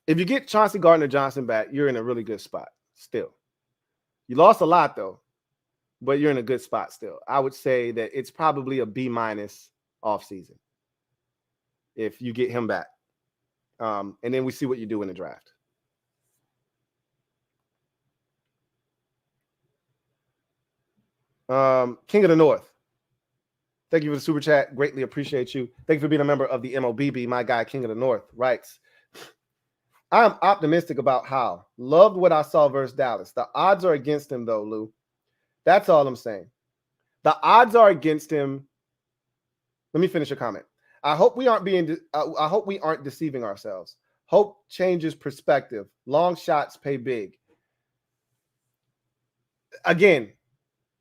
if you get Chauncey Gardner-Johnson back, you're in a really good spot still. You lost a lot though, but you're in a good spot still. I would say that it's probably a B- offseason if you get him back. And then we see what you do in the draft. King of the North. Thank you for the super chat. Greatly appreciate you. Thank you for being a member of the MOBB. My guy, King of the North, writes, I am optimistic about Howell. Loved what I saw versus Dallas. The odds are against him, though, Lou. That's all I'm saying. The odds are against him. Let me finish your comment. I hope we aren't deceiving ourselves. Hope changes perspective. Long shots pay big. Again,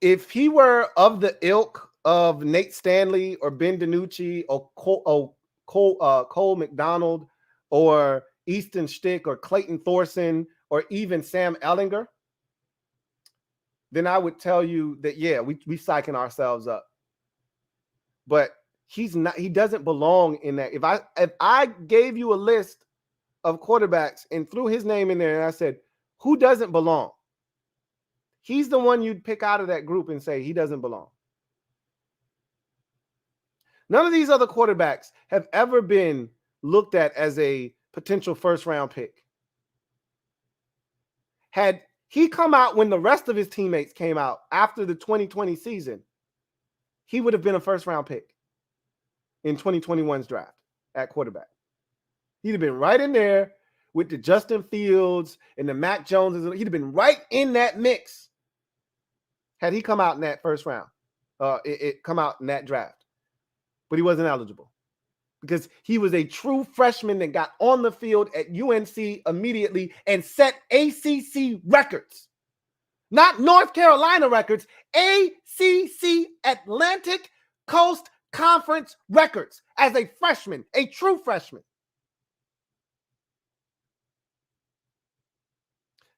if he were of the ilk of Nate Stanley or Ben DiNucci or Cole McDonald or Easton Stick or Clayton Thorson or even Sam Ehlinger, then I would tell you that, yeah, we psyching ourselves up. But he's not. He doesn't belong in that. If I gave you a list of quarterbacks and threw his name in there and I said, who doesn't belong? He's the one you'd pick out of that group and say he doesn't belong. None of these other quarterbacks have ever been looked at as a potential first-round pick. Had he come out when the rest of his teammates came out after the 2020 season, he would have been a first-round pick in 2021's draft at quarterback. He'd have been right in there with the Justin Fields and the Mac Joneses. He'd have been right in that mix had he come out in that first round. It come out in that draft. But he wasn't eligible. because he was a true freshman that got on the field at UNC immediately and set ACC records. Not North Carolina records, ACC, Atlantic Coast Conference records as a freshman, a true freshman.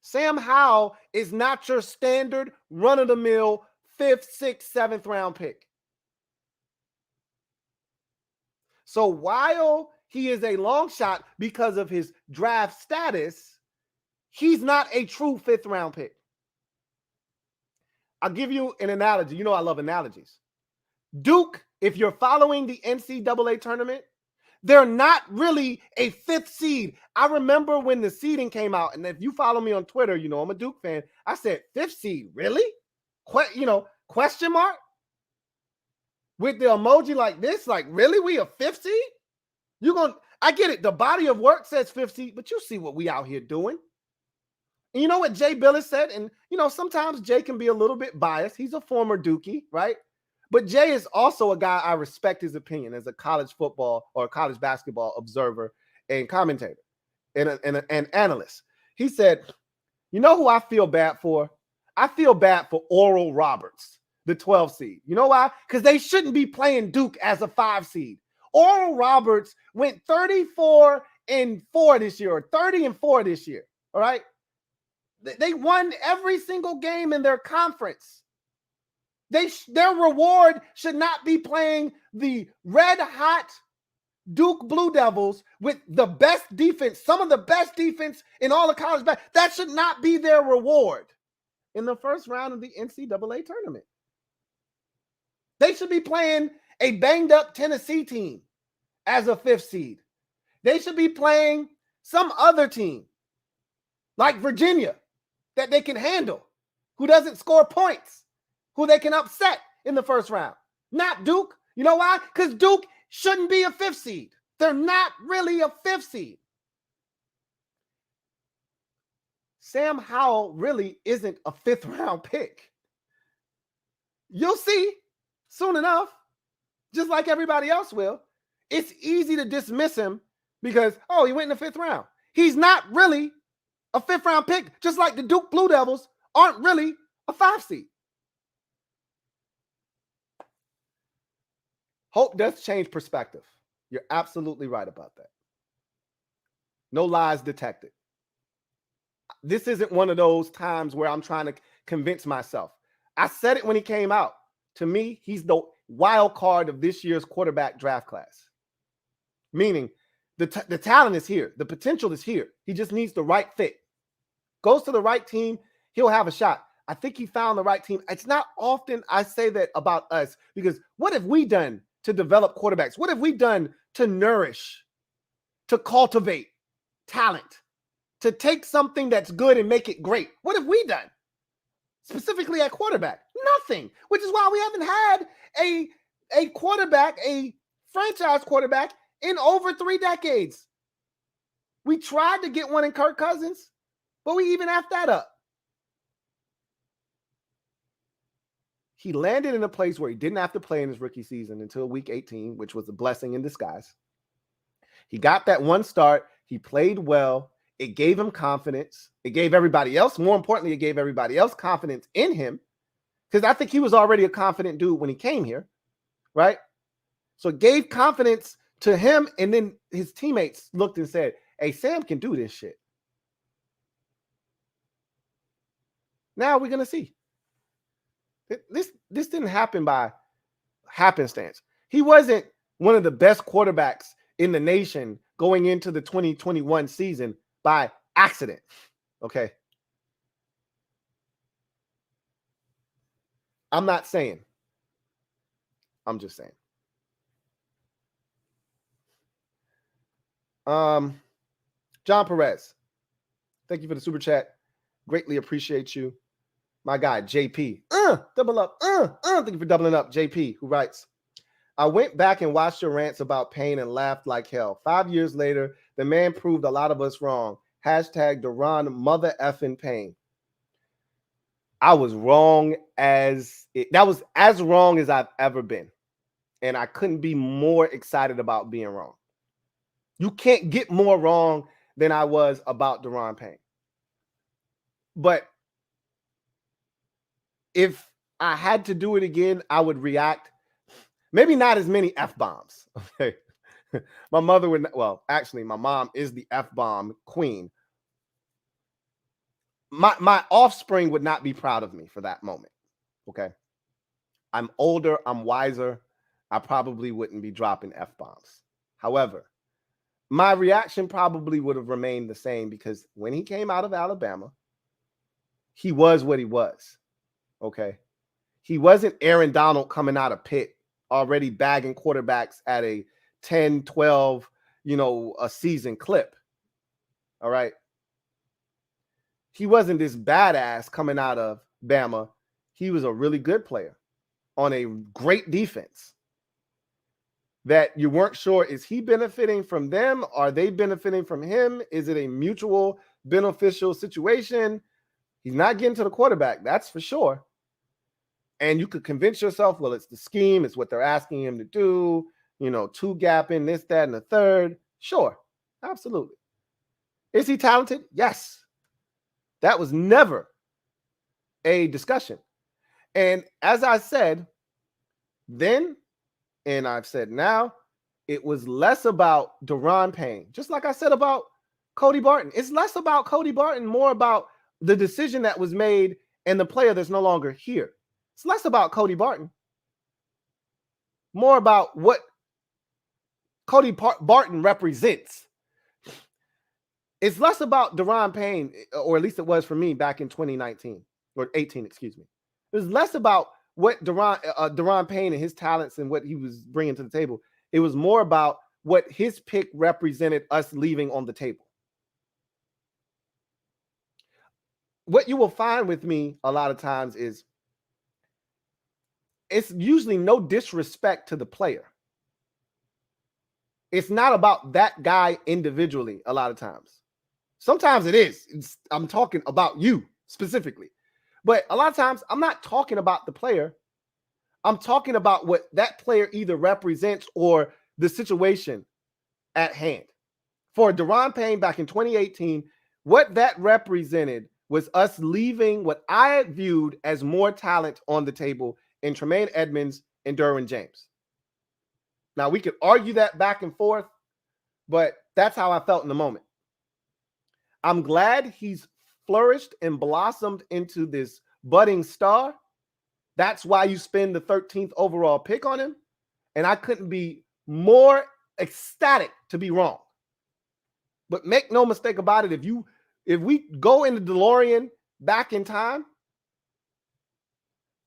Sam Howell is not your standard run-of-the-mill 5th, 6th, 7th round pick. So while he is a long shot because of his draft status, he's not a true 5th round pick. I'll give you an analogy. You know I love analogies. Duke, if you're following the NCAA tournament, they're not really a 5th seed. I remember when the seeding came out, and if you follow me on Twitter, you know I'm a Duke fan. I said, 5th seed, really? Question mark? With the emoji like this, like, really? We a 5th seed? I get it. The body of work says 5th seed, but you see what we out here doing. And you know what Jay Billis said? And, sometimes Jay can be a little bit biased. He's a former Dookie, right? But Jay is also a guy I respect his opinion as a college football or college basketball observer and commentator and an analyst. He said, you know who I feel bad for? I feel bad for Oral Roberts, the 12 seed. You know why? Because they shouldn't be playing Duke as a 5 seed. Oral Roberts went 34-4 this year, or 30-4 this year. All right. They won every single game in their conference. Their reward should not be playing the red hot Duke Blue Devils with the best defense, some of the best defense in all of college basketball. That should not be their reward in the first round of the NCAA tournament. They should be playing a banged up Tennessee team as a 5th seed. They should be playing some other team like Virginia that they can handle, who doesn't score points, who they can upset in the first round. Not Duke. You know why? Because Duke shouldn't be a 5th seed. They're not really a 5th seed. Sam Howell really isn't a 5th round pick. You'll see soon enough, just like everybody else will. It's easy to dismiss him because, he went in the 5th round. He's not really a 5th round pick, just like the Duke Blue Devils aren't really a 5 seed. Hope does change perspective. You're absolutely right about that. No lies detected. This isn't one of those times where I'm trying to convince myself. I said it when he came out. To me, he's the wild card of this year's quarterback draft class. Meaning, the talent is here. The potential is here. He just needs the right fit. Goes to the right team, he'll have a shot. I think he found the right team. It's not often I say that about us, because what have we done to develop quarterbacks? What have we done to nourish, to cultivate talent, to take something that's good and make it great? What have we done specifically at quarterback? Nothing, which is why we haven't had a quarterback, a franchise quarterback, in over 3 decades. We tried to get one in Kirk Cousins, but we even effed that up. He landed in a place where he didn't have to play in his rookie season until week 18, which was a blessing in disguise. He got that one start. He played well. It gave him confidence. It gave everybody else, more importantly, it gave everybody else confidence in him, because I think he was already a confident dude when he came here, right? So it gave confidence to him, and then his teammates looked and said, hey, Sam can do this shit. Now we're going to see. This didn't happen by happenstance. He wasn't one of the best quarterbacks in the nation going into the 2021 season by accident, okay? I'm not saying. I'm just saying. John Perez, thank you for the super chat. Greatly appreciate you. My guy, JP, double up, thank you for doubling up, JP, who writes, I went back and watched your rants about pain and laughed like hell. 5 years later, the man proved a lot of us wrong. Hashtag Duran mother effing pain. I was wrong that was as wrong as I've ever been. And I couldn't be more excited about being wrong. You can't get more wrong than I was about Daron Payne. But if I had to do it again, I would react. Maybe not as many F-bombs. Okay. My mother would, well, actually, my mom is the F-bomb queen. My offspring would not be proud of me for that moment. Okay. I'm older, I'm wiser. I probably wouldn't be dropping F-bombs. However, my reaction probably would have remained the same because when he came out of Alabama, he was what he was. Okay. He wasn't Aaron Donald coming out of Pitt already bagging quarterbacks at a 10, 12, a season clip. All right. He wasn't this badass coming out of Bama. He was a really good player on a great defense that you weren't sure, is he benefiting from them? Are they benefiting from him? Is it a mutual beneficial situation? He's not getting to the quarterback, that's for sure. And you could convince yourself, well, it's the scheme, it's what they're asking him to do, two gapping, this, that, and the third. Sure, absolutely. Is he talented? Yes. That was never a discussion. And as I said then, and I've said now, it was less about Daron Payne, just like I said about Cody Barton. It's less about Cody Barton, more about the decision that was made and the player that's no longer here. It's less about Cody Barton, more about what Cody Barton represents. It's less about Daron Payne, or at least it was for me back in 2019 or 18, excuse me. It was less about what Daron Payne and his talents and what he was bringing to the table. It was more about what his pick represented us leaving on the table. What you will find with me a lot of times is it's usually no disrespect to the player. It's not about that guy individually a lot of times. Sometimes it is. I'm talking about you specifically. But a lot of times I'm not talking about the player. I'm talking about what that player either represents or the situation at hand. For Daron Payne back in 2018, what that represented was us leaving what I viewed as more talent on the table in Tremaine Edmonds and Derwin James. Now, we could argue that back and forth, but that's how I felt in the moment. I'm glad he's flourished and blossomed into this budding star. That's why you spend the 13th overall pick on him. And I couldn't be more ecstatic to be wrong. But make no mistake about it, if we go in the DeLorean back in time,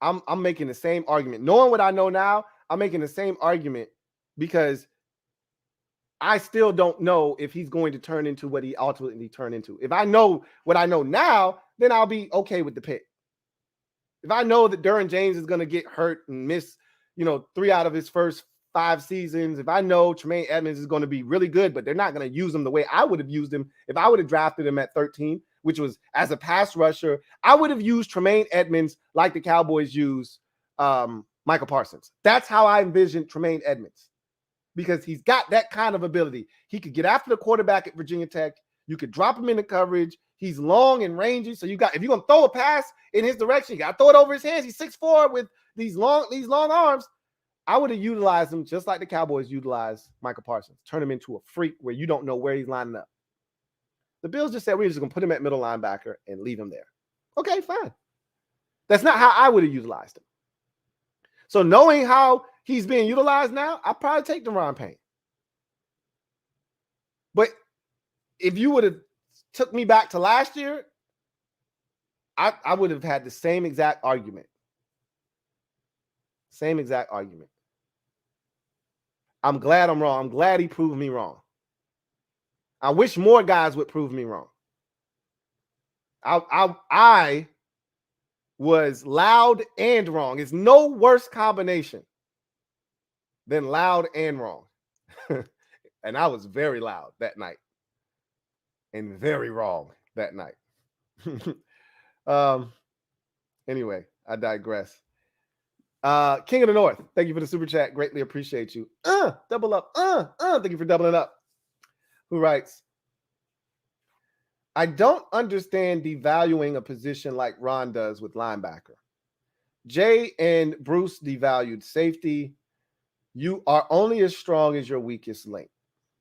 I'm making the same argument. Knowing what I know now, I'm making the same argument because I still don't know if he's going to turn into what he ultimately turned into. If I know what I know now, then I'll be okay with the pick. If I know that Derwin James is going to get hurt and miss, 3 out of his first 5 seasons, if I know Tremaine Edmonds is going to be really good, but they're not going to use him the way I would have used him if I would have drafted him at 13, which was as a pass rusher, I would have used Tremaine Edmonds like the Cowboys use Michael Parsons. That's how I envisioned Tremaine Edmonds, because he's got that kind of ability. He could get after the quarterback at Virginia Tech. You could drop him into coverage. He's long and rangy. So if you're going to throw a pass in his direction, you got to throw it over his hands. He's 6'4" with these long arms. I would have utilized him just like the Cowboys utilized Michael Parsons. Turn him into a freak where you don't know where he's lining up. The Bills just said, we're just going to put him at middle linebacker and leave him there. Okay, fine. That's not how I would have utilized him. So knowing how he's being utilized now, I'd probably take Daron Payne. But if you would have took me back to last year, I would have had the same exact argument. Same exact argument. I'm glad I'm wrong. I'm glad he proved me wrong. I wish more guys would prove me wrong. I was loud and wrong. It's no worse combination than loud and wrong. And I was very loud that night and very wrong that night. Anyway, I digress. King of the North, thank you for the super chat. Greatly appreciate you. Double up. Thank you for doubling up. Who writes, I don't understand devaluing a position like Ron does with linebacker. Jay and Bruce devalued safety. You are only as strong as your weakest link.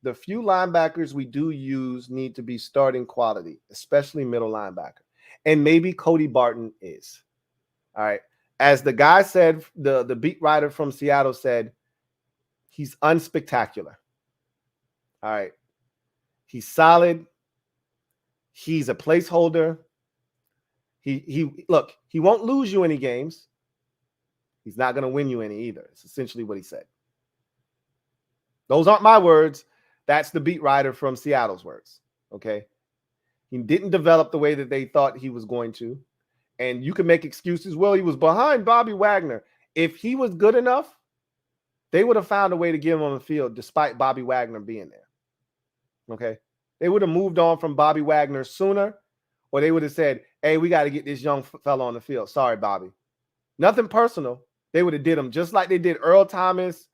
The few linebackers we do use need to be starting quality, especially middle linebacker. And maybe Cody Barton is. All right. As the guy said, the beat writer from Seattle said, he's unspectacular. All right. He's solid. He's a placeholder. Look, he won't lose you any games. He's not going to win you any either. It's essentially what he said. Those aren't my words. That's the beat writer from Seattle's words. Okay. He didn't develop the way that they thought he was going to. And you can make excuses. Well, he was behind Bobby Wagner. If he was good enough, they would have found a way to get him on the field despite Bobby Wagner being there. Okay. They would have moved on from Bobby Wagner sooner, or they would have said, hey, we got to get this young fella on the field. Sorry, Bobby. Nothing personal. They would have did him just like they did Earl Thomas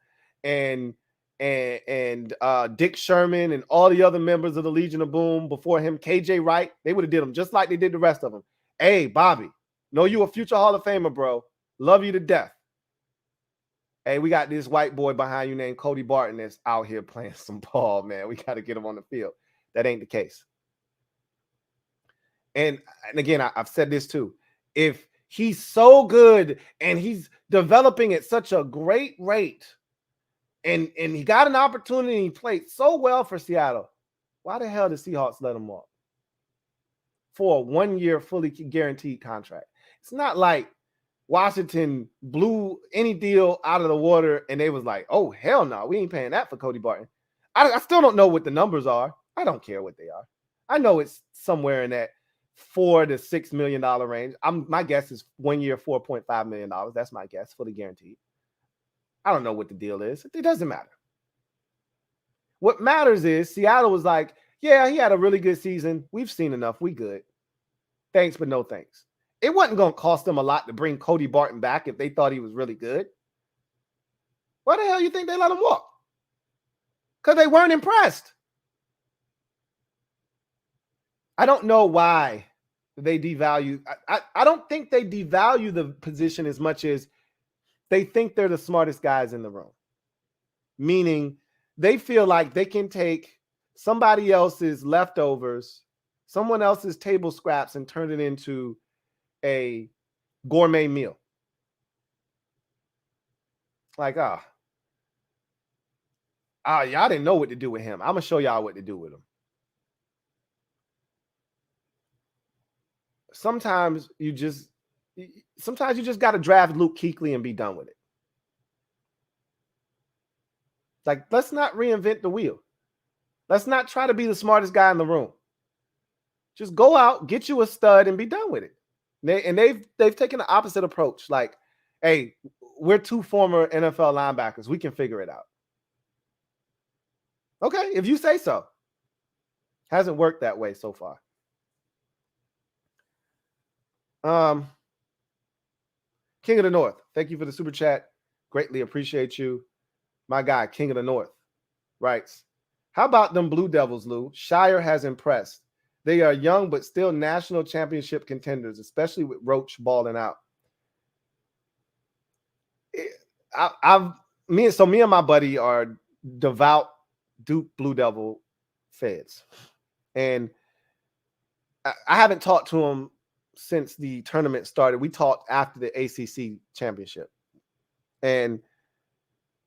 and Dick Sherman and all the other members of the Legion of Boom before him, KJ Wright. They would have did him just like they did the rest of them. Hey, Bobby, know you a future Hall of Famer, bro. Love you to death. Hey, we got this white boy behind you named Cody Barton that's out here playing some ball, man. We got to get him on the field. That ain't the case. And again, I've said this too. If he's so good and he's developing at such a great rate and he got an opportunity and he played so well for Seattle, why the hell did Seahawks let him walk for a 1 year fully guaranteed contract? It's not like Washington blew any deal out of the water and they was like, oh, hell no, we ain't paying that for Cody Barton. I still don't know what the numbers are. I don't care what they are. I know it's somewhere in that $4 to $6 million range. My guess is 1 year, $4.5 million. That's my guess, fully guaranteed. I don't know what the deal is. It doesn't matter. What matters is Seattle was like, yeah, he had a really good season. We've seen enough. We good. Thanks, but no thanks. It wasn't going to cost them a lot to bring Cody Barton back if they thought he was really good. Why the hell you think they let him walk? Because they weren't impressed. I don't know why they devalue. I don't think they devalue the position as much as they think they're the smartest guys in the room. Meaning they feel like they can take somebody else's leftovers, someone else's table scraps, and turn it into a gourmet meal. Like, y'all didn't know what to do with him. I'm going to show y'all what to do with him. Sometimes you just got to draft Luke Kuechly and be done with it. Like, let's not reinvent the wheel. Let's not try to be the smartest guy in the room. Just go out, get you a stud, and be done with it. They've taken the opposite approach. Like, hey, we're two former NFL linebackers. We can figure it out. Okay, if you say so. Hasn't worked that way so far. King of the North, thank you for the super chat. Greatly appreciate you. My guy, King of the North, writes, how about them Blue Devils, Lou? Shire has impressed. They are young, but still national championship contenders, especially with Roach balling out. Me and my buddy are devout Duke Blue Devil fans. And I haven't talked to him since the tournament started. We talked after the ACC championship. And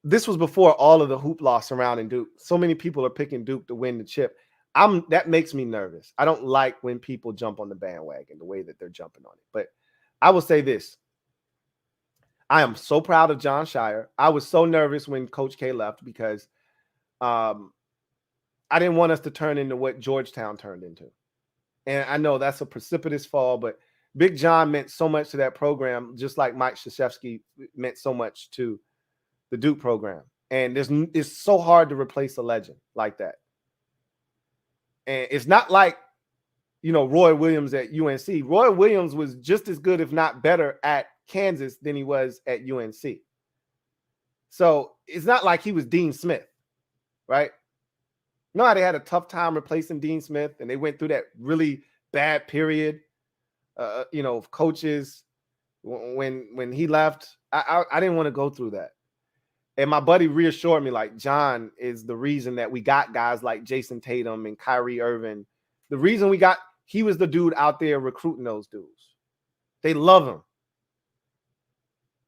this was before all of the hoopla surrounding Duke. So many people are picking Duke to win the chip. That makes me nervous. I don't like when people jump on the bandwagon the way that they're jumping on it. But I will say this. I am so proud of John Shire. I was so nervous when Coach K left because I didn't want us to turn into what Georgetown turned into. And I know that's a precipitous fall, but Big John meant so much to that program, just like Mike Krzyzewski meant so much to the Duke program. And it's so hard to replace a legend like that. And it's not like, Roy Williams at UNC. Roy Williams was just as good, if not better, at Kansas than he was at UNC. So it's not like he was Dean Smith, right? No, they had a tough time replacing Dean Smith, and they went through that really bad period, of coaches when he left. I didn't want to go through that. And my buddy reassured me, like, John is the reason that we got guys like Jason Tatum and Kyrie Irving. The reason he was the dude out there recruiting those dudes. They love him.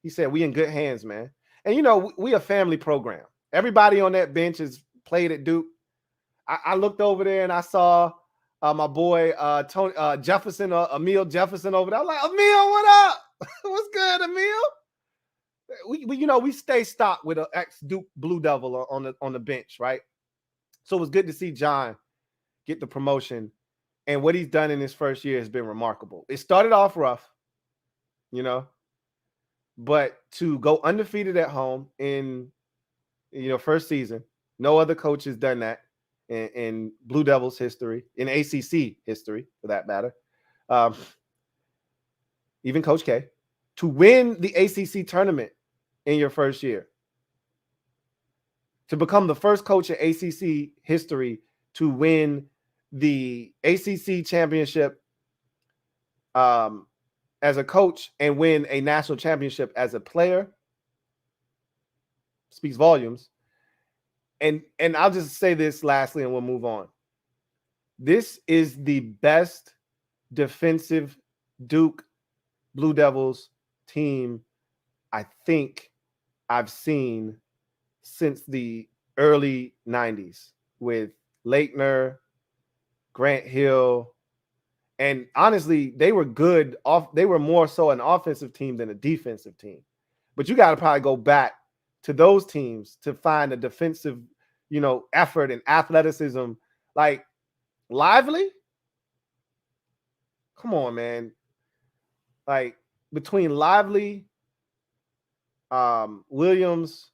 He said, we in good hands, man. And, we a family program. Everybody on that bench has played at Duke. I looked over there and I saw my boy Tony Jefferson, Emil Jefferson over there. I'm like, Emil, what up? What's good, Emil? We stay stocked with an ex-Duke Blue Devil on the bench, right? So it was good to see John get the promotion, and what he's done in his first year has been remarkable. It started off rough, but to go undefeated at home in first season, no other coach has done that in Blue Devils history, in ACC history for that matter. Even Coach K, to win the ACC tournament in your first year, to become the first coach in ACC history to win the ACC championship as a coach and win a national championship as a player, speaks volumes. And I'll just say this lastly and we'll move on. This is the best defensive Duke Blue Devils team I think I've seen since the early 90s with Laettner, Grant Hill, and honestly, they were good. They were more so an offensive team than a defensive team. But you got to probably go back to those teams to find a defensive, effort and athleticism. Like Lively, come on, man. Like between Lively, Williams,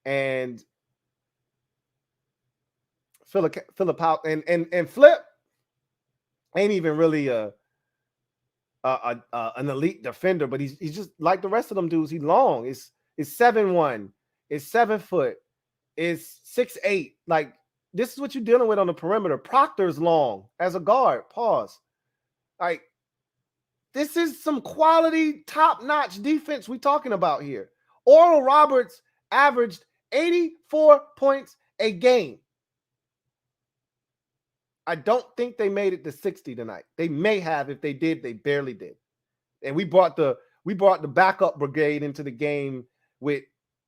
and Philip and Flip ain't even really an elite defender, but he's just like the rest of them dudes. He's long. It's 7'1", it's 7 foot, it's 6'8". Like this is what you're dealing with on the perimeter. Proctor's long as a guard. Pause. Like this is some quality, top-notch defense we're talking about here. Oral Roberts averaged 84 points a game. I don't think they made it to 60 tonight. They may have. If they did, they barely did. And we brought the backup brigade into the game with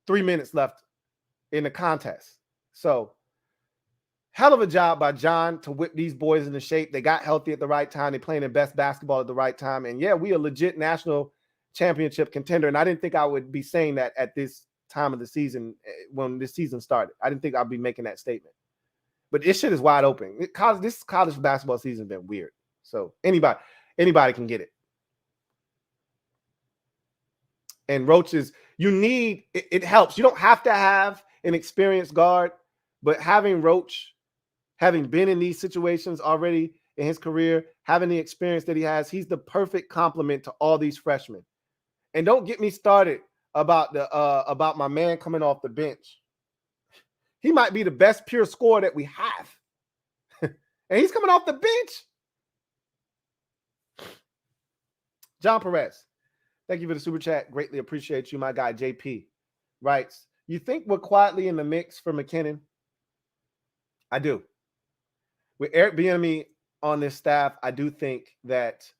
3 minutes left in the contest. So hell of a job by John to whip these boys into shape. They got healthy at the right time. They playing their best basketball at the right time. And yeah, we a legit national championship contender. And I didn't think I would be saying that at this time of the season when this season started. I didn't think I'd be making that statement. But this shit is wide open. This college basketball season has been weird. So anybody can get it. And Roaches, it helps. You don't have to have an experienced guard, but having Roach, having been in these situations already in his career, having the experience that he has, he's the perfect complement to all these freshmen. And don't get me started about my man coming off the bench. He might be the best pure scorer that we have. And he's coming off the bench. John Perez, thank you for the super chat. Greatly appreciate you. My guy, JP, writes, you think we're quietly in the mix for McKinnon? I do. With Eric Bieniemy on this staff, I do think that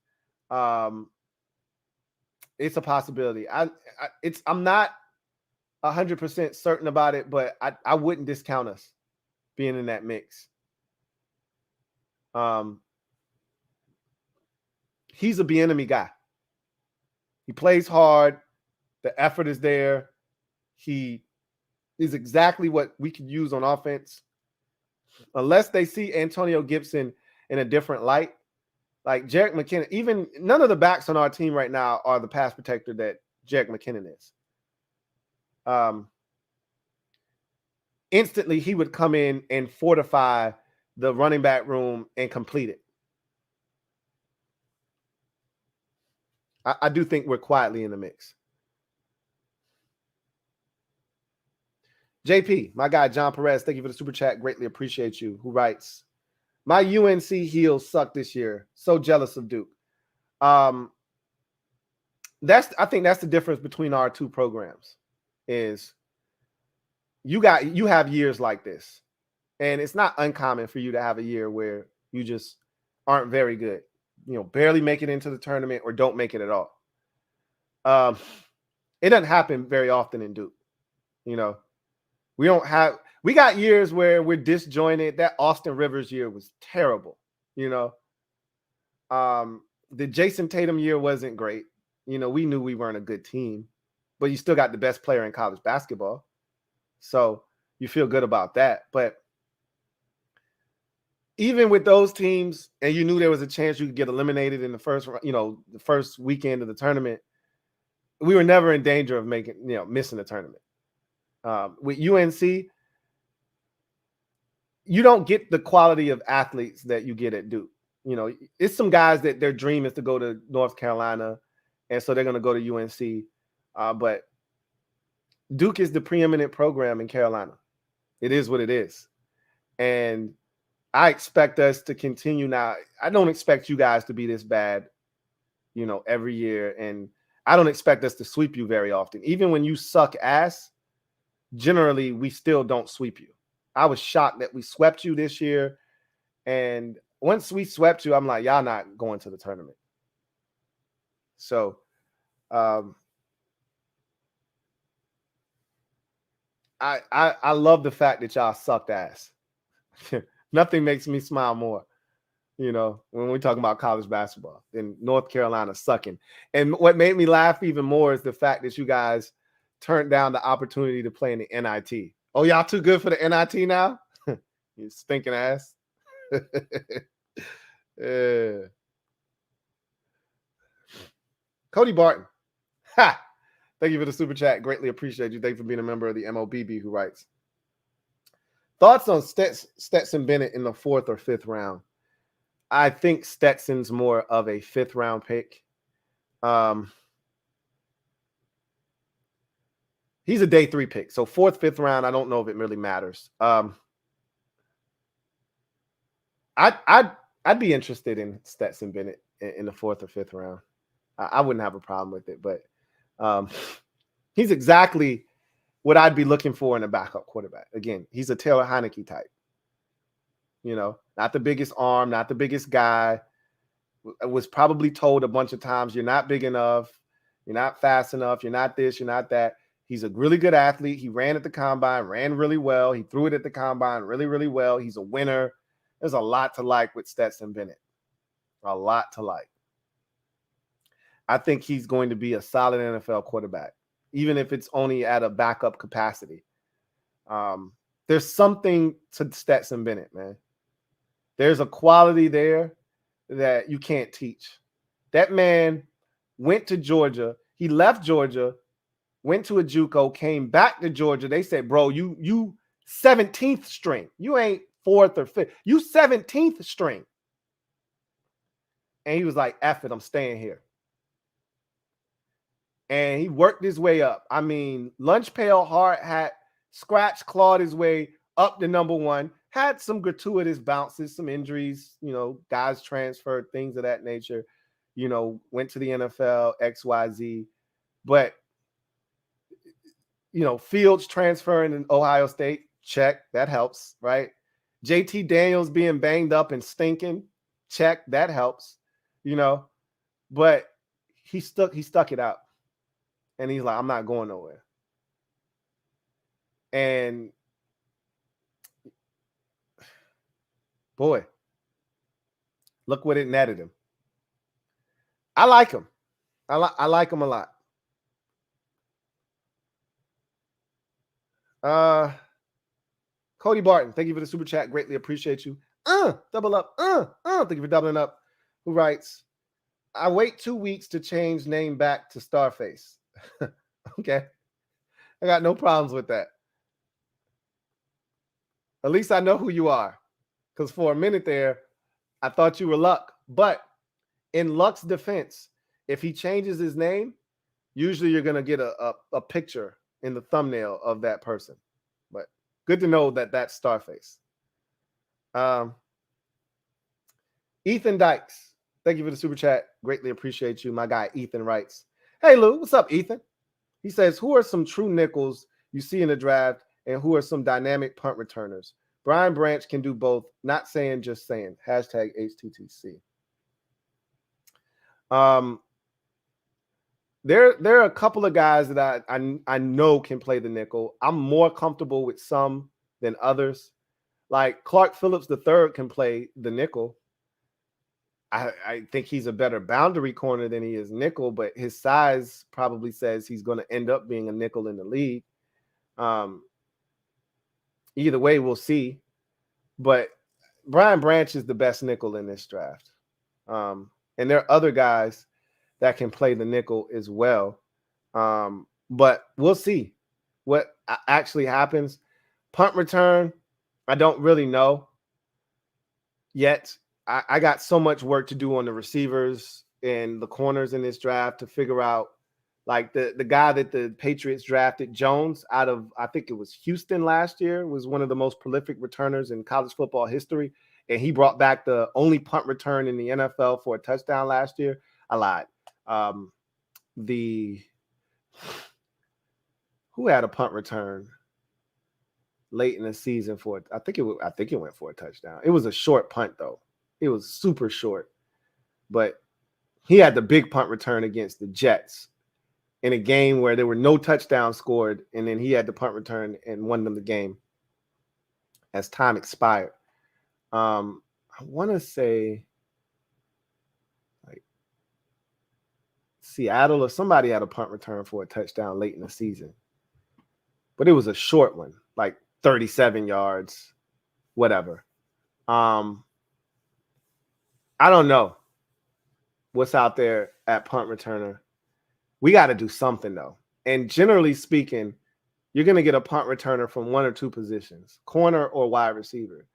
it's a possibility. I'm not 100% certain about it, but I wouldn't discount us being in that mix. He's a Bieniemy guy. He plays hard. The effort is there. He is exactly what we could use on offense. Unless they see Antonio Gibson in a different light, like Jerick McKinnon, even none of the backs on our team right now are the pass protector that Jerick McKinnon is. Instantly he would come in and fortify the running back room and complete it. I do think we're quietly in the mix. JP, my guy John Perez, thank you for the super chat. Greatly appreciate you. Who writes, my UNC heels suck this year. So jealous of Duke. I think that's the difference between our two programs. Is you have years like this, and it's not uncommon for you to have a year where you just aren't very good. Barely make it into the tournament or don't make it at all. It doesn't happen very often in Duke. We got years where we're disjointed. That Austin Rivers year was terrible. The Jason Tatum year wasn't great. We knew we weren't a good team, but you still got the best player in college basketball. So you feel good about that. But even with those teams, and you knew there was a chance you could get eliminated in the first weekend of the tournament, we were never in danger of missing the tournament. With UNC, you don't get the quality of athletes that you get at Duke. It's some guys that their dream is to go to North Carolina, and so they're going to go to UNC. But Duke is the preeminent program in Carolina. It is what it is. And I expect us to continue now. I don't expect you guys to be this bad, every year. And I don't expect us to sweep you very often. Even when you suck ass, generally, we still don't sweep you. I was shocked that we swept you this year. And once we swept you, I'm like, y'all not going to the tournament. So, I love the fact that y'all sucked ass. Nothing makes me smile more, when we're talking about college basketball than North Carolina sucking. And what made me laugh even more is the fact that you guys turned down the opportunity to play in the NIT. Oh, y'all too good for the NIT now? You stinking ass. Yeah. Cody Barton. Ha! Thank you for the super chat. Greatly appreciate you. Thank you for being a member of the MOBB who writes. Thoughts on Stetson Bennett in the 4th or 5th round? I think Stetson's more of a 5th round pick. He's a day 3 pick. So 4th, 5th round, I don't know if it really matters. I'd be interested in Stetson Bennett in the 4th or 5th round. I wouldn't have a problem with it, but he's exactly what I'd be looking for in a backup quarterback. Again, he's a Taylor Heineke type. Not the biggest arm, not the biggest guy. Was probably told a bunch of times, you're not big enough, you're not fast enough, you're not this, you're not that. He's a really good athlete. He ran at the combine, ran really well. He threw it at the combine really, really well. He's a winner. There's a lot to like with Stetson Bennett. A lot to like. I think he's going to be a solid NFL quarterback, even if it's only at a backup capacity. There's something to Stetson Bennett, man. There's a quality there that you can't teach. That man went to Georgia. He left Georgia, went to a JUCO, came back to Georgia. They said, bro, you 17th string. You ain't 4th or 5th. You 17th string. And he was like, F it, I'm staying here. And he worked his way up. I mean, lunch pail, hard hat, scratch, clawed his way up to number 1. Had some gratuitous bounces, some injuries, guys transferred, things of that nature, went to the NFL, XYZ. But, Fields transferring in Ohio State, check, that helps, right? JT Daniels being banged up and stinking, check, that helps, But he stuck it out. And he's like, I'm not going nowhere. And boy, look what it netted him. I like him. I like him a lot. Cody Barton, thank you for the super chat. Greatly appreciate you. Double up. Thank you for doubling up. Who writes, I wait 2 weeks to change name back to Starface. Okay. I got no problems with that. At least I know who you are. Because for a minute there, I thought you were Luck. But in Luck's defense, If he changes his name, usually you're going to get a picture in the thumbnail of that person. But good to know that that's Starface. Ethan Dykes, thank you for the super chat. Greatly appreciate you. My guy Ethan writes, hey Lou, what's up, Ethan? He says, who are some true nickels you see in the draft, and who are some dynamic punt returners? Brian Branch can do both. Not saying, just saying. Hashtag HTTC. There are a couple of guys that I know can play the nickel. I'm more comfortable with some than others. Like Clark Phillips III can play the nickel. I think he's a better boundary corner than he is nickel, but his size probably says he's going to end up being a nickel in the league. Either way, we'll see. But Brian Branch is the best nickel in this draft. And there are other guys that can play the nickel as well. But we'll see what actually happens. Punt return, I don't really know yet. I got so much work to do on the receivers and the corners in this draft to figure out, like the guy that the Patriots drafted, Jones, out of, I think it was Houston last year, was one of the most prolific returners in college football history. And he brought back the only punt return in the NFL for a touchdown last year. I lied. Who had a punt return late in the season for it? I think it went for a touchdown. It was a short punt though. It was super short, but he had the big punt return against the Jets in a game where there were no touchdowns scored, and then he had the punt return and won them the game as time expired. I want to say like Seattle or somebody had a punt return for a touchdown late in the season, but it was a short one, like 37 yards, whatever. I don't know what's out there at punt returner. We got to do something though. And generally speaking, you're going to get a punt returner from one or two positions, corner or wide receiver.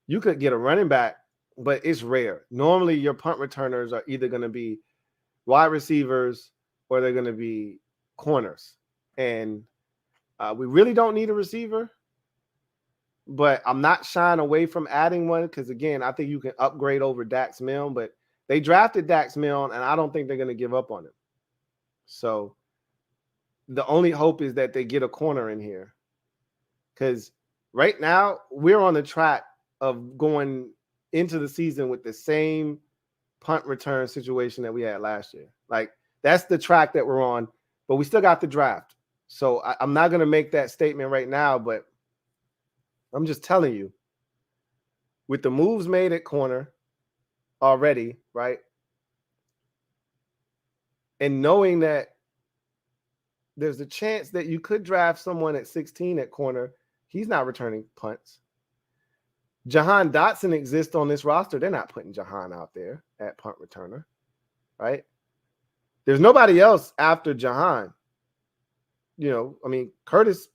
You could get a running back, but it's rare. Normally your punt returners are either going to be wide receivers or they're going to be corners. And we really don't need a receiver, but I'm not shying away from adding one because, again, I think you can upgrade over Dax Milne, but they drafted Dax Milne, and I don't think they're going to give up on him. So the only hope is that they get a corner in here because right now we're on the track of going into the season with the same punt return situation that we had last year. Like, that's the track that we're on, but we still got the draft. So I'm not going to make that statement right now, but I'm just telling you, with the moves made at corner already, right? And knowing that there's a chance that you could draft someone at 16 at corner, he's not returning punts. Jahan Dotson exists on this roster. They're not putting Jahan out there at punt returner, right? There's nobody else after Jahan. You know, I mean, Curtis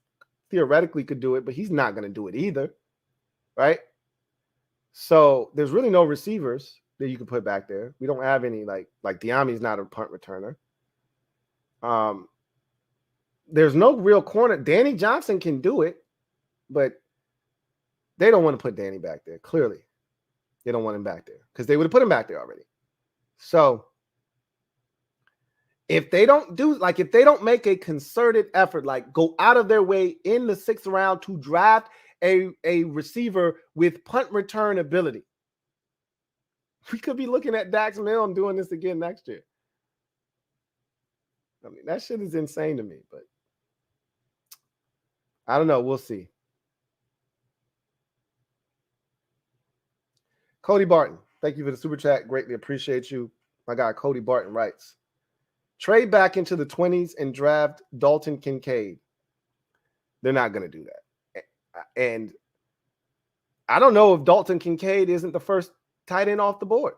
theoretically could do it, but he's not going to do it either, right? So there's really no receivers that you can put back there. We don't have any, like Diami's not a punt returner. There's no real corner. Danny Johnson can do it, but they don't want to put Danny back there. Clearly, they don't want him back there because they would have put him back there already. So if they don't make a concerted effort, like go out of their way in the 6th round to draft a receiver with punt return ability, we could be looking at Dax Milne doing this again next year. I mean, that shit is insane to me, but I don't know. We'll see. Cody Barton, thank you for the super chat. Greatly appreciate you. My guy Cody Barton writes, trade back into the 20s and draft Dalton Kincaid. They're not going to do that. And I don't know if Dalton Kincaid isn't the first tight end off the board.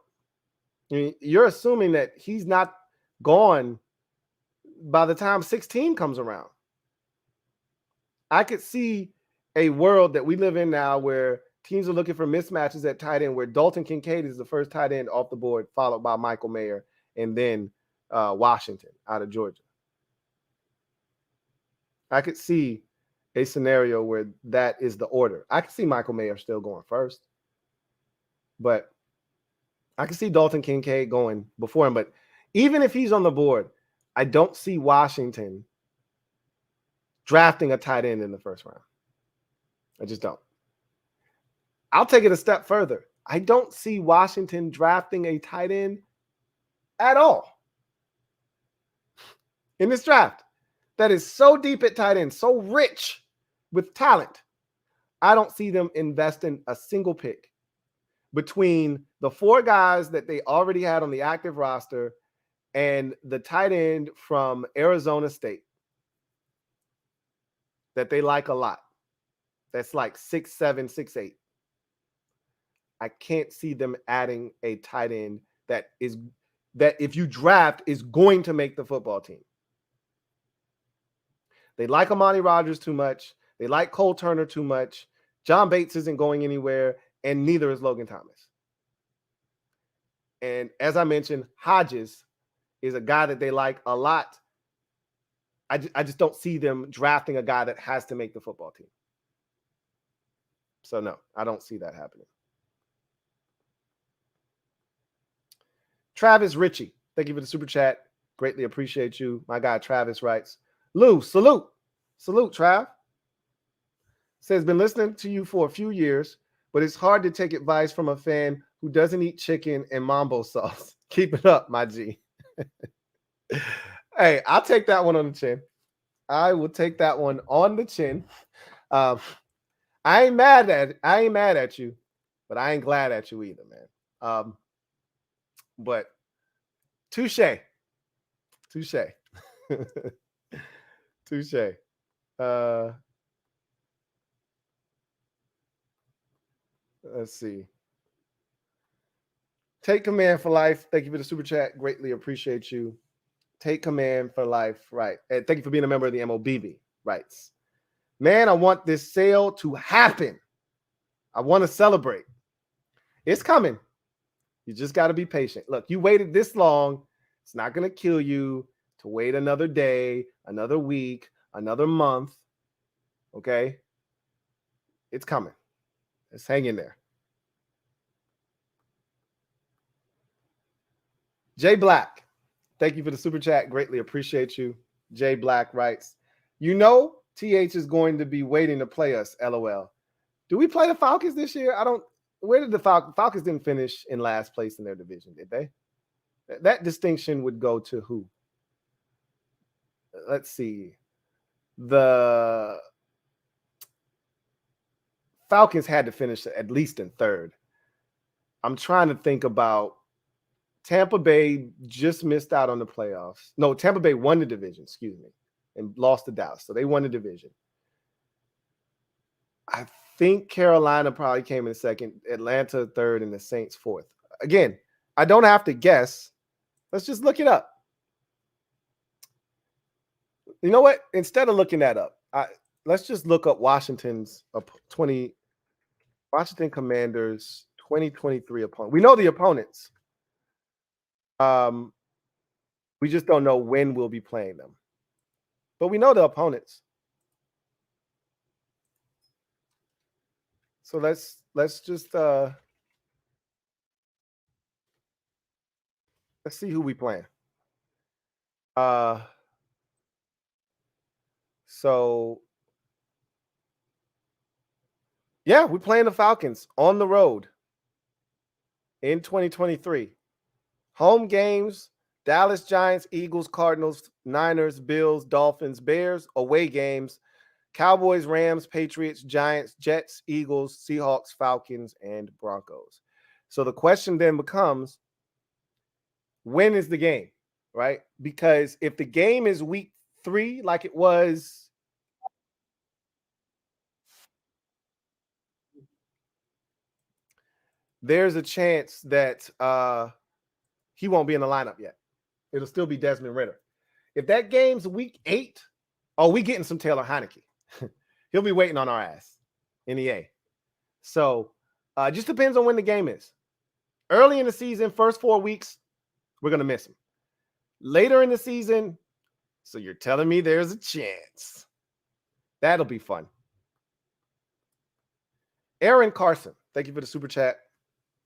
I mean, you're assuming that he's not gone by the time 16 comes around. I could see a world that we live in now where teams are looking for mismatches at tight end, where Dalton Kincaid is the first tight end off the board, followed by Michael Mayer, and then Washington out of Georgia. I could see a scenario where that is the order. I could see Michael Mayer still going first, but I can see Dalton Kincaid going before him. But even if he's on the board, I don't see Washington drafting a tight end in the first round. I just don't. I'll take it a step further. I don't see Washington drafting a tight end at all in this draft. That is so deep at tight end, so rich with talent. I don't see them investing a single pick between the 4 guys that they already had on the active roster and the tight end from Arizona State that they like a lot. That's like 6'7", 6'8". I can't see them adding a tight end that if you draft is going to make the football team. They like Amani Rodgers too much. They like Cole Turner too much. John Bates isn't going anywhere, and neither is Logan Thomas. And as I mentioned, Hodges is a guy that they like a lot. I just don't see them drafting a guy that has to make the football team. So, no, I don't see that happening. Travis Ritchie, thank you for the super chat. Greatly appreciate you. My guy Travis writes, Lou, salute. Salute, Trav. Says, been listening to you for a few years, but it's hard to take advice from a fan who doesn't eat chicken and mambo sauce. Keep it up, my G. Hey, I'll take that one on the chin. I will take that one on the chin. I ain't mad at you, but I ain't glad at you either, man. But touche. Touche. Let's see. Take command for life. Thank you for the super chat. Greatly appreciate you. Take command for life. Right. And thank you for being a member of the MOBB. Writes, man, I want this sale to happen. I want to celebrate. It's coming. You just got to be patient. Look, you waited this long. It's not going to kill you to wait another day, another week, another month. Okay? It's coming. Let's hang in there. Jay Black, thank you for the super chat. Greatly appreciate you. Jay Black writes, you know TH is going to be waiting to play us, LOL. Do we play the Falcons this year? Where did the Falcons didn't finish in last place in their division, did they? That distinction would go to who? Let's see. The Falcons had to finish at least in third. I'm trying to think about Tampa Bay just missed out on the playoffs. No, Tampa Bay won the division, and lost to Dallas. So they won the division. I think Carolina probably came in second, Atlanta third, and the Saints fourth. Again, I don't have to guess. Let's just look it up. You know what? Instead of looking that up, let's just look up Washington Commanders 2023 opponent. We know the opponents. We just don't know when we'll be playing them. But we know the opponents. So let's just let's see who we playing. So yeah, we're playing the Falcons on the road in 2023. Home games, Dallas Giants, Eagles, Cardinals, Niners, Bills, Dolphins, Bears. Away games, Cowboys, Rams, Patriots, Giants, Jets, Eagles, Seahawks, Falcons, and Broncos. So the question then becomes, when is the game, right? Because if the game is week 3, like it was, there's a chance that he won't be in the lineup yet. It'll still be Desmond Ridder. If that game's week 8, we getting some Taylor Heineke. He'll be waiting on our ass in EA. So just depends on when the game is. Early in the season, first 4 weeks, we're going to miss him. later in the season. So you're telling me there's a chance. That'll be fun. Aaron Carson, thank you for the super chat.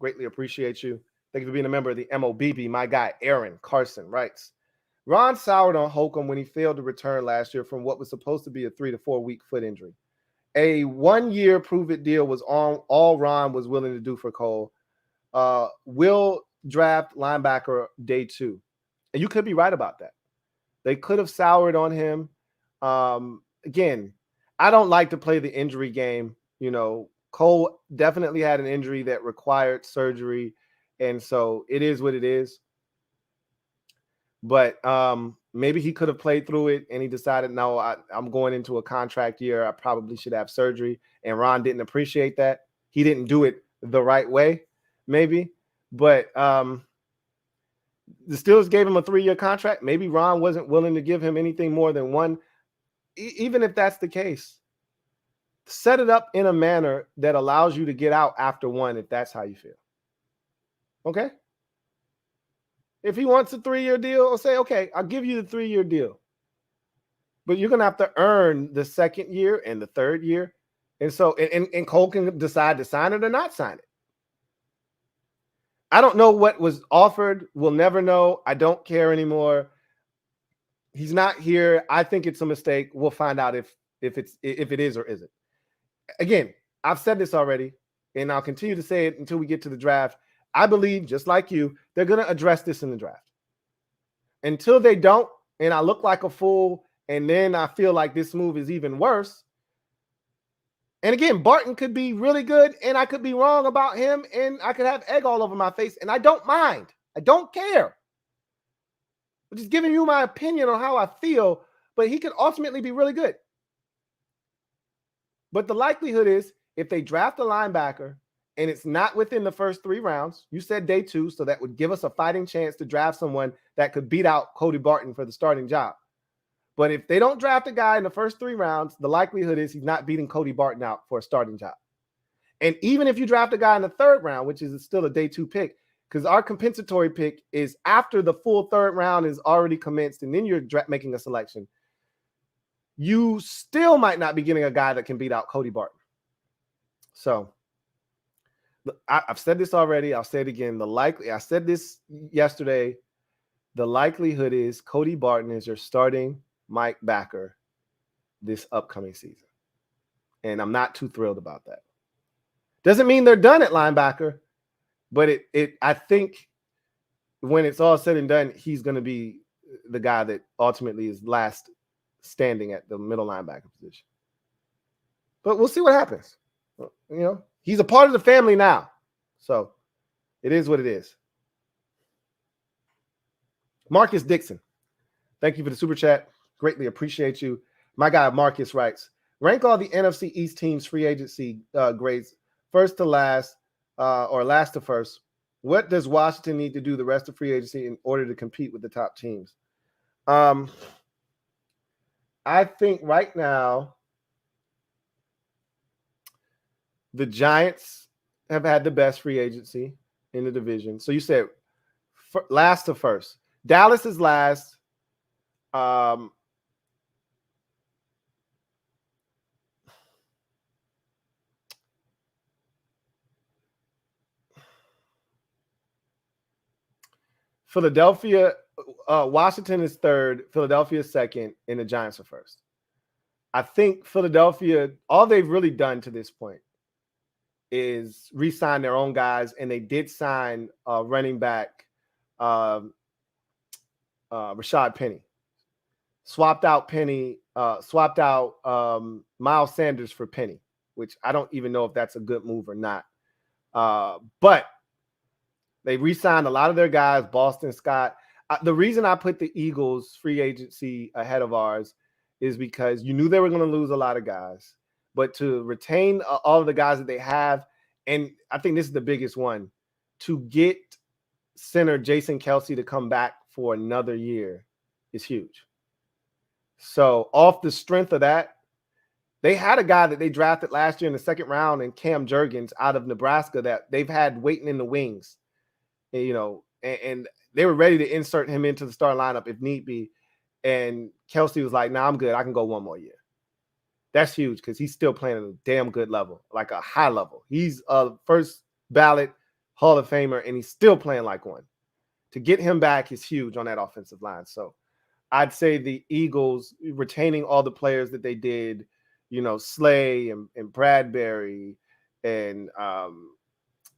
Greatly appreciate you. Thank you for being a member of the MOBB. My guy, Aaron Carson, writes, Ron soured on Holcomb when he failed to return last year from what was supposed to be a 3 to 4 week foot injury. A 1-year prove-it deal was all Ron was willing to do for Cole. Will draft linebacker day 2. And you could be right about that. They could have soured on him. Again, I don't like to play the injury game. You know, Cole definitely had an injury that required surgery. And so it is what it is. But maybe he could have played through it and he decided, no, I'm going into a contract year. I probably should have surgery. And Ron didn't appreciate that. He didn't do it the right way, maybe. But the Steelers gave him a 3-year contract. Maybe Ron wasn't willing to give him anything more than one. Even if that's the case, set it up in a manner that allows you to get out after 1 if that's how you feel. Okay? If he wants a 3-year deal, I'll say, okay, I'll give you the 3-year deal. But you're going to have to earn the 2nd year and the 3rd year. And so, and Cole can decide to sign it or not sign it. I don't know what was offered. We'll never know. I don't care anymore. He's not here. I think it's a mistake. We'll find out if it is or isn't. Again, I've said this already, and I'll continue to say it until we get to the draft. I believe, just like you, they're going to address this in the draft. Until they don't, and I look like a fool, and then I feel like this move is even worse. And again, Barton could be really good, and I could be wrong about him, and I could have egg all over my face, and I don't mind. I don't care. I'm just giving you my opinion on how I feel, but he could ultimately be really good. But the likelihood is, if they draft a linebacker, and it's not within the first 3 rounds, you said day 2, so that would give us a fighting chance to draft someone that could beat out Cody Barton for the starting job. But if they don't draft a guy in the first 3 rounds, the likelihood is he's not beating Cody Barton out for a starting job. And even if you draft a guy in the 3rd round, which is still a day 2 pick, because our compensatory pick is after the full 3rd round is already commenced, and then you're making a selection, you still might not be getting a guy that can beat out Cody Barton. So I've said this already. I'll say it again. I said this yesterday. The likelihood is Cody Barton is your starting Mike backer this upcoming season. And I'm not too thrilled about that. Doesn't mean they're done at linebacker, but I think when it's all said and done, he's going to be the guy that ultimately is last standing at the middle linebacker position. But we'll see what happens. You know, he's a part of the family now. So it is what it is. Marcus Dixon, thank you for the super chat. Greatly appreciate you. My guy Marcus writes, rank all the NFC East teams' free agency grades first to last or last to first. What does Washington need to do the rest of free agency in order to compete with the top teams? I think right now the Giants have had the best free agency in the division. So you said last to first. Dallas is last. Philadelphia, Washington is 3rd, Philadelphia is 2nd, and the Giants are 1st. I think Philadelphia, all they've really done to this point is re-sign their own guys, and they did sign running back Rashad Penny. Swapped out Miles Sanders for Penny, which I don't even know if that's a good move or not. But they re-signed a lot of their guys, Boston Scott. The reason I put the Eagles free agency ahead of ours is because you knew they were going to lose a lot of guys. But to retain all of the guys that they have, and I think this is the biggest one, to get center Jason Kelce to come back for another year is huge. So off the strength of that, they had a guy that they drafted last year in the 2nd round in Cam Jurgens out of Nebraska that they've had waiting in the wings. You know, and they were ready to insert him into the starting lineup if need be. And Kelsey was like, nah, I'm good. I can go one more year. That's huge because he's still playing at a damn good level, like a high level. He's a first ballot Hall of Famer, and he's still playing like one. To get him back is huge on that offensive line. So I'd say the Eagles retaining all the players that they did, you know, Slay and Bradbury and,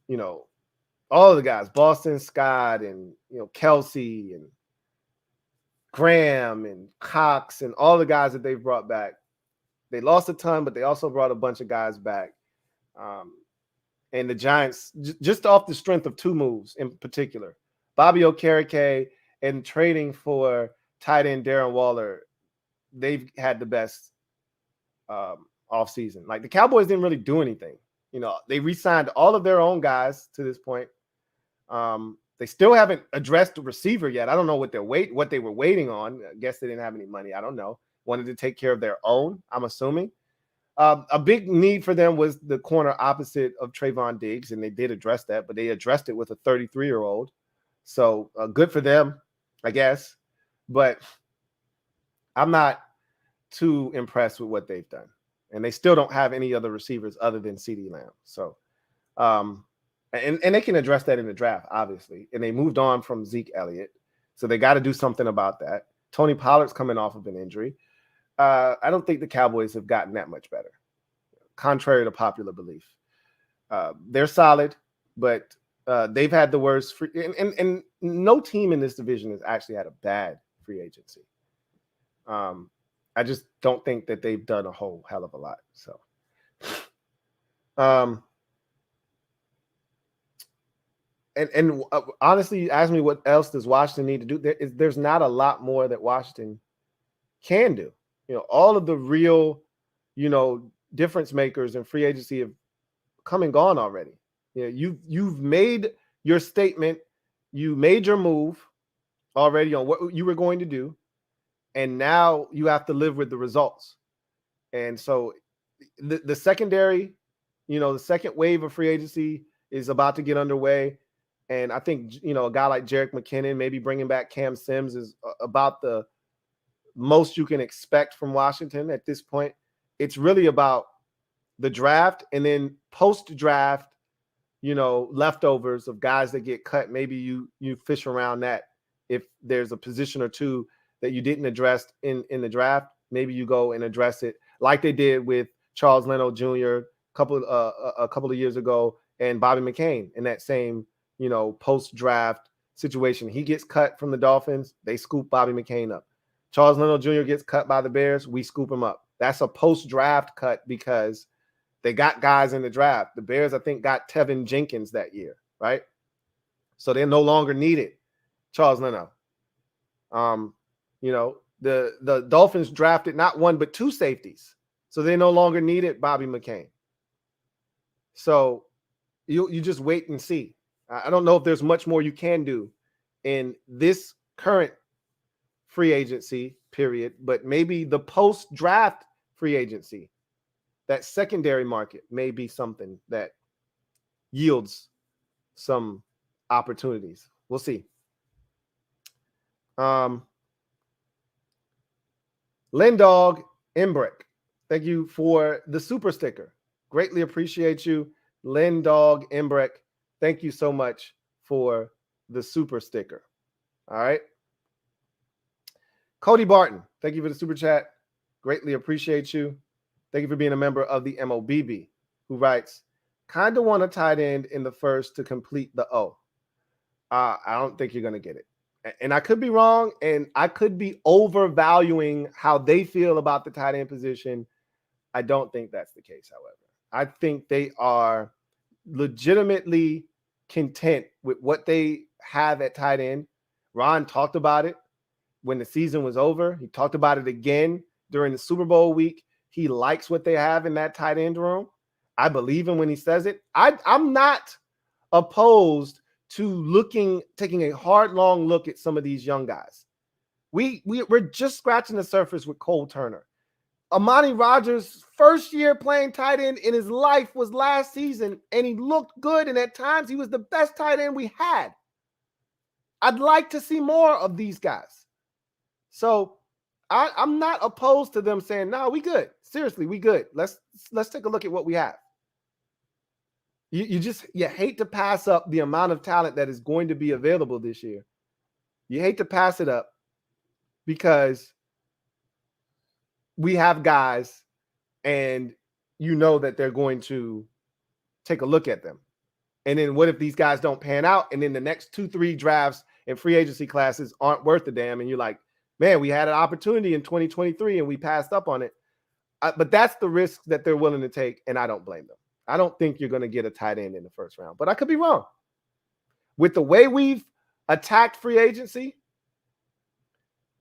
you know, all of the guys, Boston Scott and, you know, Kelsey and Graham and Cox and all the guys that they've brought back. They lost a ton, but they also brought a bunch of guys back. And the Giants, just off the strength of two moves in particular, Bobby Okereke and trading for tight end Darren Waller, they've had the best offseason. Like the Cowboys didn't really do anything. You know, they re-signed all of their own guys to this point. They still haven't addressed the receiver yet. I don't know what they were waiting on. I guess they didn't have any money. I don't know. Wanted to take care of their own, I'm assuming. A big need for them was the corner opposite of Trayvon Diggs, and they did address that, but they addressed it with a 33-year-old. So good for them, I guess. But I'm not too impressed with what they've done. And they still don't have any other receivers other than CeeDee Lamb. So, and they can address that in the draft, obviously. And they moved on from Zeke Elliott. So they got to do something about that. Tony Pollard's coming off of an injury. I don't think the Cowboys have gotten that much better, contrary to popular belief. They're solid, but they've had the worst free, and no team in this division has actually had a bad free agency. I just don't think that they've done a whole hell of a lot. So, and honestly, you ask me what else does Washington need to do? There's not a lot more that Washington can do. You know, all of the real, you know, difference makers in free agency have come and gone already. You know, you've made your statement, you made your move already on what you were going to do, and now you have to live with the results. And so the secondary, you know, the second wave of free agency is about to get underway. And I think, you know, a guy like Jerick McKinnon, maybe bringing back Cam Sims is about the most you can expect from Washington at this point. It's really about the draft and then post-draft, you know, leftovers of guys that get cut. Maybe you fish around that. If there's a position or two that you didn't address in the draft, maybe you go and address it like they did with Charles Leno Jr. a couple of years ago and Bobby McCain in that same, you know, post-draft situation. He gets cut from the Dolphins. They scoop Bobby McCain up. Charles Leno Jr. gets cut by the Bears. We scoop him up. That's a post-draft cut because they got guys in the draft. The Bears, I think, got Tevin Jenkins that year, right? So they no longer needed Charles Leno. You know, the Dolphins drafted not one but two safeties. So they no longer needed Bobby McCain. So you just wait and see. I don't know if there's much more you can do in this current free agency period, but maybe the post-draft free agency, that secondary market may be something that yields some opportunities. We'll see. Lindog Embrick, thank you for the super sticker. Greatly appreciate you. Lindog Embrick, thank you so much for the super sticker. All right. Cody Barton, thank you for the super chat. Greatly appreciate you. Thank you for being a member of the MOBB, who writes, kind of want a tight end in the first to complete the O. I don't think you're going to get it. And I could be wrong, and I could be overvaluing how they feel about the tight end position. I don't think that's the case, however. I think they are legitimately content with what they have at tight end. Ron talked about it when the season was over. He talked about it again during the Super Bowl week. He likes what they have in that tight end room. I believe him when he says it. I'm not opposed to taking a hard, long look at some of these young guys. We're just scratching the surface with Cole Turner. Amani Rogers' first year playing tight end in his life was last season, and he looked good, and at times he was the best tight end we had. I'd like to see more of these guys. So I'm not opposed to them saying, no, we good. Seriously, we good. Let's take a look at what we have. You hate to pass up the amount of talent that is going to be available this year. You hate to pass it up because we have guys and you know that they're going to take a look at them. And then what if these guys don't pan out? And then the next 2-3 drafts and free agency classes aren't worth a damn. And you're like, man, we had an opportunity in 2023 and we passed up on it. But that's the risk that they're willing to take. And I don't blame them. I don't think you're going to get a tight end in the first round, but I could be wrong. With the way we've attacked free agency,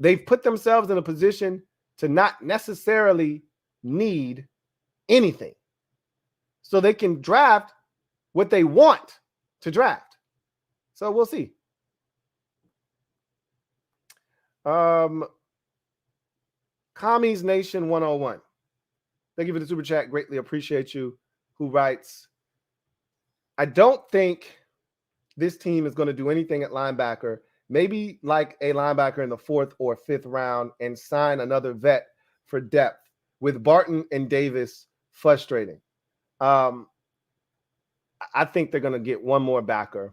they've put themselves in a position to not necessarily need anything. So they can draft what they want to draft. So we'll see. Commies Nation 101. Thank you for the super chat. Greatly appreciate you. Who writes, I don't think this team is going to do anything at linebacker. Maybe like a linebacker in the 4th or 5th round and sign another vet for depth with Barton and Davis frustrating. I think they're going to get one more backer.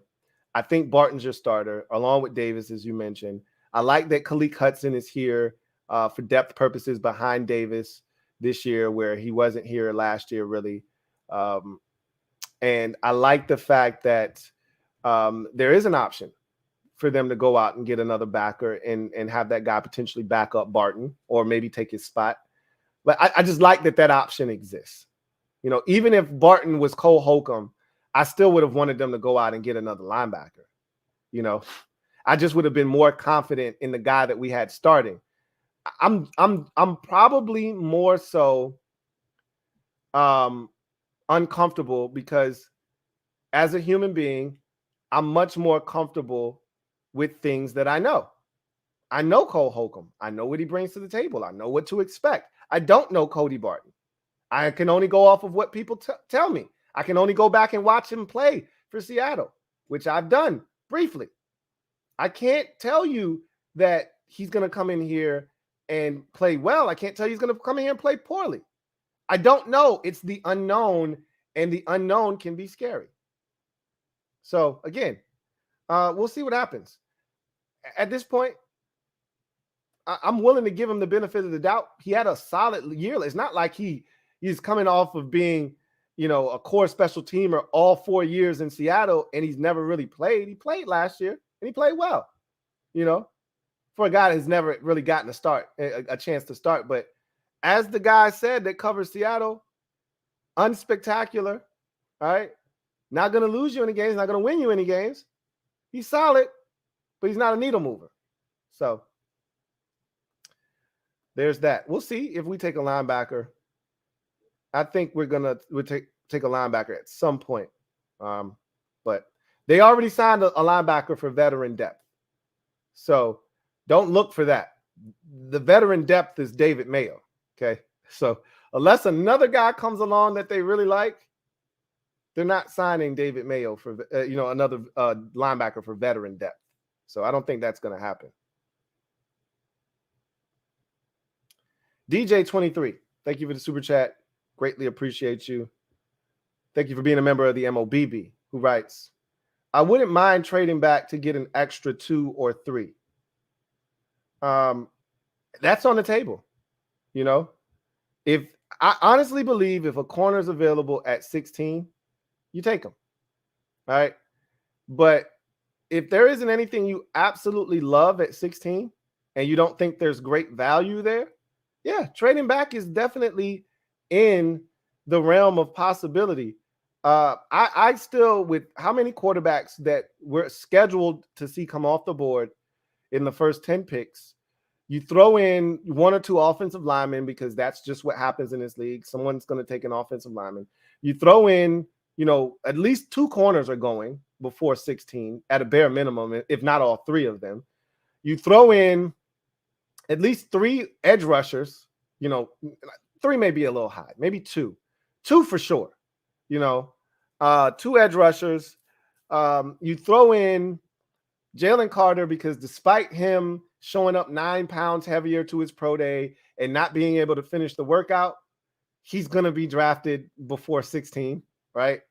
I think Barton's your starter, along with Davis, as you mentioned. I like that Khaleke Hudson is here for depth purposes behind Davis this year, where he wasn't here last year, really. And I like the fact that there is an option for them to go out and get another backer and have that guy potentially back up Barton or maybe take his spot. But I just like that option exists. You know, even if Barton was Cole Holcomb, I still would have wanted them to go out and get another linebacker. You know, I just would have been more confident in the guy that we had starting. I'm probably more so uncomfortable because as a human being, I'm much more comfortable with things that I know. I know Cole Holcomb. I know what he brings to the table. I know what to expect. I don't know Cody Barton. I can only go off of what people tell me. I can only go back and watch him play for Seattle, which I've done briefly. I can't tell you that he's going to come in here and play well. I can't tell you he's going to come in here and play poorly. I don't know. It's the unknown, and the unknown can be scary. So, again, we'll see what happens. At this point, I'm willing to give him the benefit of the doubt. He had a solid year. It's not like he's coming off of being, you know, a core special teamer all 4 years in Seattle, and he's never really played. He played last year, and he played well, you know, for a guy that's never really gotten a chance to start. But as the guy said that covers Seattle, unspectacular, all right? Not going to lose you any games, not going to win you any games. He's solid, but he's not a needle mover. So there's that. We'll see if we take a linebacker. I think we'll take a linebacker at some point. But they already signed a linebacker for veteran depth. So don't look for that. The veteran depth is David Mayo. Okay. So unless another guy comes along that they really like, they're not signing David Mayo for, another linebacker for veteran depth. So I don't think that's going to happen. DJ23, thank you for the super chat. Greatly appreciate you. Thank you for being a member of the MOBB, who writes, I wouldn't mind trading back to get an extra 2 or 3. That's on the table. You know, if I honestly believe if a corner is available at 16, you take them. All right. But if there isn't anything you absolutely love at 16 and you don't think there's great value there, yeah, trading back is definitely in the realm of possibility. I still, with how many quarterbacks that we're scheduled to see come off the board in the first 10 picks, you throw in 1 or 2 offensive linemen because that's just what happens in this league. Someone's going to take an offensive lineman. You throw in, at least 2 corners are going before 16 at a bare minimum, if not all 3 of them. You throw in at least 3 edge rushers, 3 may be a little high, maybe 2 for sure, 2 edge rushers. You throw in Jalen Carter, because despite him showing up 9 pounds heavier to his pro day and not being able to finish the workout, he's going to be drafted before 16, right?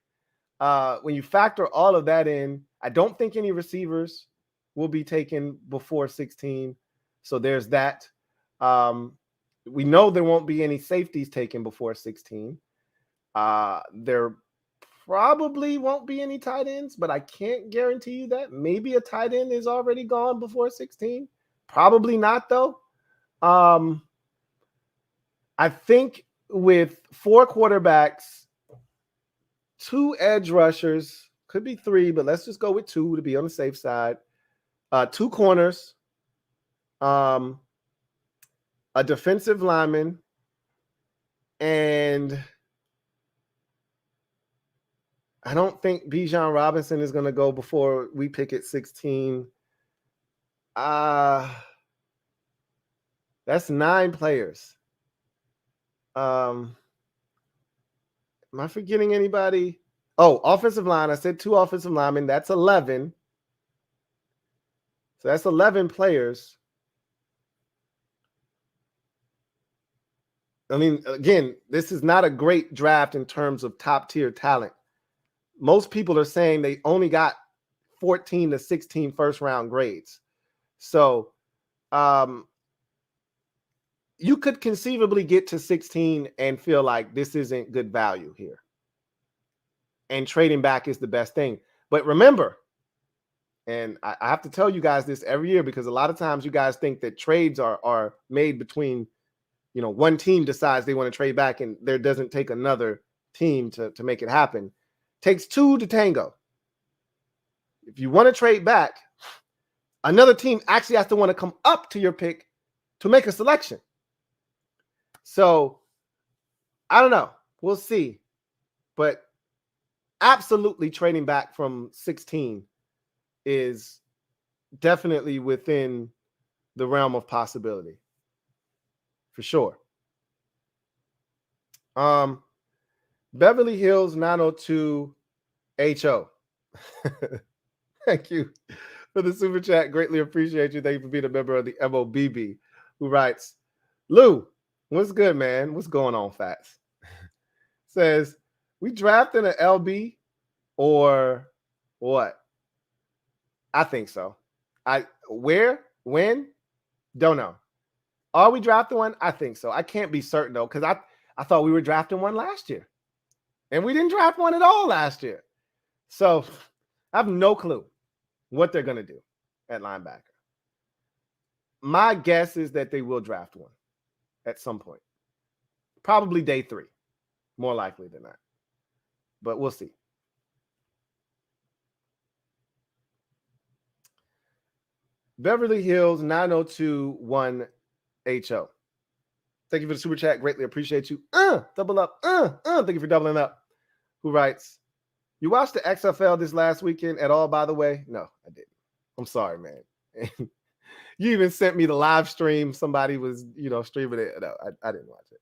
When you factor all of that in, I don't think any receivers will be taken before 16. So there's that. We know there won't be any safeties taken before 16. There probably won't be any tight ends, but I can't guarantee you that. Maybe a tight end is already gone before 16. Probably not, though. I think with 4 quarterbacks, 2 edge rushers, could be 3, but let's just go with 2 to be on the safe side. 2 corners, a defensive lineman, and I don't think Bijan Robinson is going to go before we pick at 16. That's 9 players. Am I forgetting anybody? Oh, offensive line. I said 2 offensive linemen. That's 11. So that's 11 players. I mean, again, this is not a great draft in terms of top tier talent. Most people are saying they only got 14 to 16 first round grades. So you could conceivably get to 16 and feel like this isn't good value here. And trading back is the best thing. But remember, and I have to tell you guys this every year because a lot of times you guys think that trades are made between, one team decides they want to trade back and there doesn't take another team to make it happen. Takes 2 to tango. If you want to trade back, another team actually has to want to come up to your pick to make a selection. So I don't know. We'll see. But absolutely trading back from 16 is definitely within the realm of possibility. For sure. Beverly Hills 902 HO. Thank you for the super chat. Greatly appreciate you. Thank you for being a member of the MOBB, who writes, Lou, what's good, man? What's going on, Fats? Says, we drafting an LB or what? I think so. Where? When? Don't know. Are we drafting one? I think so. I can't be certain, though, because I thought we were drafting one last year. And we didn't draft one at all last year. So I have no clue what they're going to do at linebacker. My guess is that they will draft one at some point. Probably day 3. More likely than that. But we'll see. Beverly Hills 9021 HO. Thank you for the super chat. Greatly appreciate you. Double up. Thank you for doubling up. Who writes, you watched the XFL this last weekend at all, by the way? No, I didn't. I'm sorry, man. You even sent me the live stream. Somebody was, streaming it. No, I didn't watch it.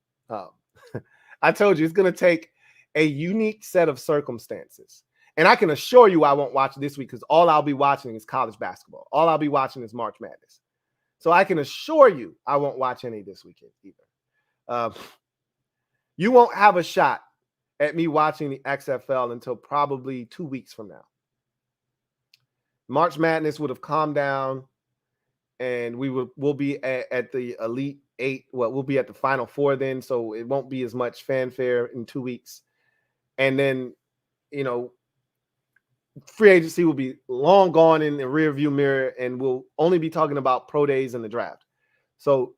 I told you it's going to take a unique set of circumstances. And I can assure you I won't watch this week because all I'll be watching is college basketball. All I'll be watching is March Madness. So I can assure you I won't watch any this weekend either. You won't have a shot at me watching the XFL until probably 2 weeks from now. March Madness would have calmed down, and we'll be at the Elite 8. Well, we'll be at the Final 4 then, so it won't be as much fanfare in 2 weeks. And then, free agency will be long gone in the rearview mirror, and we'll only be talking about pro days and the draft. So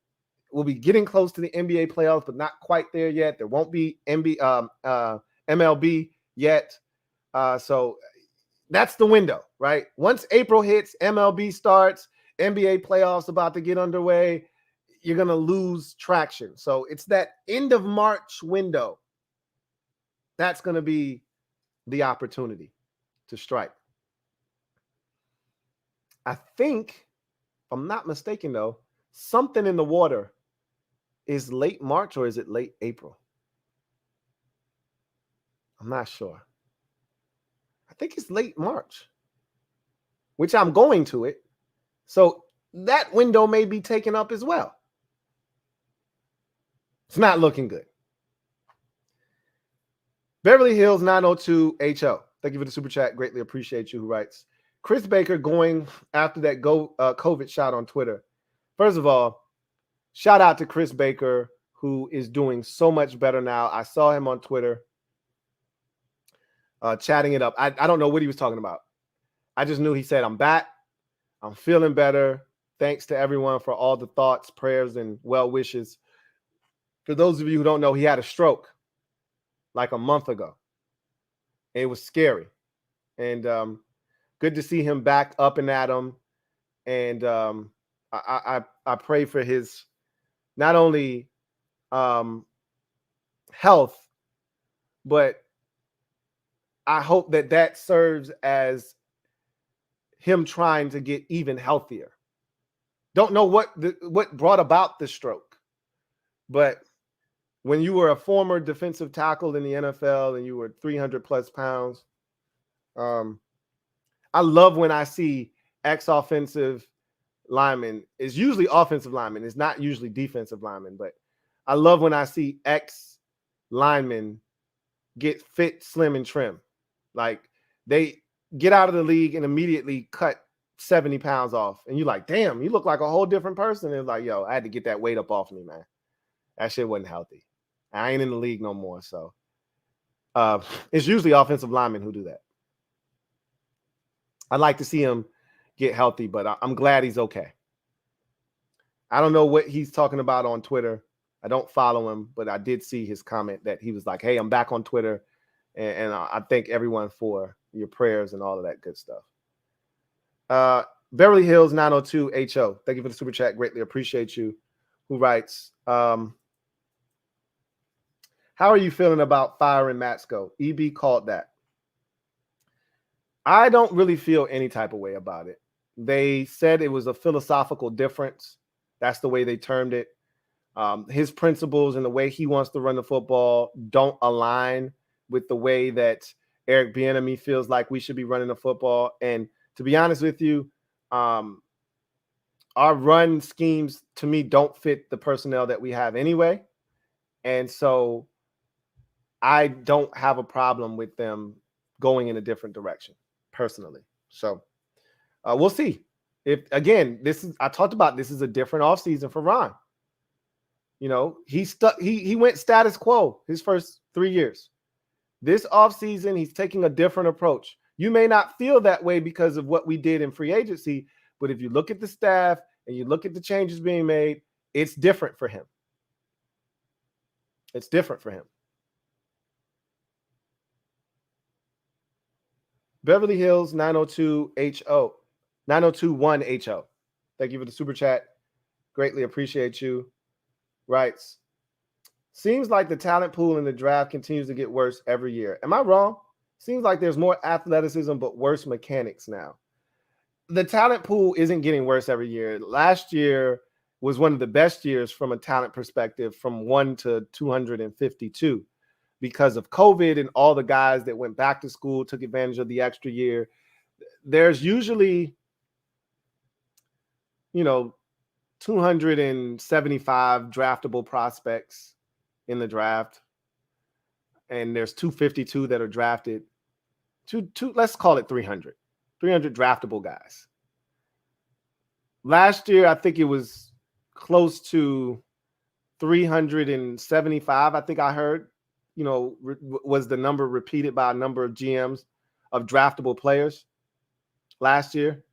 we'll be getting close to the NBA playoffs, but not quite there yet. There won't be MLB yet. So that's the window, right? Once April hits, MLB starts, NBA playoffs about to get underway, you're going to lose traction. So it's that end of March window. That's going to be the opportunity to strike. I think, if I'm not mistaken, though, something in the water is late March or is it late April? I'm not sure. I think it's late March which I'm going to it. So that window may be taken up as well. It's not looking good. Beverly Hills 902 HO. Thank you for the super chat. Greatly appreciate you. Who writes, Chris Baker going after that COVID shot on Twitter. First of all, shout out to Chris Baker, who is doing so much better now. I saw him on Twitter chatting it up. I don't know what he was talking about. I just knew he said, I'm back. I'm feeling better. Thanks to everyone for all the thoughts, prayers, and well wishes. For those of you who don't know, he had a stroke like a month ago. It was scary. And good to see him back up and at him. And I pray for his not only health, but I hope that serves as him trying to get even healthier. Don't know what brought about the stroke, but when you were a former defensive tackle in the NFL and you were 300 plus pounds, I love when I see ex-offensive linemen. It's usually offensive linemen. It's not usually defensive linemen, but I love when I see ex-linemen get fit, slim, and trim. Like they get out of the league and immediately cut 70 pounds off. And you're like, damn, you look like a whole different person. And it's like, yo, I had to get that weight up off me, man. That shit wasn't healthy. I ain't in the league no more. So it's usually offensive linemen who do that. I'd like to see him get healthy, but I'm glad he's okay. I don't know what he's talking about on Twitter. I don't follow him, but I did see his comment that he was like, hey, I'm back on Twitter. And I thank everyone for your prayers and all of that good stuff. Beverly Hills 902 HO. Thank you for the super chat. Greatly appreciate you. Who writes, how are you feeling about firing Matsko? EB called that. I don't really feel any type of way about it. They said it was a philosophical difference. That's the way they termed it. His principles and the way he wants to run the football don't align with the way that Eric Bieniemy feels like we should be running the football. And to be honest with you, our run schemes, to me, don't fit the personnel that we have anyway. And so I don't have a problem with them going in a different direction, personally. So we'll see. If again, I talked about this is a different offseason for Ron. You know, he went status quo his first 3 years. This offseason, he's taking a different approach. You may not feel that way because of what we did in free agency, but if you look at the staff and you look at the changes being made, it's different for him. It's different for him. Beverly Hills 902 HO. 9021 HO. Thank you for the super chat. Greatly appreciate you. Writes, seems like the talent pool in the draft continues to get worse every year. Am I wrong? Seems like there's more athleticism but worse mechanics now. The talent pool isn't getting worse every year. Last year was one of the best years from a talent perspective, from 1 to 252, because of COVID and all the guys that went back to school, took advantage of the extra year. There's usually, 275 draftable prospects in the draft, and there's 252 that are drafted. Let's call it 300 draftable guys. Last year, I think it was close to 375. I think I heard, was the number repeated by a number of GMs of draftable players last year,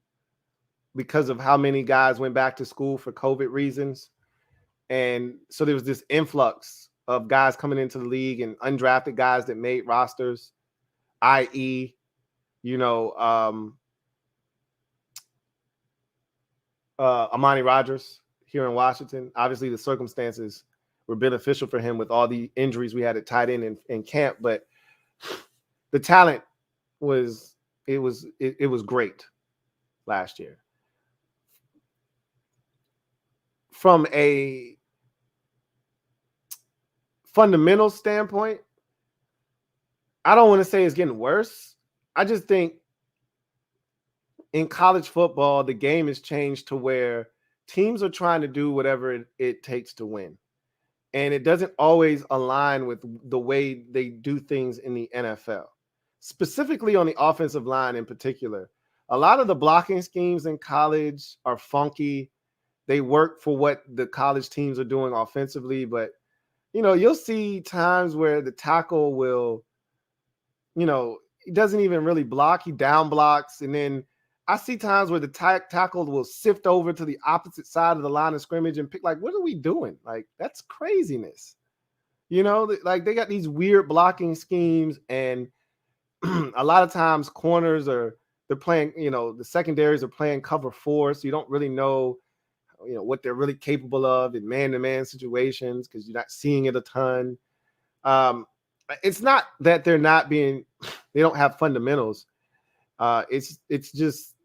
because of how many guys went back to school for COVID reasons. And so there was this influx of guys coming into the league and undrafted guys that made rosters, i.e., Amani Rodgers here in Washington. Obviously, the circumstances were beneficial for him with all the injuries we had at tight end in camp, but the talent was great last year. From a fundamental standpoint, I don't want to say it's getting worse. I just think in college football, the game has changed to where teams are trying to do whatever it takes to win. And it doesn't always align with the way they do things in the NFL, specifically on the offensive line in particular. A lot of the blocking schemes in college are funky. They work for what the college teams are doing offensively, but you'll see times where the tackle will, he doesn't even really block. He down blocks. And then I see times where the tackle will sift over to the opposite side of the line of scrimmage and pick, like, what are we doing? Like, that's craziness. Like they got these weird blocking schemes, and a lot of times corners they're playing, the secondaries are playing cover 4. So you don't really know what they're really capable of in man-to-man situations because you're not seeing it a ton. It's not that they don't have fundamentals. It's just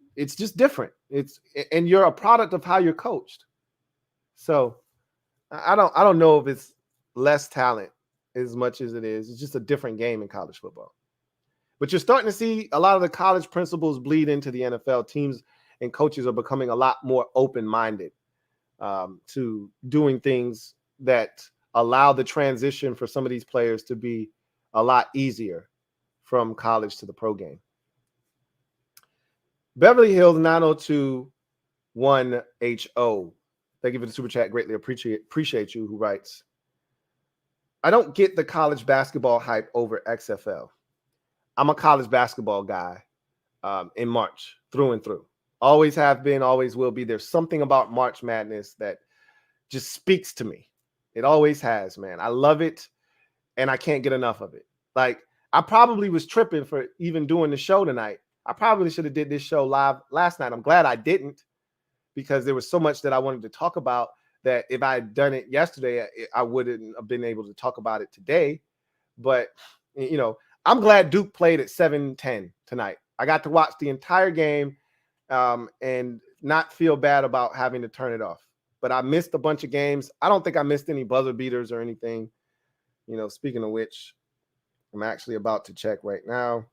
different. And you're a product of how you're coached. So I don't know if it's less talent as much as it is. It's just a different game in college football. But you're starting to see a lot of the college principles bleed into the NFL. Teams and coaches are becoming a lot more open-minded to doing things that allow the transition for some of these players to be a lot easier from college to the pro game. Beverly Hills 9021HO. Thank you for the super chat. Greatly appreciate you, who writes, I don't get the college basketball hype over XFL. I'm a college basketball guy in March through and through. Always have been, always will be. There's something about March Madness that just speaks to me. It always has, man. I love it, and I can't get enough of it. Like, I probably was tripping for even doing the show tonight. I probably should have did this show live last night. I'm glad I didn't, because there was so much that I wanted to talk about that if I had done it yesterday, I wouldn't have been able to talk about it today. But, I'm glad Duke played at 7-10 tonight. I got to watch the entire game and not feel bad about having to turn it off. But I missed a bunch of games. I don't think I missed any buzzer beaters or anything. Speaking of which, I'm actually about to check right now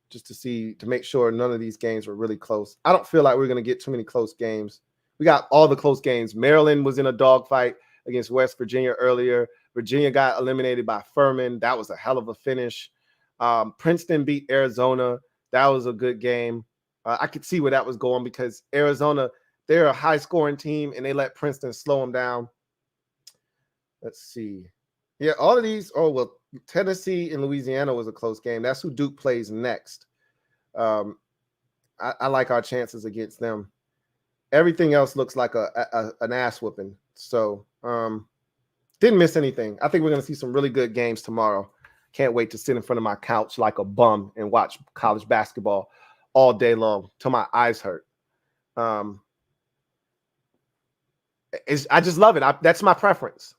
just to make sure none of these games were really close. I don't feel like we're going to get too many close games. We got all the close games. Maryland was in a dogfight against West Virginia earlier. Virginia got eliminated by Furman. That was a hell of a finish. Princeton beat Arizona. That was a good game. I could see where that was going because Arizona, they're a high-scoring team, and they let Princeton slow them down. Let's see. Yeah, all of these. Oh, well, Tennessee and Louisiana was a close game. That's who Duke plays next. I like our chances against them. Everything else looks like an ass whooping. So didn't miss anything. I think we're going to see some really good games tomorrow. Can't wait to sit in front of my couch like a bum and watch college basketball all day long till my eyes hurt. I just love it. That's my preference.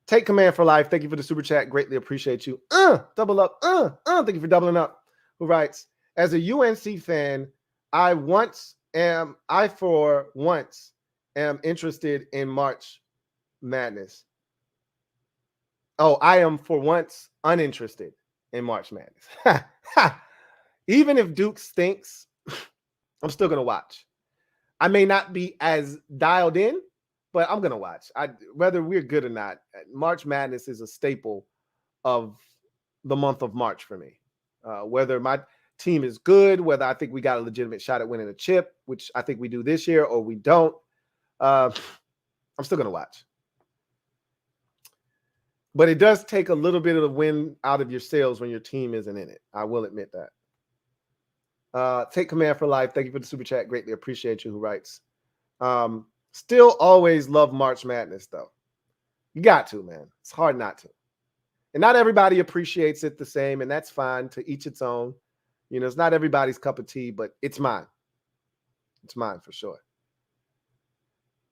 Take command for life. Thank you for the super chat. Greatly appreciate you. Double up. Thank you for doubling up. Who writes, as a UNC fan, I for once am interested in March Madness. Oh, I am for once uninterested in March Madness. Even if Duke stinks, I'm still going to watch. I may not be as dialed in, but I'm going to watch. Whether we're good or not, March Madness is a staple of the month of March for me. Whether my team is good, whether I think we got a legitimate shot at winning a chip, which I think we do this year, or we don't, I'm still going to watch. But it does take a little bit of the wind out of your sails when your team isn't in it. I will admit that. Take command for life. Thank you for the super chat. Greatly appreciate you, who writes. Still always love March Madness, though. You got to, man. It's hard not to. And not everybody appreciates it the same, and that's fine. To each its own. It's not everybody's cup of tea, but it's mine. It's mine for sure.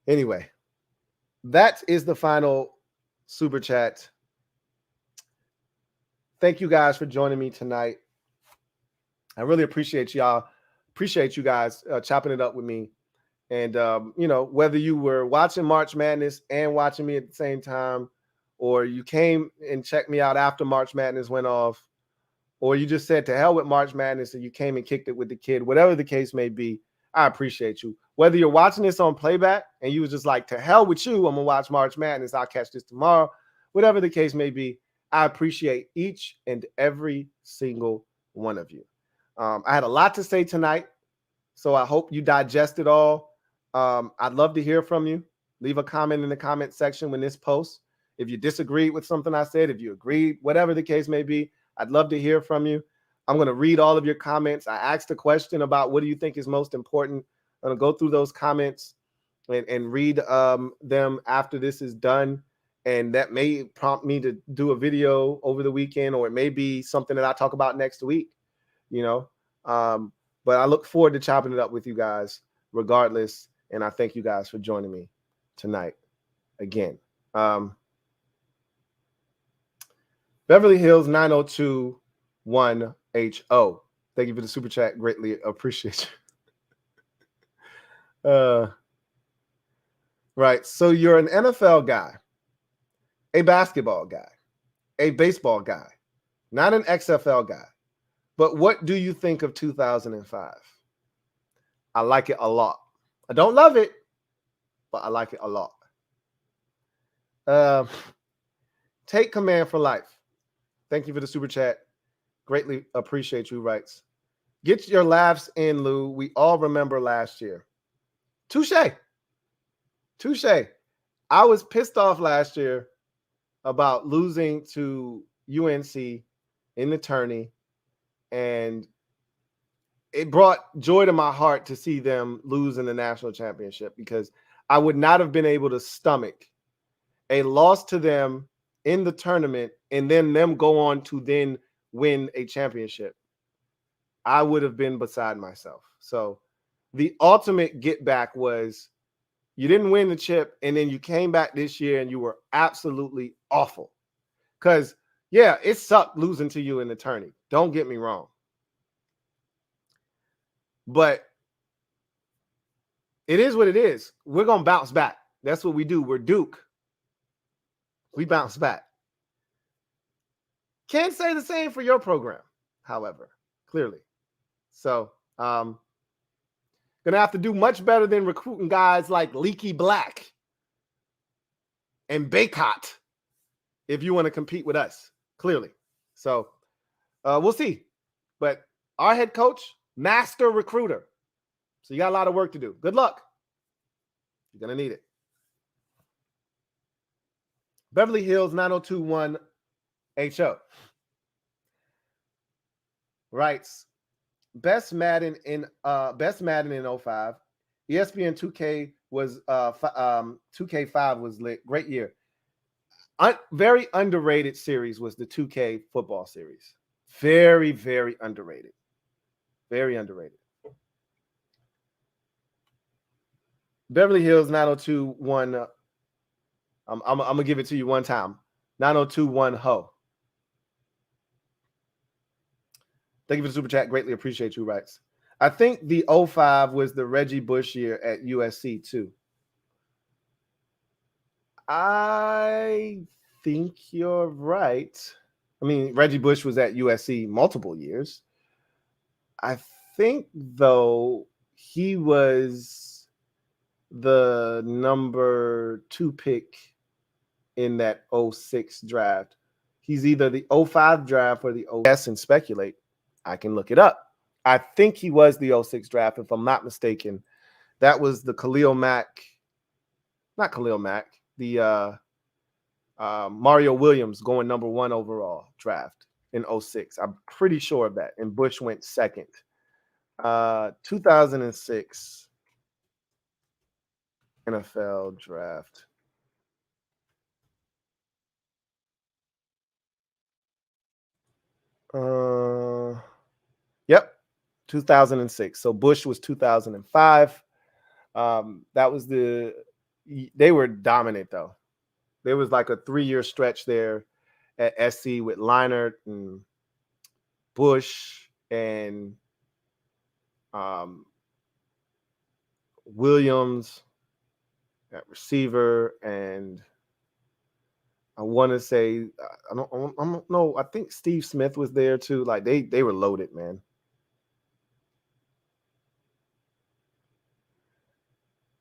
Anyway, that is the final super chat. Thank you guys for joining me tonight. I really appreciate y'all. Appreciate you guys chopping it up with me. And, whether you were watching March Madness and watching me at the same time, or you came and checked me out after March Madness went off, or you just said to hell with March Madness and you came and kicked it with the kid, whatever the case may be, I appreciate you. Whether you're watching this on playback and you was just like, to hell with you, I'm going to watch March Madness, I'll catch this tomorrow, whatever the case may be, I appreciate each and every single one of you. I had a lot to say tonight, so I hope you digest it all. I'd love to hear from you. Leave a comment in the comment section when this posts. If you disagreed with something I said, if you agreed, whatever the case may be, I'd love to hear from you. I'm going to read all of your comments. I asked a question about what do you think is most important. I'm going to go through those comments and read them after this is done. And that may prompt me to do a video over the weekend, or it may be something that I talk about next week, you know. But I look forward to chopping it up with you guys regardless. And I thank you guys for joining me tonight again. Beverly Hills 9021HO. Thank you for the super chat. Greatly appreciate you. Right. So you're an NFL guy, a basketball guy, a baseball guy, not an XFL guy. But what do you think of 2005? I like it a lot. I don't love it, but I like it a lot. Take command for life. Thank you for the super chat. Greatly appreciate you, writes. Get your laughs in, Lou. We all remember last year. Touche. Touche. I was pissed off last year about losing to UNC in the tourney, and it brought joy to my heart to see them lose in the national championship, because I would not have been able to stomach a loss to them in the tournament and then them go on to then win a championship. I would have been beside myself. So the ultimate get back was you didn't win the chip, and then you came back this year and you were absolutely awful. Because, yeah, it sucked losing to you in the tourney. Don't get me wrong. But it is what it is. We're going to bounce back. That's what we do. We're Duke. We bounce back. Can't say the same for your program, however, clearly. So, going to have to do much better than recruiting guys like Leaky Black and Baycott if you want to compete with us, clearly. So, we'll see. But our head coach, master recruiter. So you got a lot of work to do. Good luck. You're going to need it. Beverly Hills 9021HO writes, best Madden in 05. ESPN 2K was 2K5 was lit. Great year. Very underrated series was the 2K football series. Very, very underrated. Very underrated. Beverly Hills 9021. I'm gonna give it to you one time. 9021 Ho. Thank you for the super chat. Greatly appreciate you, writes. I think the 05 was the Reggie Bush year at USC too. I think you're right. I mean, Reggie Bush was at USC multiple years. I think, though, he was the number 2 pick in that 06 draft. He's either the 05 draft or the 06, and speculate. I can look it up. I think he was the 06 draft, if I'm not mistaken. That was the Khalil Mack, not Khalil Mack, the Mario Williams going number 1 overall draft in 06. I'm pretty sure of that. And Bush went second. 2006 NFL draft. Yep, 2006. So Bush was 2005. That was they were dominant, though. There was like a 3-year stretch there at SC with Leinart and Bush and Williams at receiver, and I want to say, I don't know. I think Steve Smith was there too. Like they were loaded, man.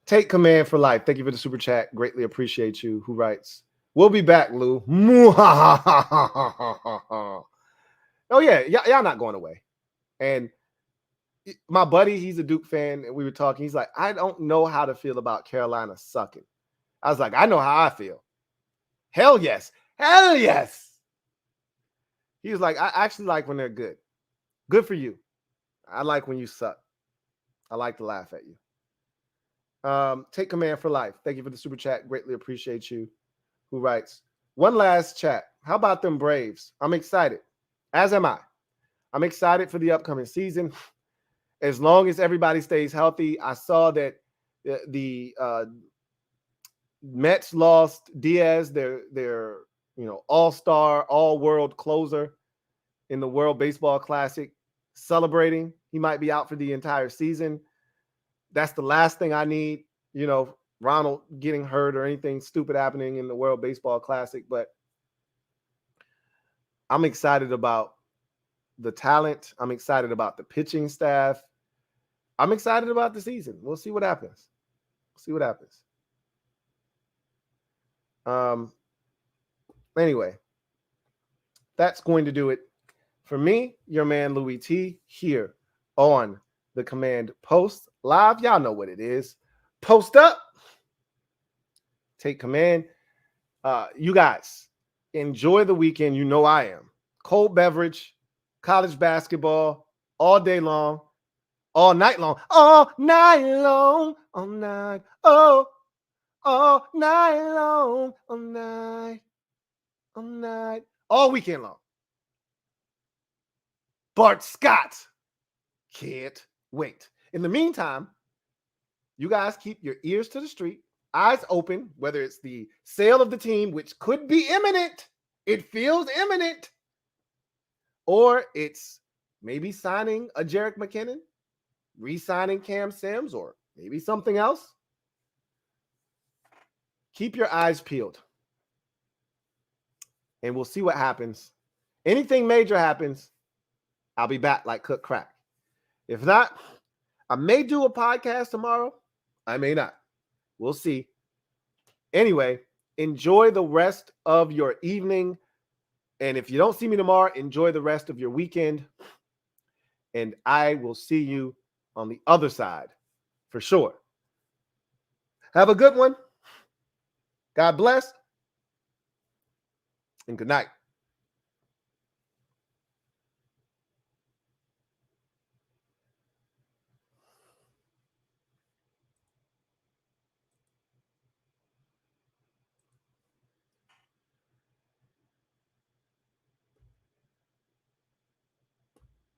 Take command for life. Thank you for the super chat. Greatly appreciate you. Who writes? We'll be back, Lou. Oh yeah, y'all not going away. And my buddy, he's a Duke fan, and we were talking. He's like, I don't know how to feel about Carolina sucking. I was like, I know how I feel. Hell yes. Hell yes. He was like, I actually like when they're good. Good for you. I like when you suck. I like to laugh at you. Take command for life. Thank you for the super chat. Greatly appreciate you. Who writes? One last chat. How about them Braves? I'm excited. As am I. I'm excited for the upcoming season. As long as everybody stays healthy. I saw that the Mets lost Diaz, their all-star, all-world closer in the World Baseball Classic, celebrating. He might be out for the entire season. That's the last thing I need, Ronald getting hurt or anything stupid happening in the World Baseball Classic. But I'm excited about the talent. I'm excited about the pitching staff. I'm excited about the season. We'll see what happens. Anyway, that's going to do it for me, your man Louie T, here on the Command Post Live. Y'all know what it is. Post up. Take command. You guys enjoy the weekend. You know I am. Cold beverage, college basketball, all day long, all night long, all night long, all night. Oh, all night long, all night, all weekend long. Bart Scott. Can't wait. In the meantime, you guys keep your ears to the street, eyes open, whether it's the sale of the team, which could be imminent. It feels imminent. Or it's maybe signing a Jerick McKinnon, re-signing Cam Sims, or maybe something else. Keep your eyes peeled. And we'll see what happens. Anything major happens, I'll be back like cook crack. If not, I may do a podcast tomorrow. I may not. We'll see. Anyway, enjoy the rest of your evening. And if you don't see me tomorrow, enjoy the rest of your weekend. And I will see you on the other side for sure. Have a good one. God bless. And good night.